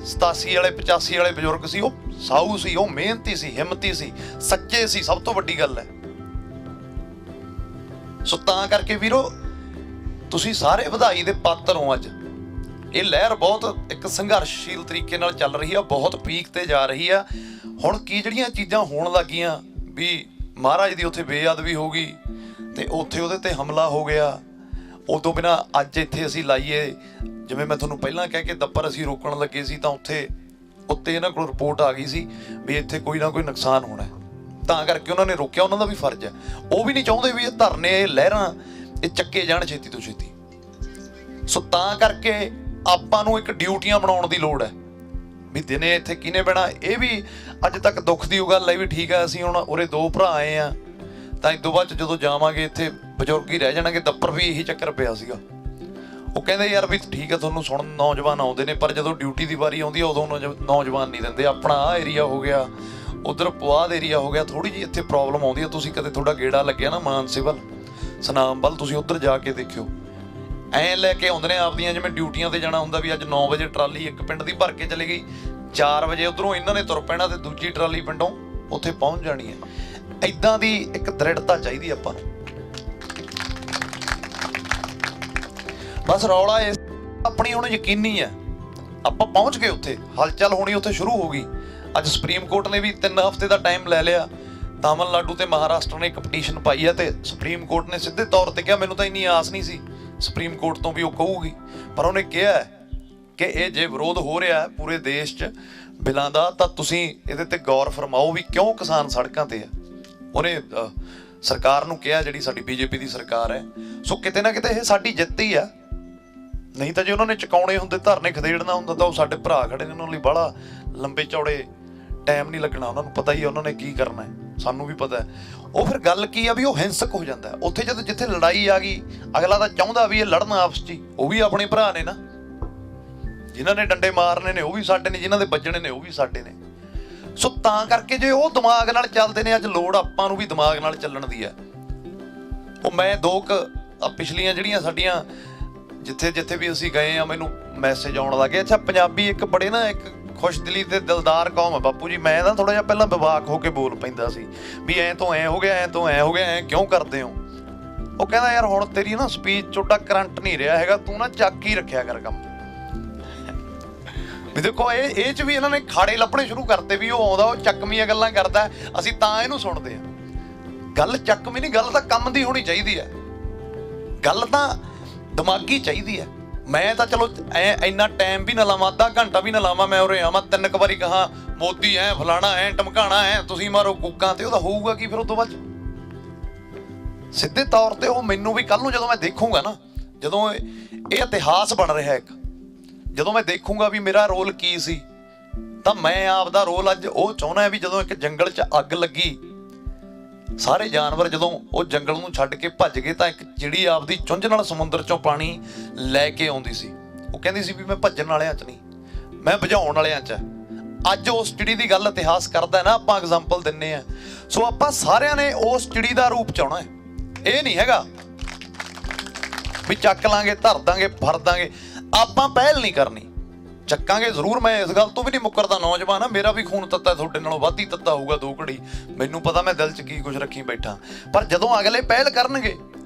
87 ਵਾਲੇ 85 ਵਾਲੇ ਬਜ਼ੁਰਗ ਸੀ, ਉਹ ਸਾਊ ਸੀ, ਉਹ ਮਿਹਨਤੀ ਸੀ, ਹਿੰਮਤੀ ਸੀ, ਸੱਚੇ ਸੀ। ਸਭ ਤੋਂ ਵੱਡੀ ਗੱਲ ਹੈ। ਸੋ ਤਾਂ ਕਰਕੇ ਵੀਰੋ ਤੁਸੀਂ ਸਾਰੇ ਵਧਾਈ ਦੇ ਪਾਤਰ ਹੋ। ਅੱਜ ਇਹ ਲਹਿਰ ਬਹੁਤ ਇੱਕ ਸੰਘਰਸ਼ਸ਼ੀਲ ਤਰੀਕੇ ਨਾਲ ਚੱਲ ਰਹੀ ਆ, ਬਹੁਤ ਪੀਕ ਤੇ ਜਾ ਰਹੀ ਆ। ਹੁਣ ਕੀ ਜਿਹੜੀਆਂ ਚੀਜ਼ਾਂ ਹੋਣ ਲੱਗੀਆਂ ਵੀ ਮਹਾਰਾਜ ਦੀ ਉੱਥੇ ਬੇਅਦਬੀ ਹੋ ਗਈ ਤੇ ਉੱਥੇ ਉਹਦੇ ਤੇ ਹਮਲਾ ਹੋ ਗਿਆ, ਉਦੋਂ ਬਿਨਾਂ ਅੱਜ ਇੱਥੇ ਅਸੀਂ ਲਾਈਏ, ਜਿਵੇਂ ਮੈਂ ਤੁਹਾਨੂੰ ਪਹਿਲਾਂ ਕਹਿ ਕੇ ਦੱਪਰ ਅਸੀਂ ਰੋਕਣ ਲੱਗੇ ਸੀ ਤਾਂ ਉੱਤੇ ਇਹਨਾਂ ਕੋਲ ਰਿਪੋਰਟ ਆ ਗਈ ਸੀ ਵੀ ਇੱਥੇ ਕੋਈ ਨਾ ਕੋਈ ਨੁਕਸਾਨ ਹੋਣਾ, ਤਾਂ ਕਰਕੇ ਉਹਨਾਂ ਨੇ ਰੋਕਿਆ। ਉਹਨਾਂ ਦਾ ਵੀ ਫਰਜ਼ ਹੈ, ਉਹ ਵੀ ਨਹੀਂ ਚਾਹੁੰਦੇ ਵੀ ਇਹ ਧਰਨੇ, ਇਹ ਲਹਿਰਾਂ ਇਹ ਚੱਕੇ ਜਾਣ ਛੇਤੀ ਤੋਂ ਛੇਤੀ। ਸੋ ਤਾਂ ਕਰਕੇ ਆਪਾਂ ਨੂੰ ਇੱਕ ਡਿਊਟੀਆਂ ਬਣਾਉਣ ਦੀ ਲੋੜ ਹੈ ਵੀ ਦਿਨੇ ਇੱਥੇ ਕਿਹਨੇ ਬਹਿਣਾ। ਇਹ ਵੀ ਅੱਜ ਤੱਕ ਦੁੱਖ ਦੀ ਉਹ ਗੱਲ ਹੈ ਵੀ ਠੀਕ ਹੈ ਅਸੀਂ ਹੁਣ ਉਰੇ 2 ਭਰਾ ਆਏ ਆ, ਤਾਂ ਇਸ ਤੋਂ ਬਾਅਦ ਜਦੋਂ ਜਾਵਾਂਗੇ ਇੱਥੇ ਬਜ਼ੁਰਗ ਹੀ ਰਹਿ ਜਾਣਗੇ। ਦੱਪਰ ਵੀ ਇਹੀ ਚੱਕਰ ਪਿਆ ਸੀਗਾ। ਉਹ ਕਹਿੰਦੇ ਯਾਰ ਵੀ ਠੀਕ ਹੈ ਤੁਹਾਨੂੰ ਸੁਣਨ ਨੌਜਵਾਨ ਆਉਂਦੇ ਨੇ, ਪਰ ਜਦੋਂ ਡਿਊਟੀ ਦੀ ਵਾਰੀ ਆਉਂਦੀ ਆ ਉਦੋਂ ਨੌਜਵਾਨ ਨਹੀਂ ਦਿੰਦੇ। ਆਪਣਾ ਆਹ ਏਰੀਆ ਹੋ ਗਿਆ, ਉਧਰ ਪੁਆਧ ਏਰੀਆ ਹੋ ਗਿਆ, ਥੋੜੀ ਜਿਹੀ ਇੱਥੇ ਪ੍ਰੋਬਲਮ ਆਉਂਦੀ ਆ। ਤੁਸੀਂ ਕਦੇ ਤੁਹਾਡਾ ਗੇੜਾ ਲੱਗਿਆ ਨਾ ਮਾਨਸੇ ਵੱਲ, ਸੁਨਾਮ ਵੱਲ, ਤੁਸੀਂ ਉੱਧਰ ਜਾ ਕੇ ਦੇਖਿਓ। ਐਂ ਲੈ ਕੇ ਆਉਂਦੇ ਨੇ ਆਪਦੀਆਂ, ਜਿਵੇਂ ਡਿਊਟੀਆਂ ਤੇ ਜਾਣਾ ਹੁੰਦਾ ਵੀ ਅੱਜ 9 ਵਜੇ ਟਰਾਲੀ ਇੱਕ ਪਿੰਡ ਦੀ ਭਰ ਕੇ ਚਲੀ ਗਈ, 4 ਵਜੇ ਉੱਧਰੋਂ ਇਹਨਾਂ ਨੇ ਤੁਰ ਪੈਣਾ ਤੇ ਦੂਜੀ ਟਰਾਲੀ ਪਿੰਡੋਂ ਉੱਥੇ ਪਹੁੰਚ ਜਾਣੀ ਹੈ। ਇੱਦਾਂ ਦੀ ਇੱਕ ਦ੍ਰਿੜਤਾ ਚਾਹੀਦੀ ਆਪਾਂ ਨੂੰ। ਬਸ ਰੌਲਾ ਇਸ ਆਪਣੀ ਹੁਣ ਯਕੀਨੀ ਹੈ, ਆਪਾਂ ਪਹੁੰਚ ਗਏ ਉੱਥੇ, ਹਲਚਲ ਹੋਣੀ ਉੱਥੇ ਸ਼ੁਰੂ ਹੋ ਗਈ। ਅੱਜ ਸੁਪਰੀਮ ਕੋਰਟ ਨੇ ਵੀ 3 ਹਫ਼ਤੇ ਦਾ ਟਾਈਮ ਲੈ ਲਿਆ। ਤਾਮਿਲਨਾਡੂ ਤੇ ਮਹਾਰਾਸ਼ਟਰ ਨੇ ਇੱਕ ਪਟੀਸ਼ਨ ਪਾਈ ਹੈ ਤੇ ਸੁਪਰੀਮ ਕੋਰਟ ਨੇ ਸਿੱਧੇ ਤੌਰ ਤੇ ਕਿਹਾ, ਮੈਨੂੰ ਤਾਂ ਇੰਨੀ ਆਸ ਨਹੀਂ ਸੀ ਸੁਪਰੀਮ ਕੋਰਟ ਤੋਂ ਵੀ ਉਹ ਕਹੂਗੀ, ਪਰ ਉਹਨੇ ਕਿਹਾ ਕਿ ਇਹ ਜੇ ਵਿਰੋਧ ਹੋ ਰਿਹਾ ਪੂਰੇ ਦੇਸ਼ 'ਚ ਬਿੱਲਾਂ ਦਾ ਤਾਂ ਤੁਸੀਂ ਇਹਦੇ ਤੇ ਗੌਰ ਫਰਮਾਓ ਵੀ ਕਿਉਂ ਕਿਸਾਨ ਸੜਕਾਂ ਤੇ ਆ। ਉਹਨੇ ਸਰਕਾਰ ਨੂੰ ਕਿਹਾ, ਜਿਹੜੀ ਸਾਡੀ ਬੀਜੇਪੀ ਦੀ ਸਰਕਾਰ ਹੈ। ਸੋ ਕਿਤੇ ਨਾ ਕਿਤੇ ਇਹ ਸਾਡੀ ਜਿੱਤ ਹੀ ਆ। ਨਹੀਂ ਤਾਂ ਜੇ ਉਹਨਾਂ ਨੇ ਚੁਕਾਉਣੇ ਹੁੰਦੇ, ਧਰਨੇ ਖਦੇੜਨਾ ਹੁੰਦਾ ਤਾਂ ਉਹ ਸਾਡੇ ਭਰਾ ਖੜੇ ਨੇ, ਉਹਨਾਂ ਲਈ ਬੜਾ ਲੰਬੇ ਚੌੜੇ ਟਾਈਮ ਨਹੀਂ ਲੱਗਣਾ। ਉਹਨਾਂ ਨੂੰ ਪਤਾ ਹੀ ਉਹਨਾਂ ਨੇ ਕੀ ਕਰਨਾ ਹੈ, ਸਾਨੂੰ ਵੀ ਪਤਾ ਹੈ। ਉਹ ਫਿਰ ਗੱਲ ਕੀ ਆ ਵੀ ਉਹ ਹਿੰਸਕ ਹੋ ਜਾਂਦਾ ਉੱਥੇ। ਜਦੋਂ ਜਿੱਥੇ ਲੜਾਈ ਆ ਗਈ, ਅਗਲਾ ਤਾਂ ਚਾਹੁੰਦਾ ਵੀ ਇਹ ਲੜਨ ਆਪਸ 'ਚ ਹੀ। ਉਹ ਵੀ ਆਪਣੇ ਭਰਾ ਨੇ ਨਾ, ਜਿਨ੍ਹਾਂ ਨੇ ਡੰਡੇ ਮਾਰਨੇ ਨੇ ਉਹ ਵੀ ਸਾਡੇ ਨੇ, ਜਿਨ੍ਹਾਂ ਦੇ ਵੱਜਣੇ ਨੇ ਉਹ ਵੀ ਸਾਡੇ ਨੇ। ਸੋ ਤਾਂ ਕਰਕੇ ਜੇ ਉਹ ਦਿਮਾਗ ਨਾਲ ਚੱਲਦੇ ਨੇ, ਅੱਜ ਲੋੜ ਆਪਾਂ ਨੂੰ ਵੀ ਦਿਮਾਗ ਨਾਲ ਚੱਲਣ ਦੀ ਹੈ। ਉਹ ਮੈਂ ਪਿਛਲੀਆਂ ਜਿਹੜੀਆਂ ਸਾਡੀਆਂ ਜਿੱਥੇ ਵੀ ਅਸੀਂ ਗਏ ਆ, ਮੈਨੂੰ ਮੈਸੇਜ ਆਉਣ ਲੱਗੇ। ਅੱਛਾ, ਪੰਜਾਬੀ ਇੱਕ ਬੜੇ ਨਾ ਇੱਕ ਖੁਸ਼ਦਿਲੀ ਤੇ ਦਿਲਦਾਰ ਕੌਮ ਹੈ ਬਾਪੂ ਜੀ। ਮੈਂ ਨਾ ਥੋੜਾ ਜਿਹਾ ਪਹਿਲਾਂ ਵਿਵਾਕ ਹੋ ਕੇ ਬੋਲ ਪੈਂਦਾ ਸੀ ਵੀ ਐਂ ਤੋਂ ਐਂ ਹੋ ਗਿਆ, ਐਂ ਤੋਂ ਐਂ ਹੋ ਗਿਆ, ਐਂ ਕਿਉਂ ਕਰਦੇ ਹੋ। ਉਹ ਕਹਿੰਦਾ ਯਾਰ ਹੁਣ ਤੇਰੀ ਨਾ ਸਪੀਚ ਚੋਟਾ ਕਰੰਟ ਨਹੀਂ ਰਿਹਾ ਹੈਗਾ, ਤੂੰ ਨਾ ਚੱਕ ਹੀ ਰੱਖਿਆ ਕਰ ਕੰਮ। ਵੀ ਦੇਖੋ ਇਹ 'ਚ ਵੀ ਇਹਨਾਂ ਨੇ ਖਾੜੇ ਲੱਭਣੇ ਸ਼ੁਰੂ ਕਰਤੇ ਵੀ ਉਹ ਆਉਂਦਾ, ਉਹ ਚੱਕਵੀਆਂ ਗੱਲਾਂ ਕਰਦਾ, ਅਸੀਂ ਤਾਂ ਇਹਨੂੰ ਸੁਣਦੇ ਹਾਂ। ਗੱਲ ਚੱਕਵੀਂ ਨਹੀਂ, ਗੱਲ ਤਾਂ ਕੰਮ ਦੀ ਹੋਣੀ ਚਾਹੀਦੀ ਹੈ, ਗੱਲ ਤਾਂ ਦਿਮਾਗੀ ਚਾਹੀਦੀ ਹੈ। ਮੈਂ ਤਾਂ ਚਲੋ ਇੰਨਾ ਟਾਈਮ ਵੀ ਨਾ ਲਾਵਾਂ, ਅੱਧਾ ਘੰਟਾ ਵੀ ਨਾ ਲਾਵਾਂ, ਮੈਂ ਉਰੇ ਆਵਾਂ 3 ਵਾਰੀ ਕਹਾਂ ਮੋਦੀ ਐ ਫਲਾਣਾ ਐ ਟਮਕਾਣਾ ਐ, ਤੁਸੀਂ ਮਾਰੋ ਕੂਕਾਂ, ਤੇ ਉਹਦਾ ਹੋਊਗਾ ਕੀ ਫਿਰ ਉਸ ਤੋਂ ਬਾਅਦ? ਸਿੱਧੇ ਤੌਰ ਤੇ ਉਹ ਮੈਨੂੰ ਵੀ ਕੱਲ ਨੂੰ ਜਦੋਂ ਮੈਂ ਦੇਖੂੰਗਾ ਨਾ, ਜਦੋਂ ਇਹ ਇਤਿਹਾਸ ਬਣ ਰਿਹਾ ਇੱਕ, ਜਦੋਂ ਮੈਂ ਦੇਖੂੰਗਾ ਵੀ ਮੇਰਾ ਰੋਲ ਕੀ ਸੀ, ਤਾਂ ਮੈਂ ਆਪਦਾ ਰੋਲ ਅੱਜ ਉਹ ਚਾਹੁੰਦਾ ਵੀ ਜਦੋਂ ਇੱਕ ਜੰਗਲ 'ਚ ਅੱਗ ਲੱਗੀ, ਸਾਰੇ ਜਾਨਵਰ ਜਦੋਂ ਉਹ ਜੰਗਲ ਨੂੰ ਛੱਡ ਕੇ ਭੱਜ ਗਏ, ਤਾਂ ਇੱਕ ਚਿੜੀ ਆਪਦੀ ਚੁੰਝ ਨਾਲ ਸਮੁੰਦਰ 'ਚੋਂ ਪਾਣੀ ਲੈ ਕੇ ਆਉਂਦੀ ਸੀ। ਉਹ ਕਹਿੰਦੀ ਸੀ ਵੀ ਮੈਂ ਭੱਜਣ ਵਾਲਿਆਂ 'ਚ ਨਹੀਂ, ਮੈਂ ਬੁਝਾਉਣ ਵਾਲਿਆਂ 'ਚ। ਅੱਜ ਉਸ ਚਿੜੀ ਦੀ ਗੱਲ ਇਤਿਹਾਸ ਕਰਦਾ ਨਾ, ਆਪਾਂ ਐਗਜ਼ਾਮਪਲ ਦਿੰਨੇ ਆ। ਸੋ ਆਪਾਂ ਸਾਰਿਆਂ ਨੇ ਉਸ ਚਿੜੀ ਦਾ ਰੂਪ ਚਾਹੁੰਨਾ ਹੈ। ਇਹ ਨਹੀਂ ਹੈਗਾ ਵੀ ਚੱਕ ਲਾਂਗੇ, ਧਰ ਦਾਂਗੇ, ਫੜ ਦਾਂਗੇ। ਆਪਾਂ ਪਹਿਲ ਨਹੀਂ ਕਰਨੀ, ਚੱਕਾਂਗੇ ਜ਼ਰੂਰ। ਮੈਂ ਇਸ ਗੱਲ ਤੋਂ ਵੀ ਨਹੀਂ ਮੁੱਕਰਦਾ, ਨੌਜਵਾਨ ਆ, ਮੇਰਾ ਵੀ ਖੂਨ ਤੱਤਾ, ਤੁਹਾਡੇ ਨਾਲੋਂ ਵੱਧ ਹੀ ਤੱਤਾ ਹੋਊਗਾ 2 ਘੜੀ। ਮੈਨੂੰ ਪਤਾ ਮੈਂ ਦਿਲ 'ਚ ਕੀ ਕੁਝ ਰੱਖੀ ਬੈਠਾ, ਪਰ ਜਦੋਂ ਅਗਲੇ ਪਹਿਲ ਕਰਨਗੇ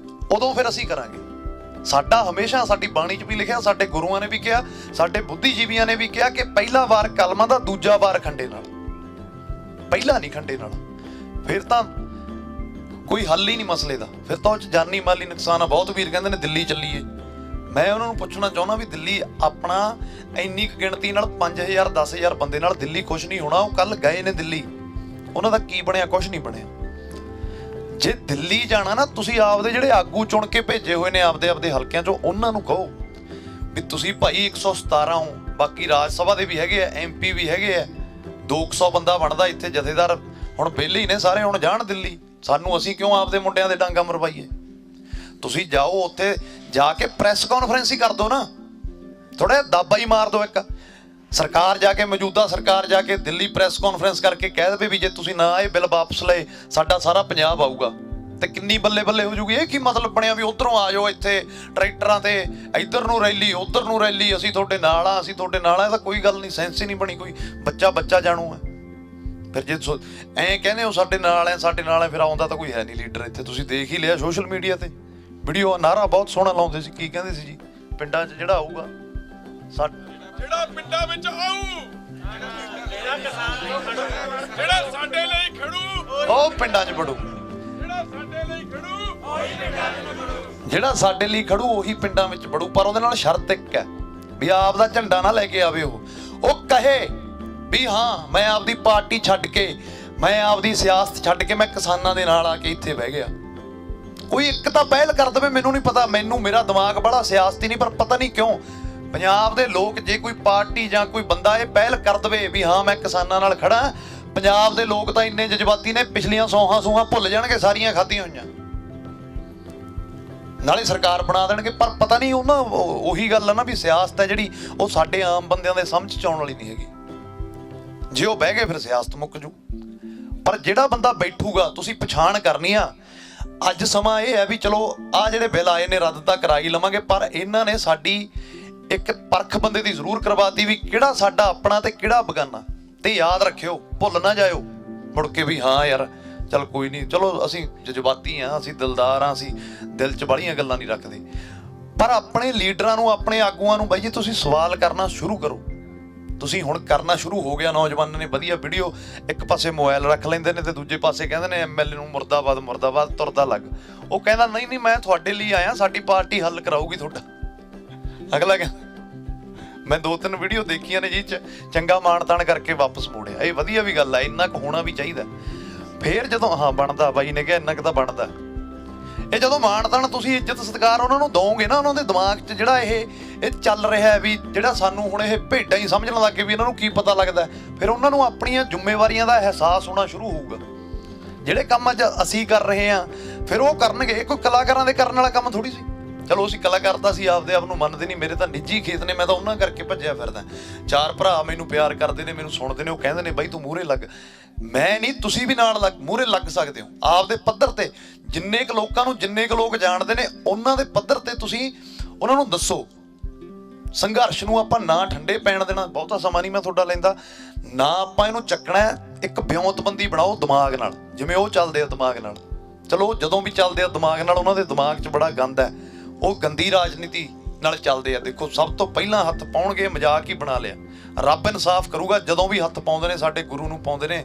ਉਦੋਂ ਫਿਰ ਅਸੀਂ ਕਰਾਂਗੇ। ਸਾਡਾ ਹਮੇਸ਼ਾ, ਸਾਡੀ ਬਾਣੀ 'ਚ ਵੀ ਲਿਖਿਆ, ਸਾਡੇ ਗੁਰੂਆਂ ਨੇ ਵੀ ਕਿਹਾ, ਸਾਡੇ ਬੁੱਧੀਜੀਵੀਆਂ ਨੇ ਵੀ ਕਿਹਾ ਕਿ ਪਹਿਲਾ ਵਾਰ ਕਲਮਾਂ ਦਾ, ਦੂਜਾ ਵਾਰ ਖੰਡੇ ਨਾਲ, ਪਹਿਲਾ ਨਹੀਂ ਖੰਡੇ ਨਾਲ। ਫਿਰ ਤਾਂ ਕੋਈ ਹੱਲ ਹੀ ਨਹੀਂ ਮਸਲੇ ਦਾ, ਫਿਰ ਤਾਂ ਉਹ 'ਚ ਜਾਨੀ ਮਾਲੀ ਨੁਕਸਾਨ ਆ। ਬਹੁਤ ਵੀਰ ਕਹਿੰਦੇ ਨੇ ਦਿੱਲੀ ਚੱਲੀਏ। ਮੈਂ ਉਹਨਾਂ ਨੂੰ ਪੁੱਛਣਾ ਚਾਹੁੰਦਾ ਵੀ ਦਿੱਲੀ ਆਪਣਾ ਇੰਨੀ ਕੁ ਗਿਣਤੀ ਨਾਲ 5000 10,000 ਬੰਦੇ ਨਾਲ ਦਿੱਲੀ ਕੁਛ ਨਹੀਂ ਹੋਣਾ। ਉਹ ਕੱਲ ਗਏ ਨੇ ਦਿੱਲੀ, ਉਹਨਾਂ ਦਾ ਕੀ ਬਣਿਆ? ਕੁਛ ਨਹੀਂ ਬਣਿਆ। ਜੇ ਦਿੱਲੀ ਜਾਣਾ ਨਾ, ਤੁਸੀਂ ਆਪਦੇ ਜਿਹੜੇ ਆਗੂ ਚੁਣ ਕੇ ਭੇਜੇ ਹੋਏ ਨੇ ਆਪਦੇ ਹਲਕਿਆਂ 'ਚੋਂ, ਉਹਨਾਂ ਨੂੰ ਕਹੋ ਵੀ ਤੁਸੀਂ ਭਾਈ 117 ਹੋ, ਬਾਕੀ ਰਾਜ ਸਭਾ ਦੇ ਵੀ ਹੈਗੇ ਆ, MP ਵੀ ਹੈਗੇ ਆ, 200 ਬੰਦਾ ਬਣਦਾ ਇੱਥੇ ਜਥੇਦਾਰ। ਹੁਣ ਵਿਹਲੇ ਹੀ ਨੇ ਸਾਰੇ, ਹੁਣ ਜਾਣ ਦਿੱਲੀ। ਸਾਨੂੰ ਅਸੀਂ ਕਿਉਂ ਆਪਦੇ ਮੁੰਡਿਆਂ ਦੇ ਡਾਂਗਾ ਮਰਵਾਈਏ? ਤੁਸੀਂ ਜਾਓ, ਉੱਥੇ ਜਾ ਕੇ ਪ੍ਰੈਸ ਕਾਨਫਰੰਸ ਹੀ ਕਰ ਦਿਓ ਨਾ, ਥੋੜਾ ਜਿਹਾ ਦਾਬਾ ਹੀ ਮਾਰ ਦਿਓ ਇੱਕ। ਸਰਕਾਰ ਜਾ ਕੇ, ਮੌਜੂਦਾ ਸਰਕਾਰ ਜਾ ਕੇ ਦਿੱਲੀ ਪ੍ਰੈਸ ਕਾਨਫਰੰਸ ਕਰਕੇ ਕਹਿ ਦੇਵੇ ਵੀ ਜੇ ਤੁਸੀਂ ਨਾ ਇਹ ਬਿੱਲ ਵਾਪਸ ਲਏ, ਸਾਡਾ ਸਾਰਾ ਪੰਜਾਬ ਆਊਗਾ। ਤੇ ਕਿੰਨੀ ਬੱਲੇ ਬੱਲੇ ਹੋ ਜੂਗੀ। ਇਹ ਕੀ ਮਤਲਬ ਬਣਿਆ ਵੀ ਉਧਰੋਂ ਆ ਜਾਓ ਇੱਥੇ ਟਰੈਕਟਰਾਂ ਤੇ, ਇੱਧਰ ਨੂੰ ਰੈਲੀ, ਉੱਧਰ ਨੂੰ ਰੈਲੀ, ਅਸੀਂ ਤੁਹਾਡੇ ਨਾਲ ਆ, ਅਸੀਂ ਤੁਹਾਡੇ ਨਾਲ ਆ। ਇਹ ਤਾਂ ਕੋਈ ਗੱਲ ਨਹੀਂ, ਸੈਂਸ ਹੀ ਨਹੀਂ ਬਣੀ। ਕੋਈ ਬੱਚਾ ਜਾਣੂ ਹੈ। ਫਿਰ ਜੇ ਐਂ ਕਹਿੰਦੇ ਹੋ ਸਾਡੇ ਨਾਲ ਹੈ, ਸਾਡੇ ਨਾਲ ਹੈ, ਫਿਰ ਆਉਂਦਾ ਤਾਂ ਕੋਈ ਹੈ ਨਹੀਂ ਲੀਡਰ ਇੱਥੇ। ਤੁਸੀਂ ਦੇਖ ਹੀ ਲਿਆ ਸੋਸ਼ਲ ਮੀਡੀਆ ਤੇ ਵੀਡੀਓ, ਨਾਰਾ ਬਹੁਤ ਸੋਹਣਾ ਲਾਉਂਦੇ ਸੀ। ਕੀ ਕਹਿੰਦੇ ਸੀ ਜੀ? ਪਿੰਡਾਂ 'ਚ ਜਿਹੜਾ ਆਊਗਾ, ਜਿਹੜਾ ਪਿੰਡਾਂ ਵਿੱਚ ਆਊ, ਜਿਹੜਾ ਸਾਡੇ ਲਈ ਖੜੂ, ਉਹ ਪਿੰਡਾਂ 'ਚ ਵੜੂ। ਜਿਹੜਾ ਸਾਡੇ ਲਈ ਖੜੂ, ਉਹੀ ਪਿੰਡਾਂ 'ਚ ਵੜੂ। ਜਿਹੜਾ ਸਾਡੇ ਲਈ ਖੜੂ ਉਹੀ ਪਿੰਡਾਂ ਵਿੱਚ ਵੜੂ। ਪਰ ਉਹਦੇ ਨਾਲ ਸ਼ਰਤ ਇੱਕ ਹੈ ਵੀ ਆਪ ਦਾ ਝੰਡਾ ਨਾ ਲੈ ਕੇ ਆਵੇ। ਉਹ ਕਹੇ ਵੀ ਹਾਂ ਮੈਂ ਆਪਦੀ ਪਾਰਟੀ ਛੱਡ ਕੇ, ਮੈਂ ਆਪਦੀ ਸਿਆਸਤ ਛੱਡ ਕੇ, ਮੈਂ ਕਿਸਾਨਾਂ ਦੇ ਨਾਲ ਆ ਕੇ ਇੱਥੇ ਬਹਿ ਗਿਆ। ਕੋਈ ਇੱਕ ਤਾਂ ਪਹਿਲ ਕਰ ਦੇਵੇ। ਮੈਨੂੰ ਨਹੀਂ ਪਤਾ, ਮੇਰਾ ਦਿਮਾਗ ਬੜਾ ਸਿਆਸਤੀ ਨਹੀਂ, ਪਰ ਪਤਾ ਨਹੀਂ ਕਿਉਂ ਪੰਜਾਬ ਦੇ ਲੋਕ, ਜੇ ਕੋਈ ਪਾਰਟੀ ਜਾਂ ਕੋਈ ਬੰਦਾ ਇਹ ਪਹਿਲ ਕਰ ਦੇਵੇ ਵੀ ਹਾਂ ਮੈਂ ਕਿਸਾਨਾਂ ਨਾਲ ਖੜਾ, ਪੰਜਾਬ ਦੇ ਲੋਕ ਤਾਂ ਇੰਨੇ ਜਜ਼ਬਾਤੀ ਨੇ, ਪਿਛਲੀਆਂ ਸੌਹਾਂ ਭੁੱਲ ਜਾਣਗੇ, ਸਾਰੀਆਂ ਖਾਧੀਆਂ ਹੋਈਆਂ, ਨਾਲੇ ਸਰਕਾਰ ਬਣਾ ਦੇਣਗੇ। ਪਰ ਪਤਾ ਨਹੀਂ ਉਹਨਾਂ, ਉਹੀ ਗੱਲ ਆ ਨਾ ਵੀ ਸਿਆਸਤ ਹੈ ਜਿਹੜੀ, ਉਹ ਸਾਡੇ ਆਮ ਬੰਦਿਆਂ ਦੇ ਸਮਝ 'ਚ ਆਉਣ ਵਾਲੀ ਨਹੀਂ ਹੈਗੀ। ਜੇ ਉਹ ਬਹਿ ਗਏ ਫਿਰ ਸਿਆਸਤ ਮੁੱਕ ਜੂ। ਪਰ ਜਿਹੜਾ ਬੰਦਾ ਬੈਠੂਗਾ, ਤੁਸੀਂ ਪਛਾਣ ਕਰਨੀ ਆ। ਅੱਜ ਸਮਾਂ ਇਹ ਹੈ ਵੀ ਚਲੋ ਆਹ ਜਿਹੜੇ ਬਿੱਲ ਆਏ ਨੇ ਰੱਦ ਤਾਂ ਕਰਾ ਹੀ ਲਵਾਂਗੇ, ਪਰ ਇਹਨਾਂ ਨੇ ਸਾਡੀ ਇੱਕ ਪਰਖ ਬੰਦੇ ਦੀ ਜ਼ਰੂਰ ਕਰਵਾਤੀ ਵੀ ਕਿਹੜਾ ਸਾਡਾ ਆਪਣਾ ਤੇ ਕਿਹੜਾ ਬਗਾਨਾ। ਤੇ ਯਾਦ ਰੱਖਿਓ, ਭੁੱਲ ਨਾ ਜਾਇਓ ਮੁੜ ਕੇ ਵੀ ਹਾਂ ਯਾਰ ਚੱਲ ਕੋਈ ਨਹੀਂ, ਚਲੋ ਅਸੀਂ ਜਜ਼ਬਾਤੀ ਹਾਂ, ਅਸੀਂ ਦਿਲਦਾਰ ਹਾਂ, ਅਸੀਂ ਦਿਲ 'ਚ ਬੜੀਆਂ ਗੱਲਾਂ ਨਹੀਂ ਰੱਖਦੇ। ਪਰ ਆਪਣੇ ਲੀਡਰਾਂ ਨੂੰ, ਆਪਣੇ ਆਗੂਆਂ ਨੂੰ ਬਾਈ ਜੀ ਤੁਸੀਂ ਸਵਾਲ ਕਰਨਾ ਸ਼ੁਰੂ ਕਰੋ। ਤੁਸੀਂ ਹੁਣ ਕਰਨਾ ਸ਼ੁਰੂ ਹੋ ਗਿਆ। ਨੌਜਵਾਨਾਂ ਨੇ ਵਧੀਆ ਵੀਡੀਓ, ਇੱਕ ਪਾਸੇ ਮੋਬਾਈਲ ਰੱਖ ਲੈਂਦੇ ਨੇ ਤੇ ਦੂਜੇ ਪਾਸੇ ਕਹਿੰਦੇ ਨੇ MLA ਨੂੰ ਮੁਰਦਾਬਾਦ ਮੁਰਦਾਬਾਦ, ਤੁਰਦਾ ਲੱਗ। ਉਹ ਕਹਿੰਦਾ ਨਹੀਂ ਮੈਂ ਤੁਹਾਡੇ ਲਈ ਆਇਆ, ਸਾਡੀ ਪਾਰਟੀ ਹੱਲ ਕਰਾਊਗੀ ਤੁਹਾਡਾ। ਅਗਲਾ ਕਹਿੰਦਾ ਮੈਂ 2-3 ਵੀਡੀਓ ਦੇਖੀਆਂ ਨੇ ਜੀ ਚੰਗਾ ਮਾਣ ਤਾਣ ਕਰਕੇ ਵਾਪਸ ਮੋੜਿਆ। ਇਹ ਵਧੀਆ ਵੀ ਗੱਲ ਆ, ਇੰਨਾ ਕੁ ਹੋਣਾ ਵੀ ਚਾਹੀਦਾ। ਫੇਰ ਜਦੋਂ ਹਾਂ ਬਣਦਾ, ਬਾਈ ਨੇ ਕਿਹਾ ਇੰਨਾ ਕੁ ਤਾਂ ਬਣਦਾ। ਇਹ ਜਦੋਂ ਮਾਣ ਤਾਣ ਤੁਸੀਂ ਇੱਜ਼ਤ ਸਤਿਕਾਰ ਉਹਨਾਂ ਨੂੰ ਦੋਗੇ ਨਾ, ਉਹਨਾਂ ਦੇ ਦਿਮਾਗ 'ਚ ਜਿਹੜਾ ਇਹ ਚੱਲ ਰਿਹਾ ਹੈ ਵੀ ਜਿਹੜਾ ਸਾਨੂੰ ਹੁਣ ਇਹ ਭੇਡਾਂ ਹੀ ਸਮਝਣ ਲੱਗ ਗਏ ਵੀ ਇਹਨਾਂ ਨੂੰ ਕੀ ਪਤਾ ਲੱਗਦਾ, ਫਿਰ ਉਹਨਾਂ ਨੂੰ ਆਪਣੀਆਂ ਜ਼ਿੰਮੇਵਾਰੀਆਂ ਦਾ ਅਹਿਸਾਸ ਹੋਣਾ ਸ਼ੁਰੂ ਹੋਊਗਾ। ਜਿਹੜੇ ਕੰਮ ਅੱਜ ਅਸੀਂ ਕਰ ਰਹੇ ਹਾਂ ਫਿਰ ਉਹ ਕਰਨਗੇ। ਕੋਈ ਕਲਾਕਾਰਾਂ ਦੇ ਕਰਨ ਵਾਲਾ ਕੰਮ ਥੋੜੀ ਸੀ। ਚਲੋ ਅਸੀਂ ਕਲਾਕਾਰ ਤਾਂ ਅਸੀਂ ਆਪਦੇ ਆਪ ਨੂੰ ਮੰਨਦੇ ਨਹੀਂ, ਮੇਰੇ ਤਾਂ ਨਿੱਜੀ ਖੇਤ ਨੇ, ਮੈਂ ਤਾਂ ਉਹਨਾਂ ਕਰਕੇ ਭੱਜਿਆ ਫਿਰਦਾ। 4 ਭਰਾ ਮੈਨੂੰ ਪਿਆਰ ਕਰਦੇ ਨੇ, ਮੈਨੂੰ ਸੁਣਦੇ ਨੇ, ਉਹ ਕਹਿੰਦੇ ਨੇ ਬਾਈ ਤੂੰ ਮੂਹਰੇ ਲੱਗ। ਮੈਂ ਨਹੀਂ, ਤੁਸੀਂ ਵੀ ਨਾਲ ਮੂਹਰੇ ਲੱਗ ਸਕਦੇ ਹੋ ਆਪਦੇ ਪੱਧਰ ਤੇ। ਜਿੰਨੇ ਕੁ ਲੋਕਾਂ ਨੂੰ, ਜਿੰਨੇ ਕੁ ਲੋਕ ਜਾਣਦੇ ਨੇ ਉਹਨਾਂ ਦੇ ਪੱਧਰ ਤੇ ਤੁਸੀਂ ਉਹਨਾਂ ਨੂੰ ਦੱਸੋ। ਸੰਘਰਸ਼ ਨੂੰ ਆਪਾਂ ਨਾ ਠੰਡੇ ਪੈਣ ਦੇਣਾ। ਬਹੁਤਾ ਸਮਾਂ ਨਹੀਂ ਮੈਂ ਤੁਹਾਡਾ ਲੈਂਦਾ ਨਾ, ਆਪਾਂ ਇਹਨੂੰ ਚੱਕਣਾ। ਇੱਕ ਵਿਉਂਤਬੰਦੀ ਬਣਾਓ ਦਿਮਾਗ ਨਾਲ, ਜਿਵੇਂ ਉਹ ਚੱਲਦੇ ਆ ਦਿਮਾਗ ਨਾਲ। ਚਲੋ ਜਦੋਂ ਵੀ ਚੱਲਦੇ ਆ ਦਿਮਾਗ ਨਾਲ, ਉਹਨਾਂ ਦੇ ਦਿਮਾਗ 'ਚ ਬੜਾ ਗੰਦ ਹੈ, ਉਹ ਗੰਦੀ ਰਾਜਨੀਤੀ ਨਾਲ ਚੱਲਦੇ ਆ। ਦੇਖੋ ਸਭ ਤੋਂ ਪਹਿਲਾਂ ਹੱਥ ਪਾਉਣਗੇ, ਮਜ਼ਾਕ ਹੀ ਬਣਾ ਲਿਆ। ਰੱਬ ਇਨਸਾਫ ਕਰੂਗਾ ਜਦੋਂ ਵੀ ਹੱਥ ਪਾਉਂਦੇ ਨੇ, ਸਾਡੇ ਗੁਰੂ ਨੂੰ ਪਾਉਂਦੇ ਨੇ।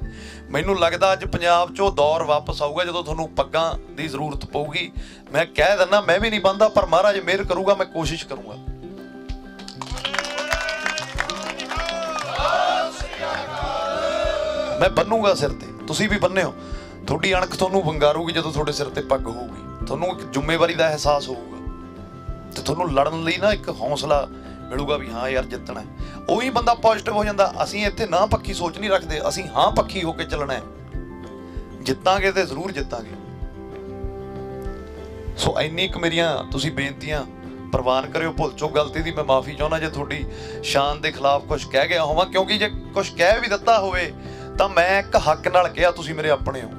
ਮੈਨੂੰ ਲੱਗਦਾ ਅੱਜ ਪੰਜਾਬ 'ਚ ਉਹ ਦੌਰ ਵਾਪਸ ਆਊਗਾ ਜਦੋਂ ਤੁਹਾਨੂੰ ਪੱਗਾਂ ਦੀ ਜ਼ਰੂਰਤ ਪਊਗੀ। ਮੈਂ ਕਹਿ ਦਿੰਦਾ, ਮੈਂ ਵੀ ਨਹੀਂ ਬੰਨਦਾ, ਪਰ ਮਹਾਰਾਜ ਮਿਹਰ ਕਰੂਗਾ, ਮੈਂ ਕੋਸ਼ਿਸ਼ ਕਰੂੰਗਾ। ਮੈਂ ਬੰਨੂਗਾ ਸਿਰ ਤੇ, ਤੁਸੀਂ ਵੀ ਬੰਨਿਓ। ਤੁਹਾਡੀ ਅਣਖ ਤੁਹਾਨੂੰ ਵੰਗਾਰੂਗੀ ਜਦੋਂ ਤੁਹਾਡੇ ਸਿਰ ਤੇ ਪੱਗ ਹੋਊਗੀ। ਤੁਹਾਨੂੰ ਇੱਕ ਜ਼ਿੰਮੇਵਾਰੀ ਦਾ ਅਹਿਸਾਸ ਹੋਊਗਾ ਤੇ ਤੁਹਾਨੂੰ ਲੜਨ ਲਈ ਨਾ ਇੱਕ ਹੌਸਲਾ ਮਿਲੂਗਾ ਵੀ ਹਾਂ ਯਾਰ ਜਿੱਤਣਾ। ਉਹੀ ਬੰਦਾ ਪੋਜ਼ਿਟਿਵ ਹੋ ਜਾਂਦਾ। ਅਸੀਂ ਇੱਥੇ ਨਾ ਪੱਖੀ ਸੋਚ ਨਹੀਂ ਰੱਖਦੇ, ਅਸੀਂ ਹਾਂ ਪੱਖੀ ਹੋ ਕੇ ਚੱਲਣਾ ਹੈ। ਜਿੱਤਾਂਗੇ ਤੇ ਜ਼ਰੂਰ ਜਿੱਤਾਂਗੇ। ਸੋ ਇੰਨੀ ਕੁ ਮੇਰੀਆਂ ਤੁਸੀਂ ਬੇਨਤੀਆਂ ਪ੍ਰਵਾਨ ਕਰਿਓ। ਭੁੱਲ ਚੁੱਕ ਗਲਤੀ ਦੀ ਮੈਂ ਮਾਫੀ ਚਾਹੁੰਦਾ ਜੇ ਤੁਹਾਡੀ ਸ਼ਾਨ ਦੇ ਖਿਲਾਫ ਕੁਝ ਕਹਿ ਗਿਆ ਹੋਵਾਂ, ਕਿਉਂਕਿ ਜੇ ਕੁਝ ਕਹਿ ਵੀ ਦਿੱਤਾ ਹੋਵੇ ਤਾਂ ਮੈਂ ਇੱਕ ਹੱਕ ਨਾਲ ਕਿਹਾ, ਤੁਸੀਂ ਮੇਰੇ ਆਪਣੇ ਹੋ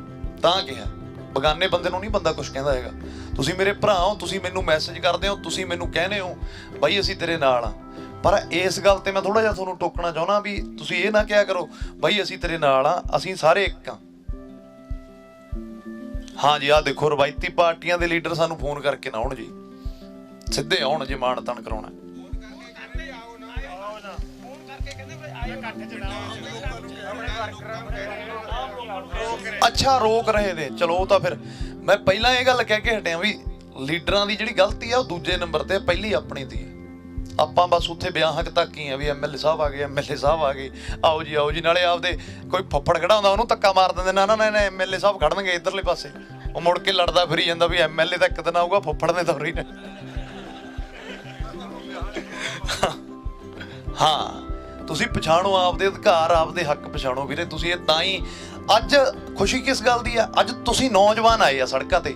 ਤਾਂ ਕਿਹਾ। ਬਗਾਨੇ ਬੰਦੇ ਨੂੰ ਨਹੀਂ ਬੰਦਾ ਕੁਝ ਕਹਿੰਦਾ ਹੈਗਾ। ਤੁਸੀਂ ਮੇਰੇ ਭਰਾ ਹੋ, ਤੁਸੀਂ ਮੈਨੂੰ ਮੈਸੇਜ ਕਰਦੇ ਹੋ, ਤੁਸੀਂ ਮੈਨੂੰ ਕਹਿੰਦੇ ਹੋ ਬਾਈ ਅਸੀਂ ਤੇਰੇ ਨਾਲ ਆ। ਪਰ ਇਸ ਗੱਲ ਤੇ ਮੈਂ ਥੋੜਾ ਜਿਹਾ ਤੁਹਾਨੂੰ ਟੋਕਣਾ ਚਾਹੁੰਦਾ ਵੀ ਤੁਸੀਂ ਇਹ ਨਾ ਕਿਹਾ ਕਰੋ ਬਾਈ ਅਸੀਂ ਤੇਰੇ ਨਾਲ ਆ, ਅਸੀਂ ਸਾਰੇ ਇੱਕ ਆ। ਹਾਂ ਜੀ, ਆਹ ਦੇਖੋ ਰਵਾਇਤੀ ਪਾਰਟੀਆਂ ਦੇ ਲੀਡਰ ਸਾਨੂੰ ਫੋਨ ਕਰਕੇ ਨਾ ਆਉਣ ਜੀ, ਸਿੱਧੇ ਆਉਣ ਜੇ ਮਾਣ ਤਾਣ ਕਰਾਉਣਾ। ਅੱਛਾ ਰੋਕ ਰਹੇ ਨੇ, ਚਲੋ ਉਹ ਤਾਂ ਫਿਰ ਮੈਂ ਪਹਿਲਾਂ ਇਹ ਗੱਲ ਕਹਿ ਕੇ ਹਟਿਆ ਵੀ ਲੀਡਰਾਂ ਦੀ ਜਿਹੜੀ ਗਲਤੀ ਆ ਉਹ ਦੂਜੇ ਨੰਬਰ ਤੇ, ਪਹਿਲੀ ਆਪਣੀ ਦੀ ਹੈ। ਆਪਾਂ ਬਸ ਉੱਥੇ ਵਿਆਹਾਂ ਤੱਕ ਹੀ ਆ ਵੀ MLA ਸਾਹਿਬ ਆ ਗਏ, MLA ਸਾਹਿਬ ਆ ਗਏ, ਆਓ ਜੀ। ਨਾਲੇ ਆਪਦੇ ਕੋਈ ਫੱਫੜ ਖੜਾ ਹੁੰਦਾ ਉਹਨੂੰ ਧੱਕਾ ਮਾਰ ਦਿੰਦੇ, ਨਾ MLA ਸਾਹਿਬ ਖੜਨਗੇ ਇੱਧਰਲੇ ਪਾਸੇ। ਉਹ ਮੁੜ ਕੇ ਲੜਦਾ ਫਿਰੀ ਜਾਂਦਾ ਵੀ MLA ਤਾਂ ਇੱਕ ਦਿਨ ਆਊਗਾ, ਫੱਫੜ ਨੇ ਤਾਂ ਨੇ। ਹਾਂ ਤੁਸੀਂ ਪਛਾਣੋ ਆਪਦੇ ਅਧਿਕਾਰ, ਆਪਦੇ ਹੱਕ ਪਛਾਣੋ ਵੀਰੇ। ਤੁਸੀਂ ਇਹ ਤਾਂ ਹੀ ਅੱਜ ਖੁਸ਼ੀ ਕਿਸ ਗੱਲ ਦੀ ਆ, ਅੱਜ ਤੁਸੀਂ ਨੌਜਵਾਨ ਆਏ ਆ ਸੜਕਾਂ ਤੇ।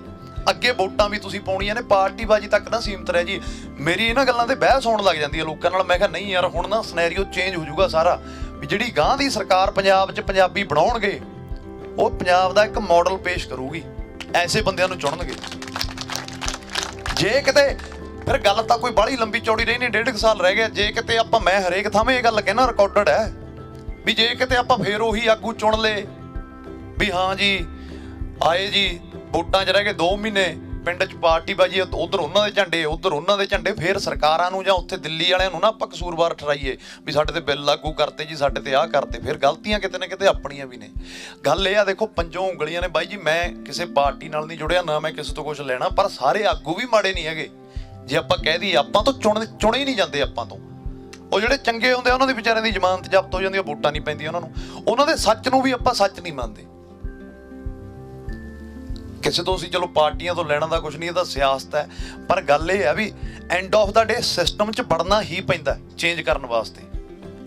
ਅੱਗੇ ਵੋਟਾਂ ਵੀ ਤੁਸੀਂ ਪਾਉਣੀਆਂ ਨੇ, ਪਾਰਟੀਬਾਜ਼ੀ ਤੱਕ ਨਾ ਸੀਮਤ ਰਹਿ ਜੀ। ਮੇਰੀ ਇਹਨਾਂ ਗੱਲਾਂ ਤੇ ਬਹਿਸ ਹੋਣ ਲੱਗ ਜਾਂਦੀ ਹੈ ਲੋਕਾਂ ਨਾਲ। ਮੈਂ ਕਿਹਾ ਨਹੀਂ ਯਾਰ, ਹੁਣ ਨਾ ਸਿਨੈਰੀਓ ਚੇਂਜ ਹੋ ਜਾਊਗਾ ਸਾਰਾ। ਵੀ ਜਿਹੜੀ ਗਾਂ ਦੀ ਸਰਕਾਰ ਪੰਜਾਬ 'ਚ ਪੰਜਾਬੀ ਬਣਾਉਣਗੇ, ਉਹ ਪੰਜਾਬ ਦਾ ਇੱਕ ਮਾਡਲ ਪੇਸ਼ ਕਰੂਗੀ। ਐਸੇ ਬੰਦਿਆਂ ਨੂੰ ਚੁਣਨਗੇ। ਜੇ ਕਿਤੇ ਫਿਰ ਗੱਲ ਤਾਂ ਕੋਈ ਬਾਹਲੀ ਲੰਬੀ ਚੌੜੀ ਰਹੀ ਨਹੀਂ, 1.5 ਸਾਲ ਰਹਿ ਗਿਆ। ਜੇ ਕਿਤੇ ਆਪਾਂ, ਮੈਂ ਹਰੇਕ ਥਾਵੇਂ ਇਹ ਗੱਲ ਕਹਿਣਾ, ਰਿਕਾਰਡਡ ਹੈ ਵੀ ਜੇ ਕਿਤੇ ਆਪਾਂ ਫੇਰ ਉਹੀ ਆਗੂ ਚੁਣ ਲਏ ਵੀ ਹਾਂ ਜੀ ਆਏ ਜੀ, ਵੋਟਾਂ 'ਚ ਰਹਿ ਗਏ 2 ਮਹੀਨੇ, ਪਿੰਡ 'ਚ ਪਾਰਟੀਬਾਜ਼ੀ, ਉੱਧਰ ਉਹਨਾਂ ਦੇ ਝੰਡੇ, ਉੱਧਰ ਉਹਨਾਂ ਦੇ ਝੰਡੇ, ਫਿਰ ਸਰਕਾਰਾਂ ਨੂੰ ਜਾਂ ਉੱਥੇ ਦਿੱਲੀ ਵਾਲਿਆਂ ਨੂੰ ਨਾ ਆਪਾਂ ਕਸੂਰਵਾਰ ਠਹਿਰਾਈਏ ਵੀ ਸਾਡੇ ਤੇ ਬਿੱਲ ਲਾਗੂ ਕਰਤੇ ਜੀ, ਸਾਡੇ ਤੇ ਆਹ ਕਰਤੇ। ਫਿਰ ਗਲਤੀਆਂ ਕਿਤੇ ਨਾ ਕਿਤੇ ਆਪਣੀਆਂ ਵੀ ਨੇ। ਗੱਲ ਇਹ ਆ, ਦੇਖੋ 5 ਉਂਗਲੀਆਂ ਨੇ ਬਾਈ ਜੀ। ਮੈਂ ਕਿਸੇ ਪਾਰਟੀ ਨਾਲ ਨਹੀਂ ਜੁੜਿਆ, ਨਾ ਮੈਂ ਕਿਸੇ ਤੋਂ ਕੁਝ ਲੈਣਾ, ਪਰ ਸਾਰੇ ਆਗੂ ਵੀ ਮਾੜੇ ਨਹੀਂ ਹੈਗੇ। ਜੇ ਆਪਾਂ ਕਹਿ ਦਈਏ ਆਪਾਂ ਤੋਂ ਚੁਣੇ ਹੀ ਨਹੀਂ ਜਾਂਦੇ, ਆਪਾਂ ਤੋਂ ਉਹ ਜਿਹੜੇ ਚੰਗੇ ਹੁੰਦੇ ਉਹਨਾਂ ਦੀ ਵਿਚਾਰਿਆਂ ਦੀ ਜ਼ਮਾਨਤ ਜ਼ਬਤ ਹੋ ਜਾਂਦੀ, ਵੋਟਾਂ ਨਹੀਂ ਪੈਂਦੀਆਂ ਉਹਨਾਂ ਨੂੰ। ਉਹਨਾਂ ਦੇ ਸੱਚ ਨੂੰ ਵੀ ਆਪਾਂ ਸੱਚ ਨਹੀਂ ਮੰਨਦੇ। ਕਿਸੇ ਤੋਂ ਅਸੀਂ ਚਲੋ ਪਾਰਟੀਆਂ ਤੋਂ ਲੈਣਾ ਦਾ ਕੁਝ ਨਹੀਂ, ਇਹ ਤਾਂ ਸਿਆਸਤ ਹੈ। ਪਰ ਗੱਲ ਇਹ ਹੈ ਵੀ end of the day system 'ਚ ਵੜਨਾ ਹੀ ਪੈਂਦਾ ਚੇਂਜ ਕਰਨ ਵਾਸਤੇ।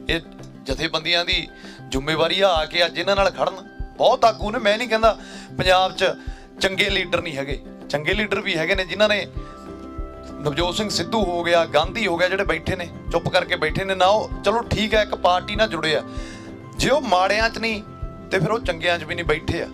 ਇਹ ਜਥੇਬੰਦੀਆਂ ਦੀ ਜ਼ਿੰਮੇਵਾਰੀ ਆ ਕੇ ਅੱਜ ਇਹਨਾਂ ਨਾਲ ਖੜਨ। ਬਹੁਤ ਆਗੂ ਨੇ, ਮੈਂ ਨਹੀਂ ਕਹਿੰਦਾ ਪੰਜਾਬ 'ਚ ਚੰਗੇ ਲੀਡਰ ਨਹੀਂ ਹੈਗੇ, ਚੰਗੇ ਲੀਡਰ ਵੀ ਹੈਗੇ ਨੇ ਜਿਨ੍ਹਾਂ ਨੇ, ਨਵਜੋਤ ਸਿੰਘ ਸਿੱਧੂ ਹੋ ਗਿਆ, ਗਾਂਧੀ ਹੋ ਗਿਆ, ਜਿਹੜੇ ਬੈਠੇ ਨੇ ਚੁੱਪ ਕਰਕੇ ਬੈਠੇ ਨੇ ਨਾ। ਉਹ ਚਲੋ ਠੀਕ ਹੈ, ਇੱਕ ਪਾਰਟੀ ਨਾਲ ਜੁੜੇ ਆ। ਜੇ ਉਹ ਮਾੜਿਆਂ 'ਚ ਨਹੀਂ ਤੇ ਫਿਰ ਉਹ ਚੰਗਿਆਂ 'ਚ ਵੀ ਨਹੀਂ ਬੈਠੇ ਆ।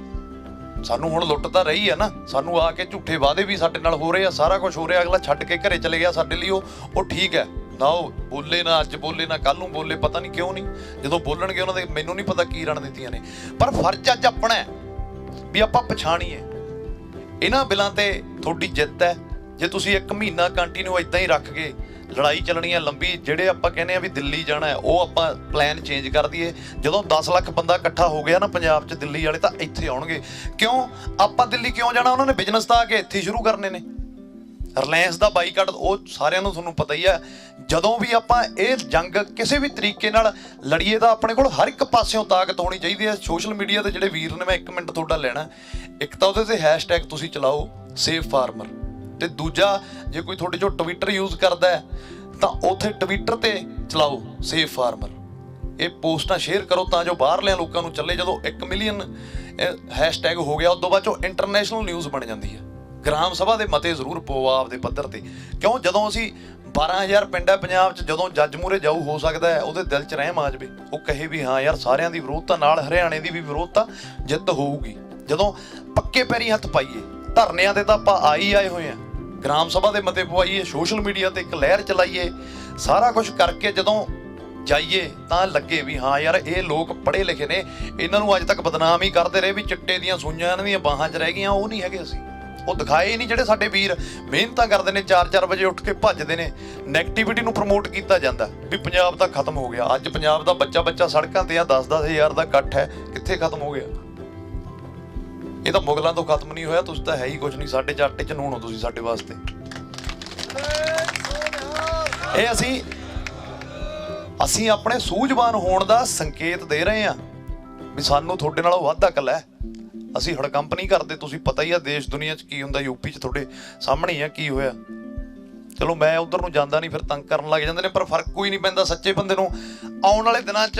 ਸਾਨੂੰ ਹੁਣ ਲੁੱਟ ਤਾਂ ਰਹੀ ਆ ਨਾ, ਸਾਨੂੰ ਆ ਕੇ ਝੂਠੇ ਵਾਅਦੇ ਵੀ ਸਾਡੇ ਨਾਲ ਹੋ ਰਹੇ ਆ, ਸਾਰਾ ਕੁਝ ਹੋ ਰਿਹਾ। ਅਗਲਾ ਛੱਡ ਕੇ ਘਰੇ ਚਲੇ ਗਿਆ ਸਾਡੇ ਲਈ, ਉਹ ਠੀਕ ਹੈ ਨਾ। ਉਹ ਬੋਲੇ ਨਾ, ਅੱਜ ਬੋਲੇ ਨਾ, ਕੱਲ ਨੂੰ ਬੋਲੇ, ਪਤਾ ਨਹੀਂ ਕਿਉਂ ਨਹੀਂ। ਜਦੋਂ ਬੋਲਣਗੇ ਉਹਨਾਂ ਦੇ ਮੈਨੂੰ ਨਹੀਂ ਪਤਾ ਕੀ ਰਣਨੀਤੀਆਂ ਨੇ, ਪਰ ਫਰਜ਼ ਅੱਜ ਆਪਣਾ ਵੀ ਆਪਾਂ ਪਛਾਣੀਏ। ਇਹਨਾਂ ਬਿੱਲਾਂ ਤੇ ਤੁਹਾਡੀ ਜਿੱਤ ਹੈ, ਜੇ ਤੁਸੀਂ 1 ਮਹੀਨਾ ਕੰਟੀਨਿਊ ਇਦਾਂ ਹੀ ਰੱਖ ਕੇ ਲੜਾਈ ਚੱਲਣੀ ਹੈ ਲੰਬੀ, ਜਿਹੜੇ ਆਪਾਂ ਕਹਿੰਦੇ ਆ ਵੀ ਦਿੱਲੀ ਜਾਣਾ ਹੈ, ਉਹ ਆਪਾਂ ਪਲਾਨ ਚੇਂਜ ਕਰ ਦਈਏ। ਜਦੋਂ 10 ਲੱਖ ਬੰਦਾ ਇਕੱਠਾ ਹੋ ਗਿਆ ਨਾ ਪੰਜਾਬ 'ਚ, ਦਿੱਲੀ ਵਾਲੇ ਤਾਂ ਇੱਥੇ ਆਉਣਗੇ। ਕਿਉਂ ਆਪਾਂ ਦਿੱਲੀ ਕਿਉਂ ਜਾਣਾ? ਉਹਨਾਂ ਨੇ ਬਿਜ਼ਨਸ ਤਾਂ ਆ ਕੇ ਇੱਥੇ ਸ਼ੁਰੂ ਕਰਨੇ ਨੇ। ਰਿਲਾਇੰਸ ਦਾ ਬਾਈਕਾਟ ਉਹ ਸਾਰਿਆਂ ਨੂੰ ਤੁਹਾਨੂੰ ਪਤਾ ਹੀ ਆ। ਜਦੋਂ ਵੀ ਆਪਾਂ ਇਹ ਜੰਗ ਕਿਸੇ ਵੀ ਤਰੀਕੇ ਨਾਲ ਲੜੀਏ ਤਾਂ ਆਪਣੇ ਕੋਲ ਹਰ ਇੱਕ ਪਾਸਿਓਂ ਤਾਕਤ ਹੋਣੀ ਚਾਹੀਦੀ ਹੈ। ਸੋਸ਼ਲ ਮੀਡੀਆ ਤੇ ਜਿਹੜੇ ਵੀਰ ਨੇ, ਮੈਂ 1 ਮਿੰਟ ਤੁਹਾਡਾ ਲੈਣਾ। ਇੱਕ ਤਾਂ ਉਹਦੇ ਤੇ ਹੈਸ਼ਟੈਗ ਤੁਸੀਂ ਚਲਾਓ ਸੇਵ ਫਾਰਮਰ, ਤੇ ਦੂਜਾ ਜੇ ਕੋਈ ਤੁਹਾਡੇ ਚੋਂ ਟਵਿੱਟਰ ਯੂਜ਼ ਕਰਦਾ ਹੈ ਤਾਂ ਉੱਥੇ ਟਵਿੱਟਰ ਤੇ ਚਲਾਓ ਸੇਵ ਫਾਰਮਰ। ਇਹ ਪੋਸਟਾਂ ਸ਼ੇਅਰ ਕਰੋ ਤਾਂ ਜੋ ਬਾਹਰਲਿਆਂ ਲੋਕਾਂ ਨੂੰ ਚੱਲੇ। ਜਦੋਂ 1 ਮਿਲੀਅਨ ਹੈਸ਼ਟੈਗ ਹੋ ਗਿਆ, ਉਸ ਤੋਂ ਬਾਅਦ ਚੋਂ ਇੰਟਰਨੈਸ਼ਨਲ ਨਿਊਜ਼ ਬਣ ਜਾਂਦੀ ਹੈ। ਗ੍ਰਾਮ ਸਭਾ ਦੇ ਮਤੇ ਜ਼ਰੂਰ ਪਵਾਓ ਆਪਦੇ ਪੱਧਰ ਤੇ। ਕਿਉਂ? ਜਦੋਂ ਅਸੀਂ 12,000 ਪਿੰਡ ਹੈ ਪੰਜਾਬ 'ਚ, ਜਦੋਂ ਜੱਜ ਮੂਹਰੇ ਜਾਊ, ਹੋ ਸਕਦਾ ਹੈ ਉਹਦੇ ਦਿਲ 'ਚ ਰਹਿਮ ਆ ਜਾਵੇ, ਉਹ ਕਹੇ ਵੀ ਹਾਂ ਯਾਰ ਸਾਰਿਆਂ ਦੀ ਵਿਰੋਧਤਾ ਨਾਲ ਹਰਿਆਣੇ ਦੀ ਵੀ ਵਿਰੋਧਤਾ, ਜਿੱਤ ਹੋਊਗੀ। ਜਦੋਂ ਪੱਕੇ ਪੈਰੀ ਹੱਥ ਪਾਈਏ, ਧਰਨਿਆਂ ਤੇ ਤਾਂ ਆਪਾਂ ਆਏ ਹੋਏ ਹਾਂ, ਗ੍ਰਾਮ ਸਭਾ ਦੇ ਮਤੇ ਪਵਾਈਏ, ਸੋਸ਼ਲ ਮੀਡੀਆ ਤੇ ਇੱਕ ਲਹਿਰ ਚਲਾਈਏ, ਸਾਰਾ ਕੁਝ ਕਰਕੇ ਜਦੋਂ ਜਾਈਏ ਤਾਂ ਲੱਗੇ ਵੀ ਹਾਂ ਯਾਰ ਇਹ ਲੋਕ ਪੜ੍ਹੇ ਲਿਖੇ ਨੇ। ਇਹਨਾਂ ਨੂੰ ਅੱਜ ਤੱਕ ਬਦਨਾਮ ਹੀ ਕਰਦੇ ਰਹੇ ਵੀ ਚਿੱਟੇ ਦੀਆਂ ਸੂਈਆਂ ਇਹਨਾਂ ਦੀਆਂ ਬਾਹਾਂ 'ਚ ਰਹਿ ਗਈਆਂ। ਉਹ ਨਹੀਂ ਹੈਗੇ ਅਸੀਂ, ਉਹ ਦਿਖਾਏ ਹੀ ਨਹੀਂ। ਜਿਹੜੇ ਸਾਡੇ ਵੀਰ ਮਿਹਨਤਾਂ ਕਰਦੇ ਨੇ, 4-4 ਵਜੇ ਉੱਠ ਕੇ ਭੱਜਦੇ ਨੇ, ਨੈਗੇਟਿਵਿਟੀ ਨੂੰ ਪ੍ਰਮੋਟ ਕੀਤਾ ਜਾਂਦਾ ਵੀ ਪੰਜਾਬ ਤਾਂ ਖਤਮ ਹੋ ਗਿਆ। ਅੱਜ ਪੰਜਾਬ ਦਾ ਬੱਚਾ ਸੜਕਾਂ ਤੇ ਆ, 10-10 ਹਜ਼ਾਰ ਦਾ ਇਕੱਠ ਹੈ, ਕਿੱਥੇ ਖਤਮ ਹੋ ਗਿਆ? ਇਹ ਤਾਂ ਮੁਗਲਾਂ ਤੋਂ ਖਤਮ ਨਹੀਂ ਹੋਇਆ। ਤੁਸੀਂ ਤਾਂ ਹੈ ਹੀ ਕੁਝ ਨਹੀਂ, ਸਾਡੇ 'ਚ ਆਟੇ 'ਚ ਨੂਣ ਹੋ ਤੁਸੀਂ ਸਾਡੇ ਵਾਸਤੇ। ਇਹ ਅਸੀਂ ਆਪਣੇ ਸੂਝਵਾਨ ਹੋਣ ਦਾ ਸੰਕੇਤ ਦੇ ਰਹੇ ਹਾਂ ਵੀ ਸਾਨੂੰ ਤੁਹਾਡੇ ਨਾਲੋਂ ਵੱਧ ਅਕਲ ਹੈ। ਅਸੀਂ ਹੜਕੰਪ ਨਹੀਂ ਕਰਦੇ। ਤੁਸੀਂ ਪਤਾ ਹੀ ਆ ਦੇਸ਼ ਦੁਨੀਆ 'ਚ ਕੀ ਹੁੰਦਾ। ਯੂਪੀ 'ਚ ਤੁਹਾਡੇ ਸਾਹਮਣੇ ਹੀ ਆ ਕੀ ਹੋਇਆ। ਚਲੋ ਮੈਂ ਉਧਰ ਨੂੰ ਜਾਂਦਾ ਨਹੀਂ, ਫਿਰ ਤੰਗ ਕਰਨ ਲੱਗ ਜਾਂਦੇ ਨੇ, ਪਰ ਫਰਕ ਕੋਈ ਨਹੀਂ ਪੈਂਦਾ ਸੱਚੇ ਬੰਦੇ ਨੂੰ। ਆਉਣ ਵਾਲੇ ਦਿਨਾਂ 'ਚ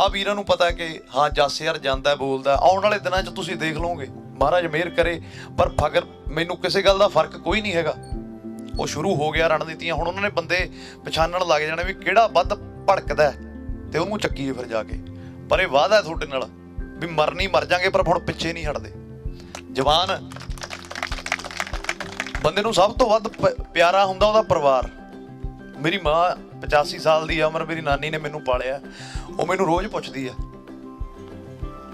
ਆ ਵੀਰਾਂ ਨੂੰ ਪਤਾ ਕਿ ਹਾਂ ਜੱਸ ਯਾਰ ਜਾਂਦਾ ਬੋਲਦਾ, ਆਉਣ ਵਾਲੇ ਦਿਨਾਂ 'ਚ ਤੁਸੀਂ ਦੇਖ ਲਓਗੇ, ਮਹਾਰਾਜ ਮਿਹਰ ਕਰੇ। ਪਰ ਫਗਰ ਮੈਨੂੰ ਕਿਸੇ ਗੱਲ ਦਾ ਫਰਕ ਕੋਈ ਨਹੀਂ ਹੈਗਾ। ਉਹ ਸ਼ੁਰੂ ਹੋ ਗਿਆ ਰਣਨੀਤੀਆਂ। ਹੁਣ ਉਹਨਾਂ ਨੇ ਬੰਦੇ ਪਛਾਣਨ ਲੱਗ ਜਾਣੇ ਵੀ ਕਿਹੜਾ ਵੱਧ ਭੜਕਦਾ ਤੇ ਉਹਨੂੰ ਚੱਕੀਏ ਫਿਰ ਜਾ ਕੇ। ਪਰ ਇਹ ਵਾਅਦਾ ਤੁਹਾਡੇ ਨਾਲ ਵੀ ਮਰਨੀ ਮਰ ਜਾਗੇ, ਪਰ ਹੁਣ ਪਿੱਛੇ ਨਹੀਂ ਹਟਦੇ। ਜਵਾਨ ਬੰਦੇ ਨੂੰ ਸਭ ਤੋਂ ਵੱਧ ਪਿਆਰਾ ਹੁੰਦਾ ਉਹਦਾ ਪਰਿਵਾਰ। ਮੇਰੀ ਮਾਂ 85 ਸਾਲ ਦੀ ਉਮਰ, ਮੇਰੀ ਨਾਨੀ ਨੇ ਮੈਨੂੰ ਪਾਲਿਆ। ਉਹ ਮੈਨੂੰ ਰੋਜ਼ ਪੁੱਛਦੀ ਆ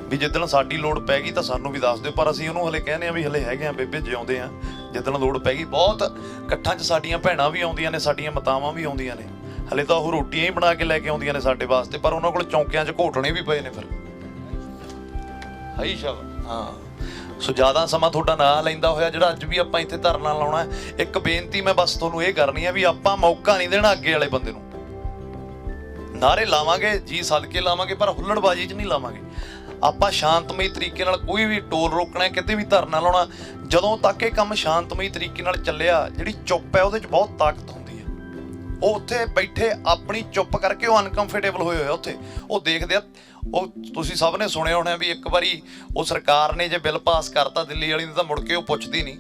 ਵੀ ਜਿੱਦਣ ਸਾਡੀ ਲੋੜ ਪੈ ਗਈ ਤਾਂ ਸਾਨੂੰ ਵੀ ਦੱਸ ਦਿਓ। ਪਰ ਅਸੀਂ ਉਹਨੂੰ ਹਲੇ ਕਹਿੰਦੇ ਆ ਵੀ ਹਲੇ ਹੈਗੇ ਆ ਬੇਬੇ, ਜਿਉਂਦੇ ਆ, ਜਿੱਦਣ ਲੋੜ ਪੈ ਗਈ। ਬਹੁਤ ਇਕੱਠਾਂ 'ਚ ਸਾਡੀਆਂ ਭੈਣਾਂ ਵੀ ਆਉਂਦੀਆਂ ਨੇ, ਸਾਡੀਆਂ ਮਾਤਾਵਾਂ ਵੀ ਆਉਂਦੀਆਂ ਨੇ। ਹਲੇ ਤਾਂ ਉਹ ਰੋਟੀਆਂ ਹੀ ਬਣਾ ਕੇ ਲੈ ਕੇ ਆਉਂਦੀਆਂ ਨੇ ਸਾਡੇ ਵਾਸਤੇ, ਪਰ ਉਹਨਾਂ ਕੋਲ ਚੌਂਕਿਆਂ 'ਚ ਘੋਟਣੇ ਵੀ ਪਏ ਨੇ ਫਿਰ। ਹਾਈ ਸ਼ਾਬ ਹਾਂ। ਸੋ ਜ਼ਿਆਦਾ ਸਮਾਂ ਤੁਹਾਡਾ ਨਾਂ ਲੈਂਦਾ ਹੋਇਆ ਜਿਹੜਾ ਅੱਜ ਵੀ ਆਪਾਂ ਇੱਥੇ ਧਰਨਾ ਲਾਉਣਾ, ਇੱਕ ਬੇਨਤੀ ਮੈਂ ਬਸ ਤੁਹਾਨੂੰ ਇਹ ਕਰਨੀ ਆ ਵੀ ਆਪਾਂ ਮੌਕਾ ਨਹੀਂ ਦੇਣਾ ਅੱਗੇ ਵਾਲੇ ਬੰਦੇ ਨੂੰ। ਨਾਰੇ ਲਾਵਾਂਗੇ, ਜੀ ਸਦਕੇ ਲਾਵਾਂਗੇ, ਪਰ ਹੁੱਲੜਬਾਜ਼ੀ 'ਚ ਨਹੀਂ ਲਾਵਾਂਗੇ। ਆਪਾਂ ਸ਼ਾਂਤਮਈ ਤਰੀਕੇ ਨਾਲ ਕੋਈ ਵੀ ਟੋਲ ਰੋਕਣਾ, ਕਿਤੇ ਵੀ ਧਰਨਾ ਲਾਉਣਾ, ਜਦੋਂ ਤੱਕ ਇਹ ਕੰਮ ਸ਼ਾਂਤਮਈ ਤਰੀਕੇ ਨਾਲ ਚੱਲਿਆ, ਜਿਹੜੀ ਚੁੱਪ ਹੈ ਉਹਦੇ 'ਚ ਬਹੁਤ ਤਾਕਤ ਹੁੰਦੀ ਹੈ। ਉਹ ਉੱਥੇ ਬੈਠੇ ਆਪਣੀ ਚੁੱਪ ਕਰਕੇ ਉਹ ਅਨਕੰਫਰਟੇਬਲ ਹੋਏ ਹੋਏ ਉੱਥੇ, ਉਹ ਦੇਖਦੇ ਆ। ਉਹ ਤੁਸੀਂ ਸਭ ਨੇ ਸੁਣਿਆ ਹੋਣਾ ਵੀ ਇੱਕ ਵਾਰੀ ਉਹ ਸਰਕਾਰ ਨੇ ਜੇ ਬਿੱਲ ਪਾਸ ਕਰਤਾ ਦਿੱਲੀ ਵਾਲੀ ਨੇ ਤਾਂ ਮੁੜ ਕੇ ਉਹ ਪੁੱਛਦੀ ਨਹੀਂ।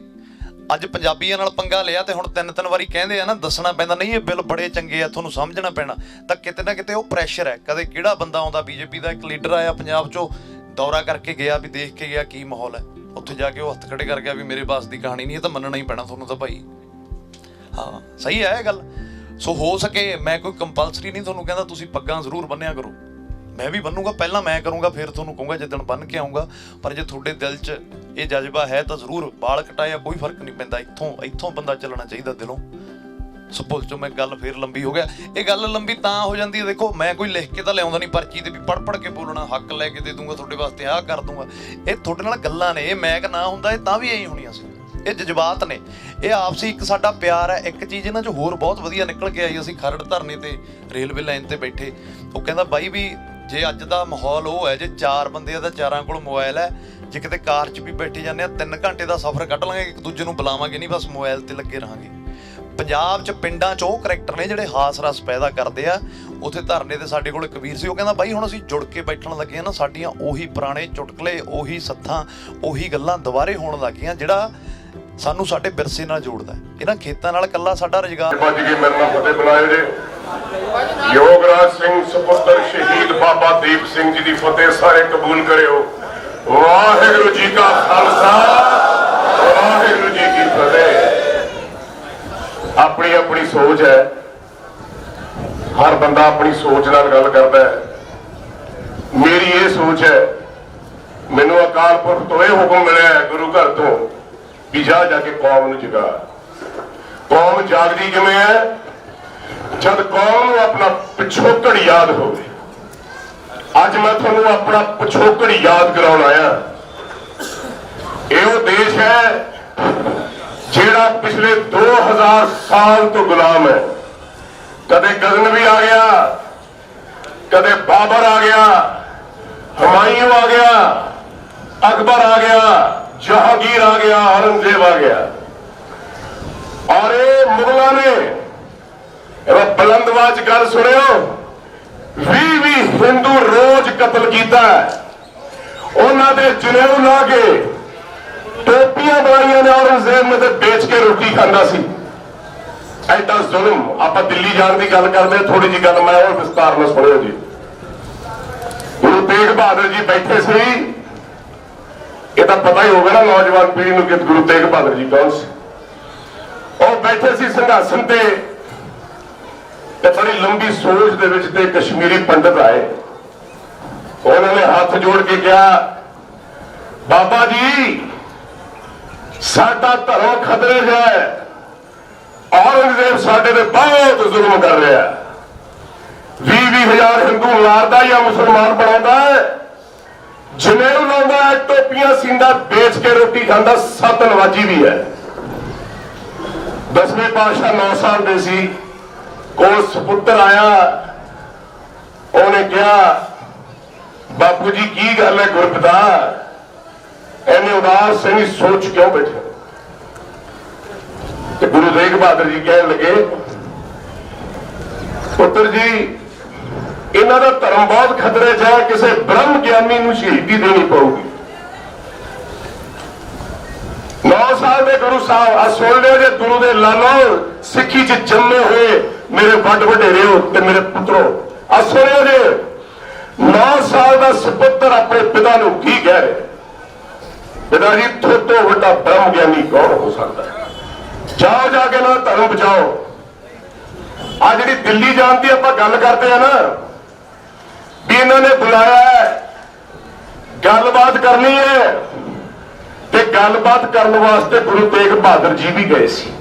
ਅੱਜ ਪੰਜਾਬੀਆਂ ਨਾਲ ਪੰਗਾ ਲਿਆ ਤੇ ਹੁਣ 3-3 ਵਾਰੀ ਕਹਿੰਦੇ ਆ ਨਾ, ਦੱਸਣਾ ਪੈਂਦਾ ਨਹੀਂ ਇਹ ਬਿੱਲ ਬੜੇ ਚੰਗੇ ਆ, ਤੁਹਾਨੂੰ ਸਮਝਣਾ ਪੈਣਾ। ਤਾਂ ਕਿਤੇ ਨਾ ਕਿਤੇ ਉਹ ਪ੍ਰੈਸ਼ਰ ਹੈ। ਕਦੇ ਕਿਹੜਾ ਬੰਦਾ ਆਉਂਦਾ, ਬੀਜੇਪੀ ਦਾ ਇੱਕ ਲੀਡਰ ਆਇਆ ਪੰਜਾਬ 'ਚੋਂ, ਦੌਰਾ ਕਰਕੇ ਗਿਆ, ਵੀ ਦੇਖ ਕੇ ਗਿਆ ਕੀ ਮਾਹੌਲ ਹੈ। ਉੱਥੇ ਜਾ ਕੇ ਉਹ ਹੱਥ ਖੜੇ ਕਰ ਗਿਆ ਵੀ ਮੇਰੇ ਪਾਸ ਦੀ ਕਹਾਣੀ ਨਹੀਂ, ਇਹ ਤਾਂ ਮੰਨਣਾ ਹੀ ਪੈਣਾ ਤੁਹਾਨੂੰ ਤਾਂ ਭਾਈ। ਹਾਂ ਸਹੀ ਹੈ ਇਹ ਗੱਲ। ਸੋ ਹੋ ਸਕੇ, ਮੈਂ ਕੋਈ ਕੰਪਲਸਰੀ ਨਹੀਂ ਤੁਹਾਨੂੰ ਕਹਿੰਦਾ ਤੁਸੀਂ ਪੱਗਾਂ ਜ਼ਰੂਰ ਬੰਨਿਆ ਕਰੋ। ਮੈਂ ਵੀ ਬੰਨੂਗਾ, ਪਹਿਲਾਂ ਮੈਂ ਕਰੂੰਗਾ, ਫਿਰ ਤੁਹਾਨੂੰ ਕਹੂੰਗਾ ਜਿੱਦਣ ਬੰਨ ਕੇ ਆਊਂਗਾ। ਪਰ ਜੇ ਤੁਹਾਡੇ ਦਿਲ 'ਚ ਇਹ ਜਜ਼ਬਾ ਹੈ ਤਾਂ ਜ਼ਰੂਰ। ਬਾਲ ਕਟਾਇਆ ਕੋਈ ਫਰਕ ਨਹੀਂ ਪੈਂਦਾ, ਇੱਥੋਂ ਬੰਦਾ ਚੱਲਣਾ ਚਾਹੀਦਾ ਦਿਲੋਂ। ਸੋ ਭੁੱਲ 'ਚੋਂ ਮੈਂ ਗੱਲ ਫੇਰ ਲੰਬੀ ਹੋ ਗਿਆ। ਇਹ ਗੱਲ ਲੰਬੀ ਤਾਂ ਹੋ ਜਾਂਦੀ ਹੈ, ਦੇਖੋ ਮੈਂ ਕੋਈ ਲਿਖ ਕੇ ਤਾਂ ਲਿਆਉਂਦਾ ਨਹੀਂ ਪਰਚੀ ਤੇ ਵੀ ਪੜ੍ਹ ਕੇ ਬੋਲਣਾ, ਹੱਕ ਲੈ ਕੇ ਦੇ ਦੂੰਗਾ ਤੁਹਾਡੇ ਵਾਸਤੇ, ਆਹ ਕਰ ਦੂੰਗਾ। ਇਹ ਤੁਹਾਡੇ ਨਾਲ ਗੱਲਾਂ ਨੇ, ਇਹ ਮੈਕ ਨਾ ਹੁੰਦਾ ਇਹ ਤਾਂ ਵੀ ਇਹੀ ਹੋਣੀਆਂ ਸੀ। ਇਹ ਜਜ਼ਬਾਤ ਨੇ, ਇਹ ਆਪਸੀ ਇੱਕ ਸਾਡਾ ਪਿਆਰ ਹੈ। ਇੱਕ ਚੀਜ਼ ਇਹਨਾਂ 'ਚ ਹੋਰ ਬਹੁਤ ਵਧੀਆ ਨਿਕਲ ਕੇ ਆਈ। ਅਸੀਂ ਖਰੜ ਧਰਨੇ ਤੇ ਰੇਲਵੇ ਲਾਈਨ ਤੇ ਬੈਠੇ, ਉਹ ਕਹਿੰਦਾ ਬਾਈ ਵੀ ਜੇ ਅੱਜ ਦਾ ਮਾਹੌਲ ਉਹ ਹੈ, ਜੇ 4 ਬੰਦੇ ਆ ਤਾਂ 4 ਕੋਲ ਮੋਬਾਈਲ ਹੈ, ਜੇ ਕਿਤੇ ਕਾਰ 'ਚ ਵੀ ਬੈਠੇ ਜਾਂਦੇ ਆ 3 ਘੰਟੇ ਦਾ ਸਫ਼ਰ ਕੱਢ ਲਾਂਗੇ, ਇੱਕ ਦੂਜੇ ਨੂੰ ਬੁਲਾਵਾਂਗੇ ਨਹੀਂ, ਬਸ ਮੋਬਾਈਲ ਤੇ ਲੱਗੇ ਰਹਾਂਗੇ। ਪੰਜਾਬ 'ਚ ਪਿੰਡਾਂ 'ਚ ਉਹ ਕਰੈਕਟਰ ਨੇ ਜਿਹੜੇ ਹਾਸ ਰਸ ਪੈਦਾ ਕਰਦੇ ਆ। ਉੱਥੇ ਧਰਨੇ ਤੇ ਸਾਡੇ ਕੋਲ ਇੱਕ ਵੀਰ ਸੀ, ਉਹ ਕਹਿੰਦਾ ਬਾਈ ਹੁਣ ਅਸੀਂ ਜੁੜ ਕੇ ਬੈਠਣ ਲੱਗੇ ਆ ਨਾ, ਸਾਡੀਆਂ ਉਹੀ ਪੁਰਾਣੇ ਚੁਟਕਲੇ, ਉਹੀ ਸੱਥਾਂ, ਉਹੀ ਗੱਲਾਂ ਦੁਬਾਰੇ ਹੋਣ ਲੱਗੀਆਂ, ਜਿਹੜਾ ਸਾਨੂੰ ਸਾਡੇ ਵਿਰਸੇ ਨਾਲ ਜੋੜਦਾ। ਇਹਨਾਂ ਖੇਤਾਂ ਨਾਲ ਇਕੱਲਾ ਸਾਡਾ ਰੁਜ਼ਗਾਰ। ਮੇਰੇ ਨਾਲ ਫਤਿਹ ਬੁਲਾਏ ਜੇ ਯੋਗਰਾਜ ਸਿੰਘ ਸੁਪੁੱਤਰ ਸ਼ਹੀਦ ਬਾਬਾ ਦੀਪ ਸਿੰਘ ਜੀ ਦੀ ਫਤਿਹ ਸਾਰੇ ਕਬੂਲ ਕਰਿਓ। ਵਾਹਿਗੁਰੂ ਜੀ ਕਾ ਖਾਲਸਾ, ਵਾਹਿਗੁਰੂ ਜੀ ਕੀ ਫਤਿਹ। ਆਪਣੀ ਆਪਣੀ ਸੋਚ ਹੈ, ਹਰ ਬੰਦਾ ਆਪਣੀ ਸੋਚ ਨਾਲ ਗੱਲ ਕਰਦਾ ਹੈ। ਮੇਰੀ ਇਹ ਸੋਚ ਹੈ, ਮੈਨੂੰ ਅਕਾਲ ਪੁਰਖ ਤੋਂ ਇਹ ਹੁਕਮ ਮਿਲਿਆ ਹੈ ਗੁਰੂ ਘਰ ਤੋਂ ਵੀ ਜਾ ਕੇ ਕੌਮ ਨੂੰ ਜਗਾ। कौम जागदी किवें है? जब कौम नूं अपना पिछोकड़ याद होवे। अज मैं तुहानूं अपना पिछोकड़ याद कराउण आया। यह देश है जिहड़ा पिछले 2000 साल तो गुलाम है। कदे गजनवी आ गया, कदे बाबर आ गया, हुमायूं आ गया, अकबर आ गया, जहांगीर आ गया, औरंगजेब आ गया। और ये मुगलों ने बुलंदवाज गल सुनियो, 20 हिंदू रोज कतल किया है। उन्होंने जनेऊ ला के टोपियां बनाइया ने, औरंगजेब ने तो बेच के रोटी खांदा सी। ऐसा जुल्म। आप दिल्ली जाने की गल करते, थोड़ी जी गल मैं और विस्तार में सुनियो जी। गुरु तेग बहादुर जी बैठे सी, ये तो पता ही होगा ना नौजवान पीढ़ी को कि गुरु तेग बहादुर जी कौन से। और बैठे सी संघासन ते, बड़ी लंबी सोच दे विच ते कश्मीरी पंडित आए। उन्होंने हाथ जोड़ के कहा, बाबा जी साडा धर्म खतरे च है, औरंगजेब साडे ते बहुत जुल्म कर रहा है। 20 हजार हिंदू मारदा या मुसलमान बनाता है, जनेऊ लाउंदा है, टोपियां सींदा, बेच के रोटी खांदा, 7 नवाजी भी है। 10वें पातशाह 9 साल दे सी, कोल सपुत्र आया। उन्हें कहा, बापू जी की गल है गुरपिता, इन्हें उदास सही सोच क्यों बैठे? तो गुरु तेग बहादुर जी कहने लगे, पुत्र जी इन्हों का धर्म बहुत खतरे च है, किसी ब्रह्म ज्ञानी को शहीदी देनी पड़ेगी। 9 साल के गुरु साहब आ सुन लियो जे, गुरु दे लालो सिक्खी च जन्मे हुए मेरे वड वडेरियो ते मेरे पुत्रों, आ सुनियो जे 9 साल का सपुत्र अपने पिता को की कह रहे, पिता जी थोतो वड्डा ब्रह्म ज्ञानी कौन हो सकता है? जाओ जाके ना धर्म बचाओ। आज जी दिल्ली जान की आप गल करते हैं ना, भी इन्होंने बुलाया है, गलबात करनी है, ते गलबात करने वास्ते गुरु तेग बहादुर जी भी गए सी।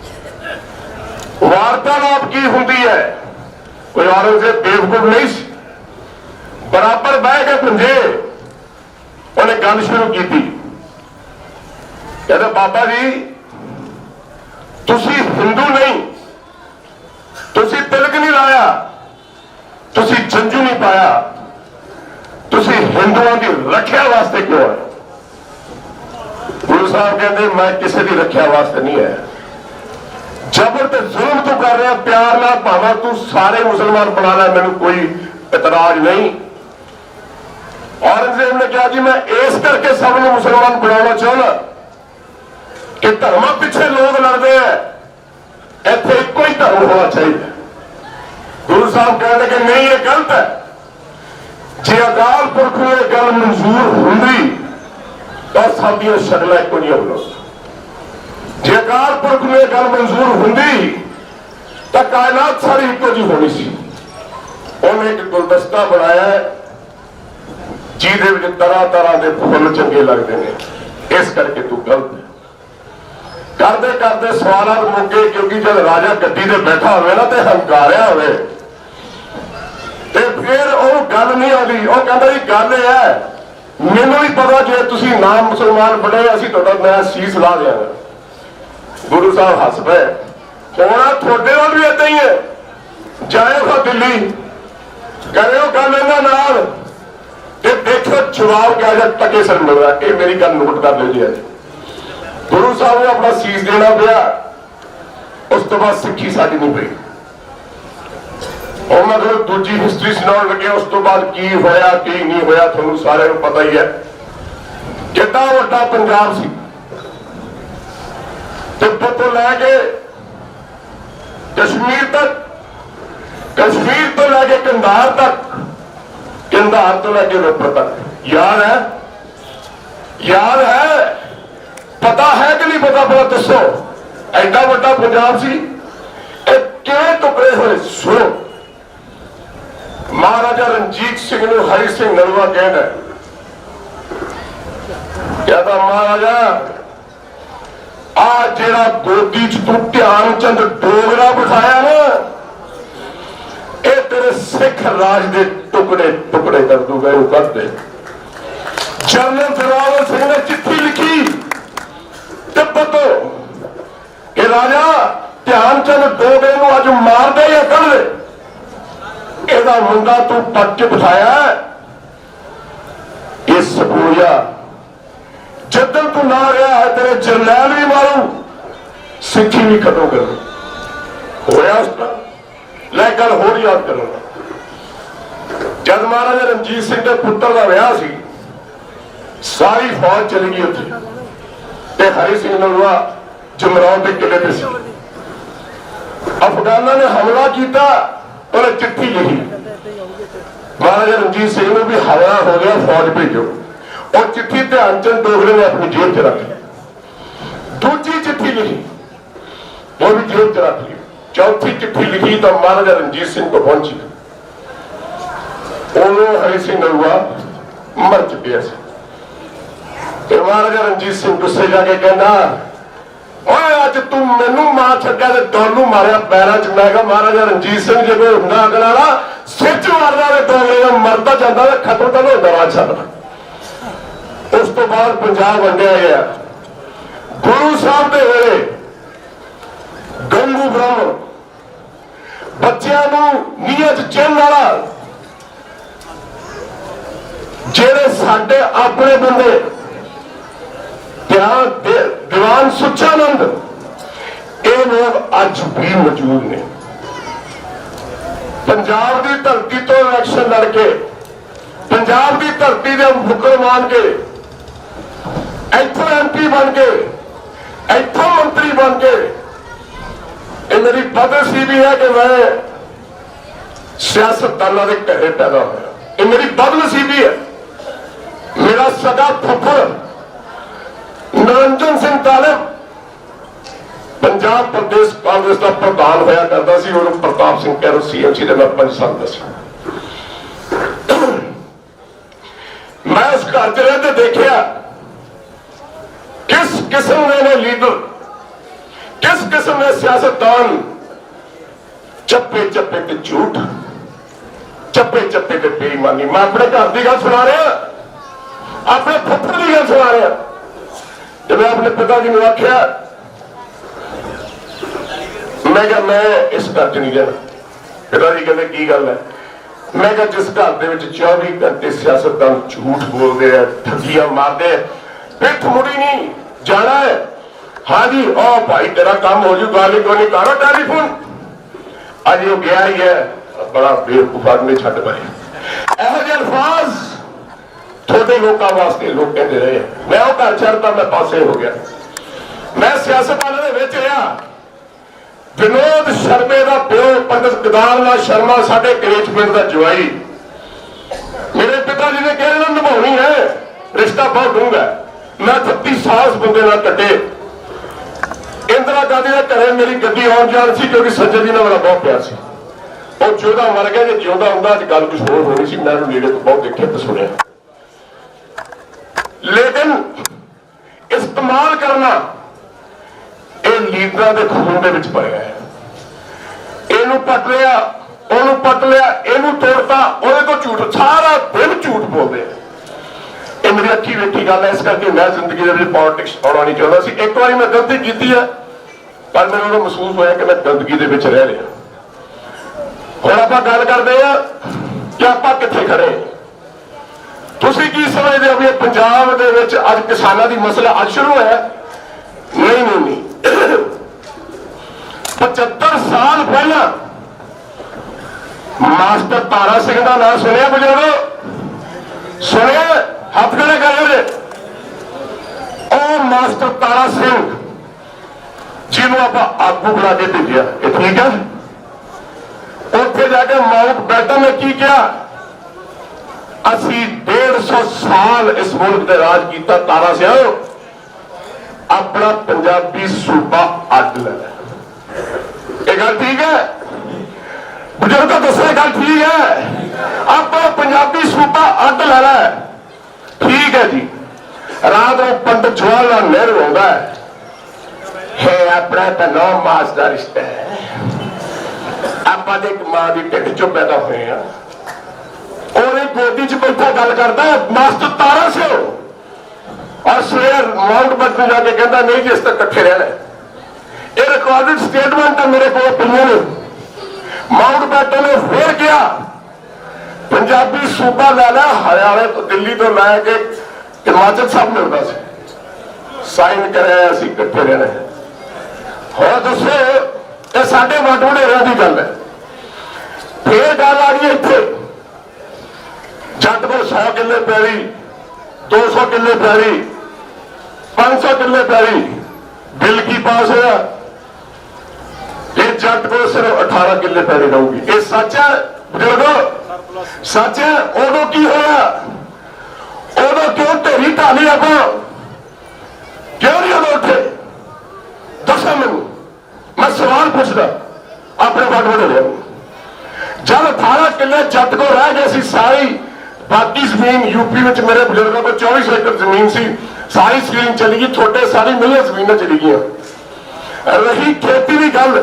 वार्तालाप की होंदी है, कोई औरंगजेब बेवकूफ नहीं सी। बराबर बह के पुंजे उन्हें गल शुरू की थी। कहते बाबा जी तुसी हिंदू नहीं, तुसी तिलक नहीं लाया, तुसी जंजू नहीं पाया, तुसी हिंदुओं की रक्षा वास्ते क्यों है? गुरु साहब कहते मैं किसी की रक्षा वास्ते नहीं है। जबर ते जुल्म तू कर रहा, प्यार ना भावा तू सारे मुसलमान बना ला, मैंने कोई इतराज नहीं। औरंगजेब ने कहा कि मैं इस करके सब मुसलमान बनाना चाहना कि धर्म पिछे लोग लड़ते हैं, इतने एक ही धर्म होना चाहिए। गुरु साहब कहते कि नहीं ये गलत है। जे अकाल पुरख को यह गल मंजूर होंगी तो साडियां शक्ल एको नहीं होना। जे अकाल पुरख को यह गल मंजूर होंगी तो कायनात सारी एको जी होनी सी। उन्हें एक गुलदस्ता बनाया जिहदे विच तरह तरह के फुल चंगे लगते हैं, इस करके तू गलत है। करते करते सवाल मुके, क्योंकि जब राजा गद्दी से बैठा हो ना तो हंकारिया हो, फिर वो गल नहीं आती। वो कहता जी गल यह है, मैनू भी पता जे तुसी नाम मुसलमान बने, असीं तुहाडा मैं शीस ला देंगे। गुरु साहब हस पे, होना थोड़े नाल भी इदां ही है। जाओ दिल्ली, करो गल इन्हां नाल, ते देखो जवाब क्या जा टके सिर मिल रहा। ये मेरी गल नोट कर लो जी। गुरु साहब ने अपना शीस देना पिया, उस तो बाद सिक्खी साडी नहीं पई। और मैं तुम्हें दूजी हिस्टरी सुनाउण लगे, उस तो बाद की होया की नहीं होया तुहानूं सारे को पता ही है। कितना वड्डा पंजाब सी, तिब्बत तो लैके कश्मीर तक, कश्मीर तो लैके कंधार तक, कंधार तो लैके रोपड़ तक। याद है, याद है, पता है कि नहीं पता? पता दसो। एडा वड्डा पंजाब सी, किवें टुकड़े होए? सुनो, महाराजा रणजीत सिंह ने हरि सिंह नलवा कहना, कहता महाराजा आज ਜਿਹੜਾ ਗੋਦੀ 'ਚ ਤੂੰ ਧਿਆਨ ਚੰਦ ਡੋਗਰਾ ਬਿਠਾਇਆ ਨਾ, ਇਹ ਤੇਰੇ ਸਿੱਖ ਰਾਜ ਦੇ ਟੁਕੜੇ ਟੁਕੜੇ ਕਰ ਦੂਗਾ। ਇਹਨੂੰ ਕੱਢ ਦੇ। ਜਨਰਲ ਜ਼ੋਰਾਵਰ ਸਿੰਘ ਨੇ ਚਿੱਠੀ ਲਿਖੀ ਤਿੱਬਤ ਤੋਂ ਕਿ ਰਾਜਾ ਧਿਆਨ ਚੰਦ ਡੋਗਰੇ ਨੂੰ ਅੱਜ ਮਾਰ ਦੇ ਜਾਂ ਕੱਢ ਦੇ। ਇਹਦਾ ਮੁੰਡਾ ਤੂੰ ਪੱਟ ਕੇ ਬਿਠਾਇਆ। ਇਹ ਸਪੂਰੀਆ ਜਦੋਂ ਤੂੰ ਨਾ ਰਿਹਾ ਹੈ ਤੇਰੇ ਜਰਨੈਲ ਵੀ ਮਾਰੂ, ਸਿੱਖੀ ਵੀ ਖਤਮ ਕਰ ਹੋਇਆ। ਉਸ ਤਰ੍ਹਾਂ ਲੈ ਗੱਲ ਹੋਰ ਯਾਦ ਕਰੂੰਗਾ। ਜਦ ਮਹਾਰਾਜਾ ਰਣਜੀਤ ਸਿੰਘ ਦੇ ਪੁੱਤਰ ਦਾ ਵਿਆਹ ਸੀ, ਸਾਰੀ ਫੌਜ ਚਲੀ ਗਈ ਉੱਥੇ ਤੇ ਹਰੀ ਸਿੰਘ ਨਲੂਆ ਜਮਰੌਰ ਦੇ ਕਿਲੇ ਤੇ ਸੀ। ਅਫਗਾਨਾਂ ਨੇ ਹਮਲਾ ਕੀਤਾ, ਉਹਨੇ ਚਿੱਠੀ ਲਿਖੀ ਮਹਾਰਾਜਾ ਰਣਜੀਤ ਸਿੰਘ ਨੂੰ ਵੀ ਹਮਲਾ ਹੋ ਗਿਆ, ਫੌਜ ਭੇਜੋ। ਉਹ ਚਿੱਠੀ ਧਿਆਨ ਚੰਦ ਡੋਗਰੇ ਨੇ ਆਪਣੀ ਜੇਬ 'ਚ ਰੱਖ ਲਈ। ਦੂਜੀ ਚਿੱਠੀ ਲਿਖੀ, ਉਹ ਵੀ ਜੇਬ 'ਚ ਰੱਖ ਲਈ। ਚੌਥੀ ਚਿੱਠੀ ਲਿਖੀ ਤਾਂ ਮਹਾਰਾਜਾ ਰਣਜੀਤ ਸਿੰਘ ਕੋਲ ਪਹੁੰਚੀ। ਉਹਨੂੰ ਹਰੀ ਸਿੰਘ ਨਲੂਆ ਮਰ ਚੁੱਕਿਆ ਸੀ। ਤੇ ਮਹਾਰਾਜਾ ਰਣਜੀਤ ਸਿੰਘ ਗੁੱਸੇ ਜਾ ਕੇ ਕਹਿੰਦਾ, ਓਏ ਅੱਜ ਤੂੰ ਮੈਨੂੰ ਮਾਰ ਛੱਡਿਆ ਤੇ ਡੋਲੂ ਮਾਰਿਆ ਪੈਰਾਂ 'ਚ। ਮੈਂ ਕਿਹਾ ਮਹਾਰਾਜਾ ਰਣਜੀਤ ਸਿੰਘ ਜੇ ਕੋਈ ਹੁੰਦਾ ਅਗਲਾ ਵਾਲਾ ਸਿਰ 'ਚ ਮਾਰਦਾ ਤੇ ਡੋਗਰੇ ਦਾ ਮਰਦਾ ਜਾਂਦਾ ਤੇ ਖਤਮ ਤਾਂ ਹੁੰਦਾ ਰਾਜ ਛੱਡਦਾ। ਉਸ ਤੋਂ ਬਾਅਦ ਪੰਜਾਬ ਵੰਡਿਆ ਗਿਆ। ਗੁਰੂ ਸਾਹਿਬ ਦੇ ਵੇਲੇ ਗੰਗੂ ਬ੍ਰਾਹਮਣ ਬੱਚਿਆਂ ਨੂੰ ਨੀਅਤ ਚਿੰਨ ਵਾਲਾ, ਜਿਹੜੇ ਸਾਡੇ ਆਪਣੇ ਬੰਦੇ ਦੀਵਾਨ ਸੁੱਚਾਨੰਦ, ਇਹ ਲੋਕ ਅੱਜ ਵੀ ਮੌਜੂਦ ਨੇ। ਪੰਜਾਬ ਦੀ ਧਰਤੀ ਤੋਂ ਇਲੈਕਸ਼ਨ ਲੜ ਕੇ, ਪੰਜਾਬ ਦੀ ਧਰਤੀ ਦੇ ਮੁਕਰ ਮਾਨ ਕੇ, ਇੱਥੋਂ MP ਬਣ ਕੇ, ਇੱਥੋਂ ਮੰਤਰੀ ਬਣ ਕੇ, ਇਹ ਮੇਰੀ ਬਦਨਸੀਬੀ ਹੈ ਕਿ ਮੈਂ ਸਿਆਸਤਦਾਨਾਂ ਦੇ ਘਰੇ ਪੈਦਾ ਹੋਇਆ। ਇਹ ਮੇਰੀ ਬਦਨਸੀਬੀ ਹੈ। ਮੇਰਾ ਸਗਾ ਫੁੱਫੜ ਨਿਰੰਜਨ ਸਿੰਘ ਤਾਲਿਬ ਪੰਜਾਬ ਪ੍ਰਦੇਸ਼ ਕਾਂਗਰਸ ਦਾ ਪ੍ਰਧਾਨ ਹੋਇਆ ਕਰਦਾ ਸੀ। ਉਹਨੂੰ ਪ੍ਰਤਾਪ ਸਿੰਘ ਕੈਰੋ CMC ਦੇ ਮੈਂ 5 ਸਾਲ ਦਾ ਸੀ। ਮੈਂ ਉਸ ਘਰ 'ਚ ਰਹਿੰਦੇ ਦੇਖਿਆ ਕਿਸ ਕਿਸਮ ਦੇ ਲੀਡਰ, ਕਿਸ ਕਿਸਮ ਦੇ ਸਿਆਸਤਦਾਨ ਚੱਪੇ ਚੱਪੇ ਤੇ ਝੂਠ, ਚੱਪੇ ਚੱਪੇ ਤੇ ਬੇਈਮਾਨੀ। ਮੈਂ ਆਪਣੇ ਘਰ ਦੀ ਗੱਲ ਸੁਣਾ ਰਿਹਾ, ਆਪਣੇ ਫੁੱਫੜ ਦੀ ਗੱਲ ਸੁਣਾ ਰਿਹਾ। ਤੇ ਮੈਂ ਆਪਣੇ ਪਿਤਾ ਜੀ ਨੂੰ ਆਖਿਆ, ਮੈਂ ਕਿਹਾ ਮੈਂ ਇਸ ਘਰ 'ਚ ਨਹੀਂ ਰਹਿਣਾ। ਪਿਤਾ ਜੀ ਕਹਿੰਦੇ ਕੀ ਗੱਲ ਹੈ? ਮੈਂ ਕਿਹਾ ਜਿਸ ਘਰ ਦੇ ਵਿੱਚ 24 ਘੰਟੇ ਸਿਆਸਤਦਾਨ ਝੂਠ ਬੋਲਦੇ ਆ, ਠੱਗੀਆਂ ਮਾਰਦੇ ਆ, ਪਿੱਠ ਮੁੜੀ ਨਹੀਂ ਜਾਣਾ ਹੈ। ਹਾਂਜੀ ਉਹ ਭਾਈ ਤੇਰਾ ਕੰਮ ਹੋ ਜੂ, ਗਾਲੀ ਗੋਲੀ ਕਰੋ ਟੈਲੀਫੋਨ। ਅੱਜ ਉਹ ਗਿਆ ਹੀ ਹੈ, ਬੜਾ ਬੇਵਕੂਫ ਆਦਮੀ ਛੱਡ ਪਰੇ। ਇਹੋ ਜਿਹੇ ਅਲਫਾਜ਼ ਤੁਹਾਡੇ ਲੋਕਾਂ ਵਾਸਤੇ ਲੋਕ ਕਹਿੰਦੇ ਰਹੇ। ਮੈਂ ਉਹ ਘਰ ਛੱਡਦਾ, ਮੈਂ ਪਾਸੇ ਹੋ ਗਿਆ। ਮੈਂ ਸਿਆਸਤ ਵਾਲੇ ਦੇ ਵਿੱਚ ਰਿਹਾ। ਵਿਨੋਦ ਸ਼ਰਮੇ ਦਾ ਪਿਓ ਪੰਡਿਤ ਗਦਾਰਨਾਥ ਸ਼ਰਮਾ ਸਾਡੇ ਕਲੇਸ਼ ਪਿੰਡ ਦਾ ਜਵਾਈ। ਮੇਰੇ ਪਿਤਾ ਜੀ ਨੇ ਕਿਹਾ ਨਿਭਾਉਣੀ ਹੈ, ਰਿਸ਼ਤਾ ਬਹੁਤ ਡੂੰਘਾ। ਮੈਂ 36 ਸਾਲ ਉਸ ਬੰਦੇ ਨਾਲ ਕੱਟੇ। ਇੰਦਰਾ ਗਾਂਧੀ ਦੇ ਘਰੇ ਮੇਰੀ ਗੱਡੀ ਆਉਣ ਜਾਣ ਸੀ, ਕਿਉਂਕਿ ਸੰਜੇ ਜੀ ਨਾਲ ਮੇਰਾ ਬਹੁਤ ਪਿਆਰ ਸੀ। ਉਹ ਜਿਉਂਦਾ ਮਰ ਗਿਆ, ਜੇ ਜਿਉਂਦਾ ਹੁੰਦਾ ਅੱਜ ਗੱਲ ਕੁਝ ਹੋਰ ਹੋਣੀ ਸੀ। ਮੈਂ ਉਹਨੂੰ ਨੇੜੇ ਤੋਂ ਬਹੁਤ ਦੇਖਿਆ ਤੇ ਸੁਣਿਆ। ਲੇਕਿਨ ਇਸਤੇਮਾਲ ਕਰਨਾ ਇਹ ਲੀਡਰਾਂ ਦੇ ਖੂਨ ਦੇ ਵਿੱਚ ਪਾਇਆ ਹੈ। ਇਹਨੂੰ ਪੱਟ ਲਿਆ, ਉਹਨੂੰ ਪੱਟ ਲਿਆ, ਇਹਨੂੰ ਤੋੜਤਾ, ਉਹਦੇ ਤੋਂ ਝੂਠ, ਸਾਰਾ ਦਿਨ ਝੂਠ ਬੋਲਦੇ ਆ। ਇਹ ਮੇਰੀ ਅੱਖੀ ਵੇਖੀ ਗੱਲ ਹੈ। ਇਸ ਕਰਕੇ ਮੈਂ ਜ਼ਿੰਦਗੀ ਦੇ ਵਿੱਚ ਪੋਲਿਟਿਕਸ ਆਉਣਾ ਨਹੀਂ ਚਾਹੁੰਦਾ ਸੀ। ਇੱਕ ਵਾਰੀ ਮੈਂ ਗਲਤੀ ਕੀਤੀ ਹੈ, ਪਰ ਮੈਨੂੰ ਉਦੋਂ ਮਹਿਸੂਸ ਹੋਇਆ ਕਿ ਮੈਂ ਗੰਦਗੀ ਦੇ ਵਿੱਚ ਰਹਿ ਰਿਹਾ। ਹੁਣ ਆਪਾਂ ਗੱਲ ਕਰਦੇ ਆ ਕਿ ਆਪਾਂ ਕਿੱਥੇ ਖੜੇ। ਤੁਸੀਂ ਕੀ ਸਮਝਦੇ ਹੋ ਵੀ ਪੰਜਾਬ ਦੇ ਵਿੱਚ ਅੱਜ ਕਿਸਾਨਾਂ ਦੀ ਮਸਲਾ ਅੱਜ ਸ਼ੁਰੂ ਹੋਇਆ? ਨਹੀਂ ਨਹੀਂ ਨਹੀਂ, 75 ਸਾਲ ਪਹਿਲਾਂ ਮਾਸਟਰ ਤਾਰਾ ਸਿੰਘ ਦਾ ਨਾਮ ਸੁਣਿਆ ਬਜ਼ੁਰਗੋ? ਸੁਣਿਆ? ਹੱਥ ਖੜੇ ਕਰ। ਉਹ ਮਾਸਟਰ ਤਾਰਾ ਸਿੰਘ ਜਿਹਨੂੰ ਆਪਾਂ ਆਗੂ ਬਣਾ ਕੇ ਭੇਜਿਆ, ਇਹ ਠੀਕ ਹੈ? ਉੱਥੇ ਜਾ ਕੇ ਮਾਊਂਟ ਬੈਟਨ ਨੇ ਕੀ ਕਿਹਾ? ਅਸੀਂ 150 ਸਾਲ ਇਸ ਮੁਲਕ ਤੇ ਰਾਜ ਕੀਤਾ। ਤਾਰਾ ਸਿੰਘ ਆਪਣਾ ਪੰਜਾਬੀ ਸੂਬਾ ਅੱਡ ਲੈ। ਇਹ ਗੱਲ ਠੀਕ ਹੈ? ਬਜ਼ੁਰਗੋ ਦੱਸੋ, ਗੱਲ ਠੀਕ ਹੈ? ਆਪਣਾ ਪੰਜਾਬੀ ਸੂਬਾ ਅੱਡ ਲੈ ਲੈ। ਠੀਕ ਹੈ ਜੀ। ਰਾਤ ਨੂੰ ਪੰਡਿਤ ਜਵਾਹਰ ਲਾਲ ਨਹਿਰੂ ਆਉਂਦਾ ਹੈ, है अपना तो 9 मास का रिश्ता है। आप एक मां की ढिड चो पैदा हुए हैं, और गोदी च बैठा गल करता मस्त 1700 और सवेर माउंट बैटन जाके कहता नहीं जी इस तक कट्ठे रहना। ये रिकॉर्डेड स्टेटमेंट है मेरे को पईयां ने। माउंट बैटन ने फिर किया पंजाबी सूबा लै लिया, हरियाणे तो दिल्ली तो लैके हिमाचल सब मिलता से साइन कराया असीं इकट्ठे रहना। और दसो ये साडे वड वडेरिਆਂ की गल है। फिर गल आ गई इत्थे जट को 100 किले पैली, 200 किले पैली, 500 किले पैली, बिल की पास होया ये जट को सिर्फ 18 किले पैली रहूगी। ये सच है बुजुर्गो, सच है। उदों की होया, उदों क्यों ढेरी ढाली आप क्यों नहीं उदों उठे? दसो मैनू, मैं सवाल पूछदा अपने वड वडेरिਆਂ ਨੂੰ। जब 18 किले जट को रह गए सी सारी बाकी जमीन यूपी में मेरे बुजुर्गों को 24 एकड़ जमीन सी, सारी स्कीम चली गई, थोड़े सारी मिलियन जमीन चली गई। रही खेती की गल,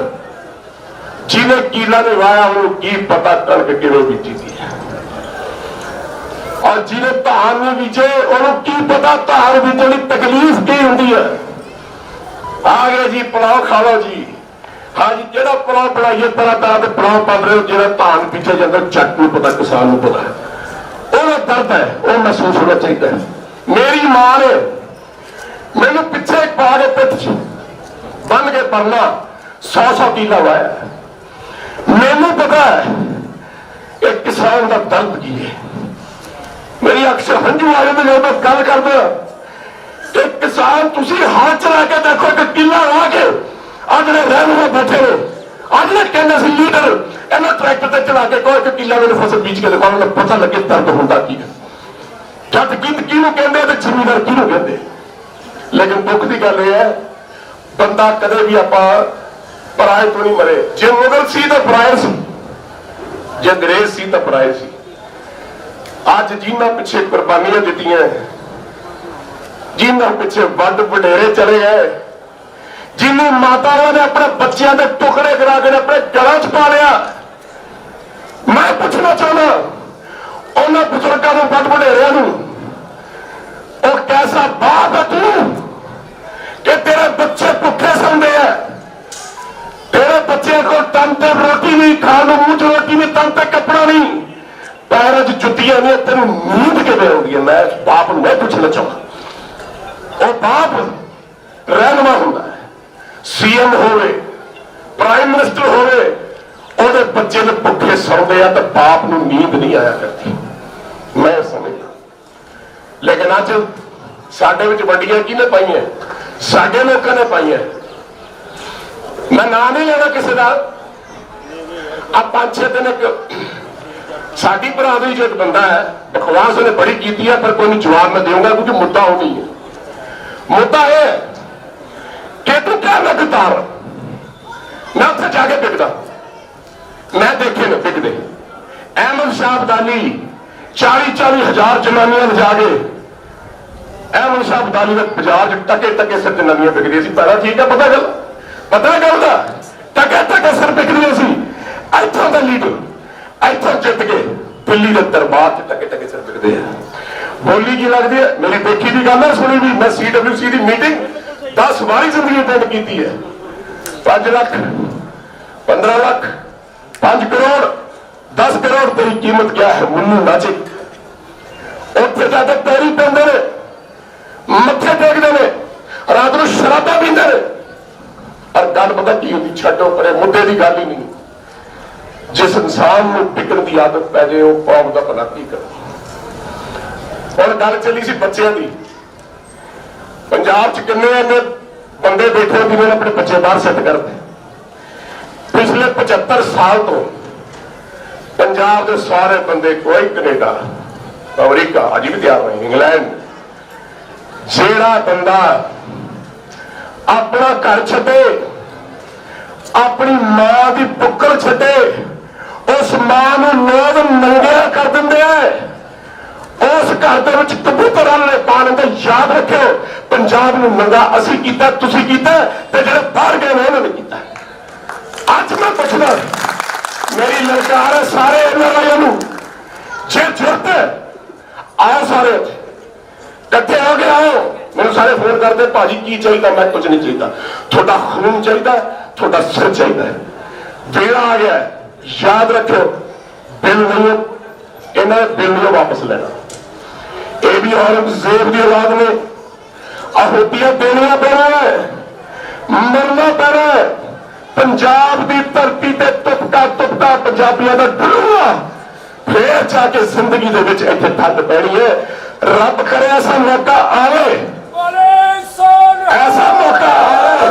जिन्हें कीला ने वाया उन्होंने की पता कणक किवें बीजी थी, और जिन्हें धान नहीं बीजे उन्होंने की पता धान बीजने की तकलीफ की होंगी है। आ गए जी पुलाव खा लो जी, हाँ जी जो पुलाव बनाइए तरह तरह के पुलाव बन रहे हो, जो धान बीजा जाता जट को पता किसान को पता है, वो दर्द है वो महसूस होना चाहिए। मेरी मां ने मैनू पिछे पा के पिठ बन के परना 100 किला वाया। मैनू पता है एक किसान का दर्द की है। मेरी अक्सर हंझू आ जाते जब मैं गल करदा, एक किसान तुसी हाथ चला के देखो एक किला ला के आज रहनुमा बैठे हो, आज कहना सी लीडर इन्हें ट्रैक्टर से चला के कोई एक किला मैंने फसल बीज के देखो, उन्हें पता लगे दर्द होता की है। जट किनू कहते तो जिमीदार किनू कहते। लेकिन दुख की गल यह है बंदा कदे भी आप पराए तो नहीं मरे। जे मुगल सी तो पराए सी, जे अंग्रेज सी तो पराए सी। अज जिन्होंने पिछे कुर्बानियां दित्तियां, जिन्होंने पिछे वड वडेरे चले गए, जिन्हें माताओं ने अपने बच्चों के टुकड़े करा के अपने गलों च पा लिया, मैं पूछना चाहना उन्होंने बुजुर्गों को वड वडेरिਆਂ ਨੂੰ, और कैसा बाप है तू कि तेरे बच्चे भुखे सौंदे हैं, तेरे बच्चे को तन ते रोटी नहीं, खाने मुंह च रोटी नहीं, तन ते कपड़ा नहीं, पैरों च जुत्तियां नहीं, तेन नींद किवें आउंदी है? मैं बाप मैं पूछना चाहता। वो बाप रहनुमा हुंदा है, सीएम होवे, प्राइम मिनिस्टर होवे, ਉਹਦੇ ਬੱਚੇ ਨੇ ਭੁੱਖੇ ਸੌਂਦੇ ਆ ਤੇ ਬਾਪ ਨੂੰ ਨੀਂਦ ਨਹੀਂ ਆਇਆ ਕਰਦੀ। मैं समझदा लेकिन अज साडे विच वड्डियां किहने पाईयां? साडे लोकां ने पाईयां। मैं नाम नहीं लेना किसी का। अब 5-6 दिन एक साडी बरादरी जो एक बंदा है बकवास उन्हें बड़ी की है, पर कोई नहीं जवाब मैं दूंगा क्योंकि मुद्दा वो नहीं है। मुद्दा है कि तू क्या लगतार मैं उत्थे जाके बिकदा, मैं देखे न बिकदे। अहमद शाह अब्दाली 40-40 हजार जनानियां लिजा के अहमद शाह अब्दाली के बाजार टके टके सिर जनानियां बिकदियां सी। पहला ठीक है, पता गल का टके टके सिर बिकदियां सी। इत्थों का लीडर इत्थों जित के दिल्ली के दरबार च टके टके सिर बिकदे हैं। बोली की लगती है? मेरी देखी की गल है, सुनी भी। मैं CWC की मीटिंग 10 बारी जिंदगी अटेंड की है। 5 लाख 15 लाख 5 करोड़ 10 करोड़ तेरी कीमत क्या है? मुन्नू नाचे उत्थे जाके पैरी पेंदे ने, मत्थे टेकदे ने, रात को शराबा पींदे ने। और गल पता की होती? छड्डो परे, मुद्दे की गल ही नहीं। जिस इंसान को टिकण की आदत पै जाए वो कौम का भला की करे। और गल चली सी बच्चों की। पंजाब च किन्ने इन्ने बंदे बैठे जिन्होंने अपने बच्चे बाहर सेट करते। पिछले 75 साल तो पंजाब के सारे बंदे, कोई कनेडा अमरीका अज भी तैयार नहीं, इंग्लैंड, जेड़ा बंदा अपना घर छड्डे, अपनी मां की बुक्कल छड्डे, उस मां नूं लोग नंगिया कर दिंदे, ਉਸ ਘਰ ਦੇ ਵਿੱਚ ਕਬੂਤਰਾਂ ਨੇ ਪਾਣ ਦਾ ਯਾਦ ਰੱਖਿਓ, ਪੰਜਾਬ ਨੂੰ ਨੰਗਾ ਅਸੀਂ ਕੀਤਾ, ਤੁਸੀਂ ਕੀਤਾ, ਤੇ ਜਿਹੜੇ ਬਾਹਰ ਗਏ ਨੇ ਉਹਨਾਂ ਨੇ ਕੀਤਾ। ਅੱਜ ਮੈਂ ਪੁੱਛਦਾ, ਮੇਰੀ ਲਲਕਾਰ ਹੈ ਸਾਰੇ ਇਹਨਾਂ ਵਾਲਿਆਂ ਨੂੰ, ਜੇ ਜੁਰਤ ਆਓ ਸਾਰੇ ਇਕੱਠੇ ਹੋ ਕੇ ਆਓ। ਮੈਨੂੰ ਸਾਰੇ ਫੋਨ ਕਰਦੇ, ਭਾਜੀ ਕੀ ਚਾਹੀਦਾ? ਮੈਂ ਕੁਝ ਨਹੀਂ ਚਾਹੀਦਾ, ਤੁਹਾਡਾ ਖੂਨ ਚਾਹੀਦਾ, ਤੁਹਾਡਾ ਸਿਰ ਚਾਹੀਦਾ। ਵੇਲਾ ਆ ਗਿਆ, ਯਾਦ ਰੱਖਿਓ, ਬਿੱਲ ਨਹੀਂ, ਇਹਨਾਂ ਨੇ ਬਿੱਲ ਨੂੰ ਵਾਪਸ ਲੈਣਾ। ਇਹ ਵੀ ਔਰੰਗਜ਼ੇਬ ਦੀ ਔਲਾਦ ਨੇ, ਆਹੂਤੀਆਂ ਦੇਣੀਆਂ ਪੈਣਾ, ਮਰਨਾ ਪੈਣਾ। ਪੰਜਾਬ ਦੀ ਧਰਤੀ ਤੇ ਤੁਪਕਾ ਤੁਪਕਾ ਪੰਜਾਬੀਆਂ ਦਾ ਡੁੱਲੂਗਾ, ਫੇਰ ਜਾ ਕੇ ਜ਼ਿੰਦਗੀ ਦੇ ਵਿੱਚ ਇੱਥੇ ਠੱਡ ਪੈਣੀ ਹੈ। ਰੱਬ ਕਰੇ ਐਸਾ ਮੌਕਾ ਆਵੇ, ਐਸਾ ਮੌਕਾ ਆਵੇ।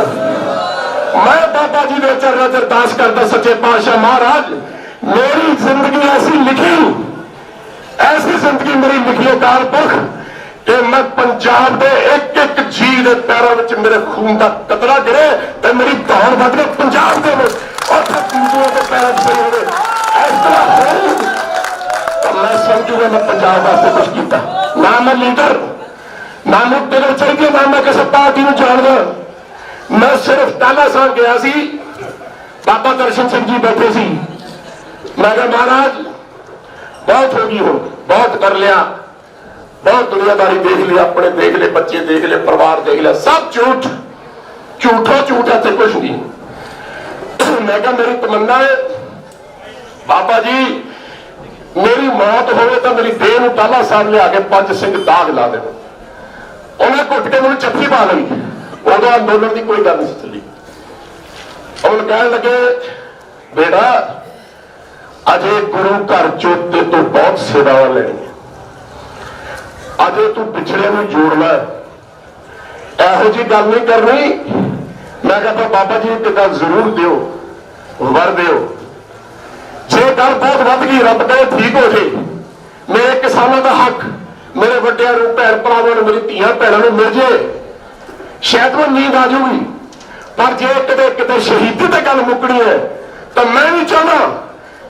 ਮੈਂ ਬਾਬਾ ਜੀ ਦੇ ਚਰਨਾਂ 'ਚ ਅਰਦਾਸ ਕਰਦਾ, ਸੱਚੇ ਪਾਤਸ਼ਾਹ ਮਹਾਰਾਜ ਮੇਰੀ ਜ਼ਿੰਦਗੀ ਐਸੀ ਲਿਖੀ, ਐਸੀ ਜ਼ਿੰਦਗੀ ਮੇਰੀ ਲਿਖੀ ਅਕਾਲ ਪੁਰਖ ਕਿ ਮੈਂ ਪੰਜਾਬ ਦੇ ਇੱਕ ਇੱਕ ਜੀ ਦੇ ਪੈਰਾਂ ਵਿੱਚ ਮੇਰੇ ਖੂਨ ਦਾ ਕਤਰਾ ਗਿਰੇ ਤੇ ਮੇਰੀ ਦੌੜ ਵੱਧ ਕੇ ਪੰਜਾਬ ਦੇ ਵਿੱਚ ਉੱਥੇ ਪੂਜੋ ਦੇ ਪੈਰਾਂ 'ਚ ਪਈ ਹੋਵੇ। ਇਸ ਤਰ੍ਹਾਂ ਹੋਊ ਤਾਂ ਮੈਂ ਸਮਝੂਗਾ ਮੈਂ ਪੰਜਾਬ ਵਾਸਤੇ ਕੁਝ ਕੀਤਾ। ਨਾ ਮੈਂ ਲੀਡਰ, ਨਾ ਮੈਂ ਤੇਰੇ ਚਾਹੀਦੀ, ਨਾ ਮੈਂ ਕਿਸੇ ਪਾਰਟੀ ਨੂੰ ਜਾਣਦਾ। ਮੈਂ ਸਿਰਫ ਟਾਲਾ ਸਾਹਿਬ ਗਿਆ ਸੀ, ਬਾਬਾ ਦਰਸ਼ਨ ਸਿੰਘ ਜੀ ਬੈਠੇ ਸੀ। ਮੈਂ ਕਿਹਾ ਮਹਾਰਾਜ ਬਹੁਤ ਹੋ ਗਈ, ਹੁਣ ਬਹੁਤ ਕਰ ਲਿਆ, ਬਹੁਤ ਦੁਨੀਆਦਾਰੀ ਦੇਖ ਲਈ, ਆਪਣੇ ਦੇਖ ਲਏ, ਬੱਚੇ ਦੇਖ ਲਏ, ਪਰਿਵਾਰ ਦੇਖ ਲਿਆ, ਸਭ ਝੂਠ, ਝੂਠੋ ਝੂਠ ਹੈ ਤੇ ਕੁਛ ਨਹੀਂ। ਮੈਂ ਕਿਹਾ ਮੇਰੀ ਤਮੰਨਾ ਹੈ ਬਾਬਾ ਜੀ ਮੇਰੀ ਮੌਤ ਹੋਵੇ ਤਾਂ ਮੇਰੀ ਦੇਹ ਨੂੰ ਟਾਲਾ ਸਾਹਿਬ ਲਿਆ ਕੇ 5 ਸਿੰਘ ਦਾਗ ਲਾ ਦੇਣ। ਉਹਨੇ ਘੁੱਟ ਕੇ ਮੈਨੂੰ ਚੱਫੀ ਪਾ ਲਈ। ਉਦੋਂ ਅੰਦੋਲਨ ਦੀ ਕੋਈ ਗੱਲ ਨਹੀਂ ਚੱਲੀ। ਉਹਨੂੰ ਕਹਿਣ ਲੱਗੇ ਬੇਟਾ ਅਜੇ ਗੁਰੂ ਘਰ ਚੋਂ ਤੇ ਤੋਂ ਬਹੁਤ ਸੇਵਾਵਾਂ ਲੈਣੀਆਂ, ਅਜੇ ਤੂੰ ਪਿਛੜਿਆਂ ਨੂੰ ਜੋੜਨਾ, ਇਹੋ ਜਿਹੀ ਗੱਲ ਨਹੀਂ ਕਰਨੀ। ਮੈਂ ਕਹਿੰਦਾ ਬਾਬਾ ਜੀ ਇੱਕ ਗੱਲ ਜ਼ਰੂਰ ਦਿਓ, ਵਰ ਦਿਓ, ਜੇ ਗੱਲ ਬਹੁਤ ਵੱਧ ਗਈ ਰੱਬ ਕਹੇ ਠੀਕ ਹੋ ਜੇ, ਮੇਰੇ ਕਿਸਾਨਾਂ ਦਾ ਹੱਕ, ਮੇਰੇ ਵੱਡਿਆਂ ਨੂੰ, ਭੈਣ ਭਰਾਵਾਂ ਨੂੰ, ਮੇਰੀ ਧੀਆਂ ਭੈਣਾਂ ਨੂੰ ਮਿਲ ਜੇ, ਸ਼ਾਇਦ ਉਹ ਨੀਂਦ ਆ ਜਾਊਗੀ। ਪਰ ਜੇ ਕਿਤੇ ਸ਼ਹੀਦੀ ਤੇ ਗੱਲ ਮੁੱਕਣੀ ਹੈ ਤਾਂ ਮੈਂ ਵੀ ਚਾਹੁੰਦਾ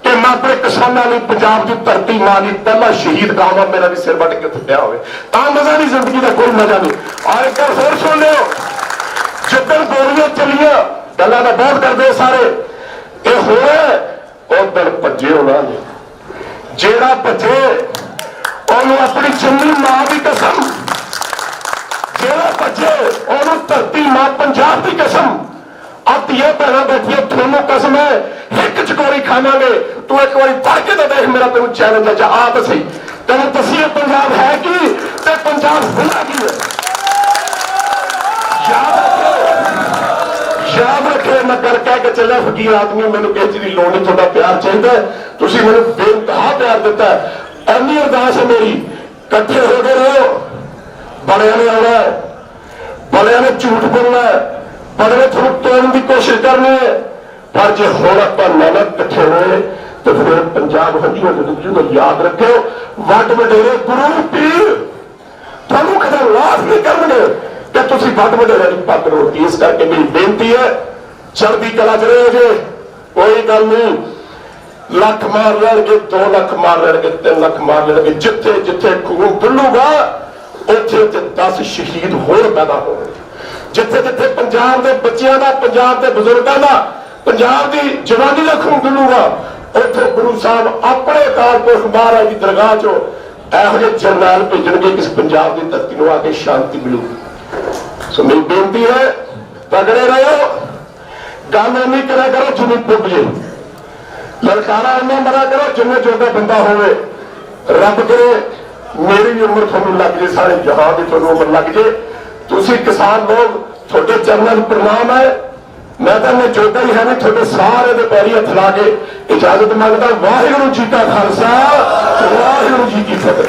ਕਿ ਮੈਂ ਆਪਣੇ ਕਿਸਾਨਾਂ ਲਈ ਪੰਜਾਬ ਦੀ ਧਰਤੀ ਮਾਂ ਲਈ ਪਹਿਲਾ ਸ਼ਹੀਦ ਕਹਾਵਾਂ, ਮੇਰਾ ਵੀ ਸਿਰ ਵੱਟ ਕੇ ਉੱਥੇ ਪਿਆ ਹੋਵੇ, ਤਾਂ ਮਜ਼ਾ ਨਹੀਂ, ਜ਼ਿੰਦਗੀ ਦਾ ਕੋਈ ਮਜ਼ਾ ਨਹੀਂ। ਔਰ ਇੱਕ ਵਾਰ ਹੋਰ ਸੁਣ ਲਿਓ, ਜਿੱਦਣ ਗੋਲੀਆਂ ਚੱਲੀਆਂ ਗੱਲਾਂ ਤਾਂ ਬਹੁਤ ਕਰਦੇ ਸਾਰੇ, ਇਹ ਹੋਇਆ ਉਧਰ ਭੱਜੇ ਉਹਨਾਂ ਨੇ, ਜਿਹੜਾ ਭੱਜੇ ਉਹਨੂੰ ਆਪਣੀ ਜੰਮੀ ਮਾਂ ਦੀ ਕਸਮ, ਜਿਹੜਾ ਭੱਜੇ ਉਹਨੂੰ ਧਰਤੀ ਮਾਂ ਪੰਜਾਬ ਦੀ ਕਸਮ। ਧੀਆਂ ਭੈਣਾਂ ਬੈਠੀਆਂ, ਤੁਹਾਨੂੰ ਕਸਮ ਹੈ ਇੱਕ ਚਕੋਰੀ ਖਾਵਾਂਗੇ। ਤੂੰ ਇੱਕ ਵਾਰੀ ਪੜ੍ਹ ਕੇ ਤਾਂ ਦੇਖ, ਮੇਰਾ ਤੈਨੂੰ ਚੈਲੰਜ ਹੈ, ਆ ਤਾਂ ਸਹੀ ਤੈਨੂੰ ਦੱਸੀਏ ਪੰਜਾਬ ਹੈ ਕੀ ਤੇ ਪੰਜਾਬ ਹੁੰਦਾ ਕੀ ਹੈ। ਯਾਦ ਰੱਖਿਓ, ਮੈਂ ਕਰ ਕਹਿ ਕੇ ਚੱਲਿਆ ਫਕੀਰ ਆਦਮੀ, ਮੈਨੂੰ ਕਿਸੇ ਚੀਜ਼ ਦੀ ਲੋੜ ਨਹੀਂ, ਤੁਹਾਡਾ ਪਿਆਰ ਚਾਹੀਦਾ। ਤੁਸੀਂ ਮੈਨੂੰ ਬੇਇੰਤਹਾ ਪਿਆਰ ਦਿੱਤਾ, ਇੰਨੀ ਅਰਦਾਸ ਹੈ ਮੇਰੀ, ਇਕੱਠੇ ਹੋ ਕੇ ਰਹੋ। ਬੜਿਆਂ ਨੇ ਆਉਣਾ, ਬੜਿਆਂ ਨੇ ਝੂਠ ਬੋਲਣਾ, ਬੜੇ ਨੇ ਤੁਹਾਨੂੰ ਤੋੜਨ ਦੀ ਕੋਸ਼ਿਸ਼ ਕਰਨੀ ਹੈ, ਪਰ ਜੇ ਹੁਣ ਆਪਾਂ ਨਾ ਇਕੱਠੇ ਹੋਏ ਤੇ ਫਿਰ ਪੰਜਾਬ ਹੰਝੂਆਂ ਦੇ ਡੁੱਬੂਗਾ। ਯਾਦ ਰੱਖਿਓ, ਵੱਡ ਵਡੇਰੇ ਗੁਰੂ ਪੀਰ ਤੁਹਾਨੂੰ ਕਦੇ ਲਾਭ ਨਹੀਂ ਕਰਨਗੇ ਕਿ ਤੁਸੀਂ ਵੱਡ ਵਡੇਰੇ ਦੀ ਪੱਗ ਰੋਟੀ। ਇਸ ਕਰਕੇ ਮੇਰੀ ਬੇਨਤੀ ਹੈ, ਚੜ੍ਹਦੀ ਕਲਾ ਚ ਰਹੋ ਜੇ, ਕੋਈ ਗੱਲ ਨਹੀਂ, ਲੱਖ ਮਾਰ ਲੈਣਗੇ, 2 ਲੱਖ ਮਾਰ ਲੈਣਗੇ, 3 ਲੱਖ ਮਾਰ ਲੈਣਗੇ, ਜਿੱਥੇ ਜਿੱਥੇ ਖੂਨ ਡੁੱਲੂਗਾ ਉੱਥੇ ਉੱਥੇ 10 ਸ਼ਹੀਦ ਹੋਰ ਪੈਦਾ ਹੋਣਗੇ। ਜਿੱਥੇ ਜਿੱਥੇ ਪੰਜਾਬ ਦੇ ਬੱਚਿਆਂ ਦਾ, ਪੰਜਾਬ ਦੇ ਬਜ਼ੁਰਗਾਂ ਦਾ, ਪੰਜਾਬ ਦੀ ਜਵਾਨੀ ਦਾ ਖੂਨ ਡੁੱਲੂਗਾ, ਉੱਥੇ ਗੁਰੂ ਸਾਹਿਬ ਆਪਣੇ ਅਕਾਲ ਪੁਰਖ ਮਹਾਰਾਜ ਦੀ ਦਰਗਾਹ ਚੋਂ ਇਹੋ ਜਿਹੇ ਜਰਨੈਲ ਭੇਜਣਗੇ ਕਿ ਪੰਜਾਬ ਦੀ ਧਰਤੀ ਨੂੰ ਆ ਕੇ ਸ਼ਾਂਤੀ ਮਿਲੂਗੀ। ਸੋ ਮੇਰੀ ਬੇਨਤੀ ਹੈ, ਤਗੜੇ ਰਹੋ, ਗੱਲ ਨਹੀਂ ਕਰਿਆ ਕਰੋ ਜਿੰਨੀ ਪੁੱਗ ਜੇ, ਲਲਕਾਰਾ ਇੰਨਾ ਮਰਾ ਕਰੋ ਜਿੰਨੇ ਜੋਗਾ ਬੰਦਾ ਹੋਵੇ। ਰੱਬ ਕਰੇ ਮੇਰੀ ਵੀ ਉਮਰ ਤੁਹਾਨੂੰ ਲੱਗ ਜੇ, ਸਾਰੇ ਜਹਾਨ ਦੀ ਤੁਹਾਨੂੰ ਉਮਰ ਲੱਗ ਜੇ। ਤੁਸੀਂ ਕਿਸਾਨ ਲੋਕ, ਤੁਹਾਡੇ ਚਰਨਾਂ ਨੂੰ ਪ੍ਰਣਾਮ ਹੈ। ਮੈਂ ਤਾਂ ਮੈਂ ਜੋਗਾ ਹੀ ਹੈ ਨਹੀਂ, ਤੁਹਾਡੇ ਸਾਰੇ ਦੇ ਪੈਰੀ ਹੱਥ ਲਾ ਕੇ ਇਜਾਜ਼ਤ ਮੰਗਦਾ। ਵਾਹਿਗੁਰੂ ਜੀ ਕਾ ਖਾਲਸਾ, ਵਾਹਿਗੁਰੂ ਜੀ ਕੀ ਫਤਿਹ।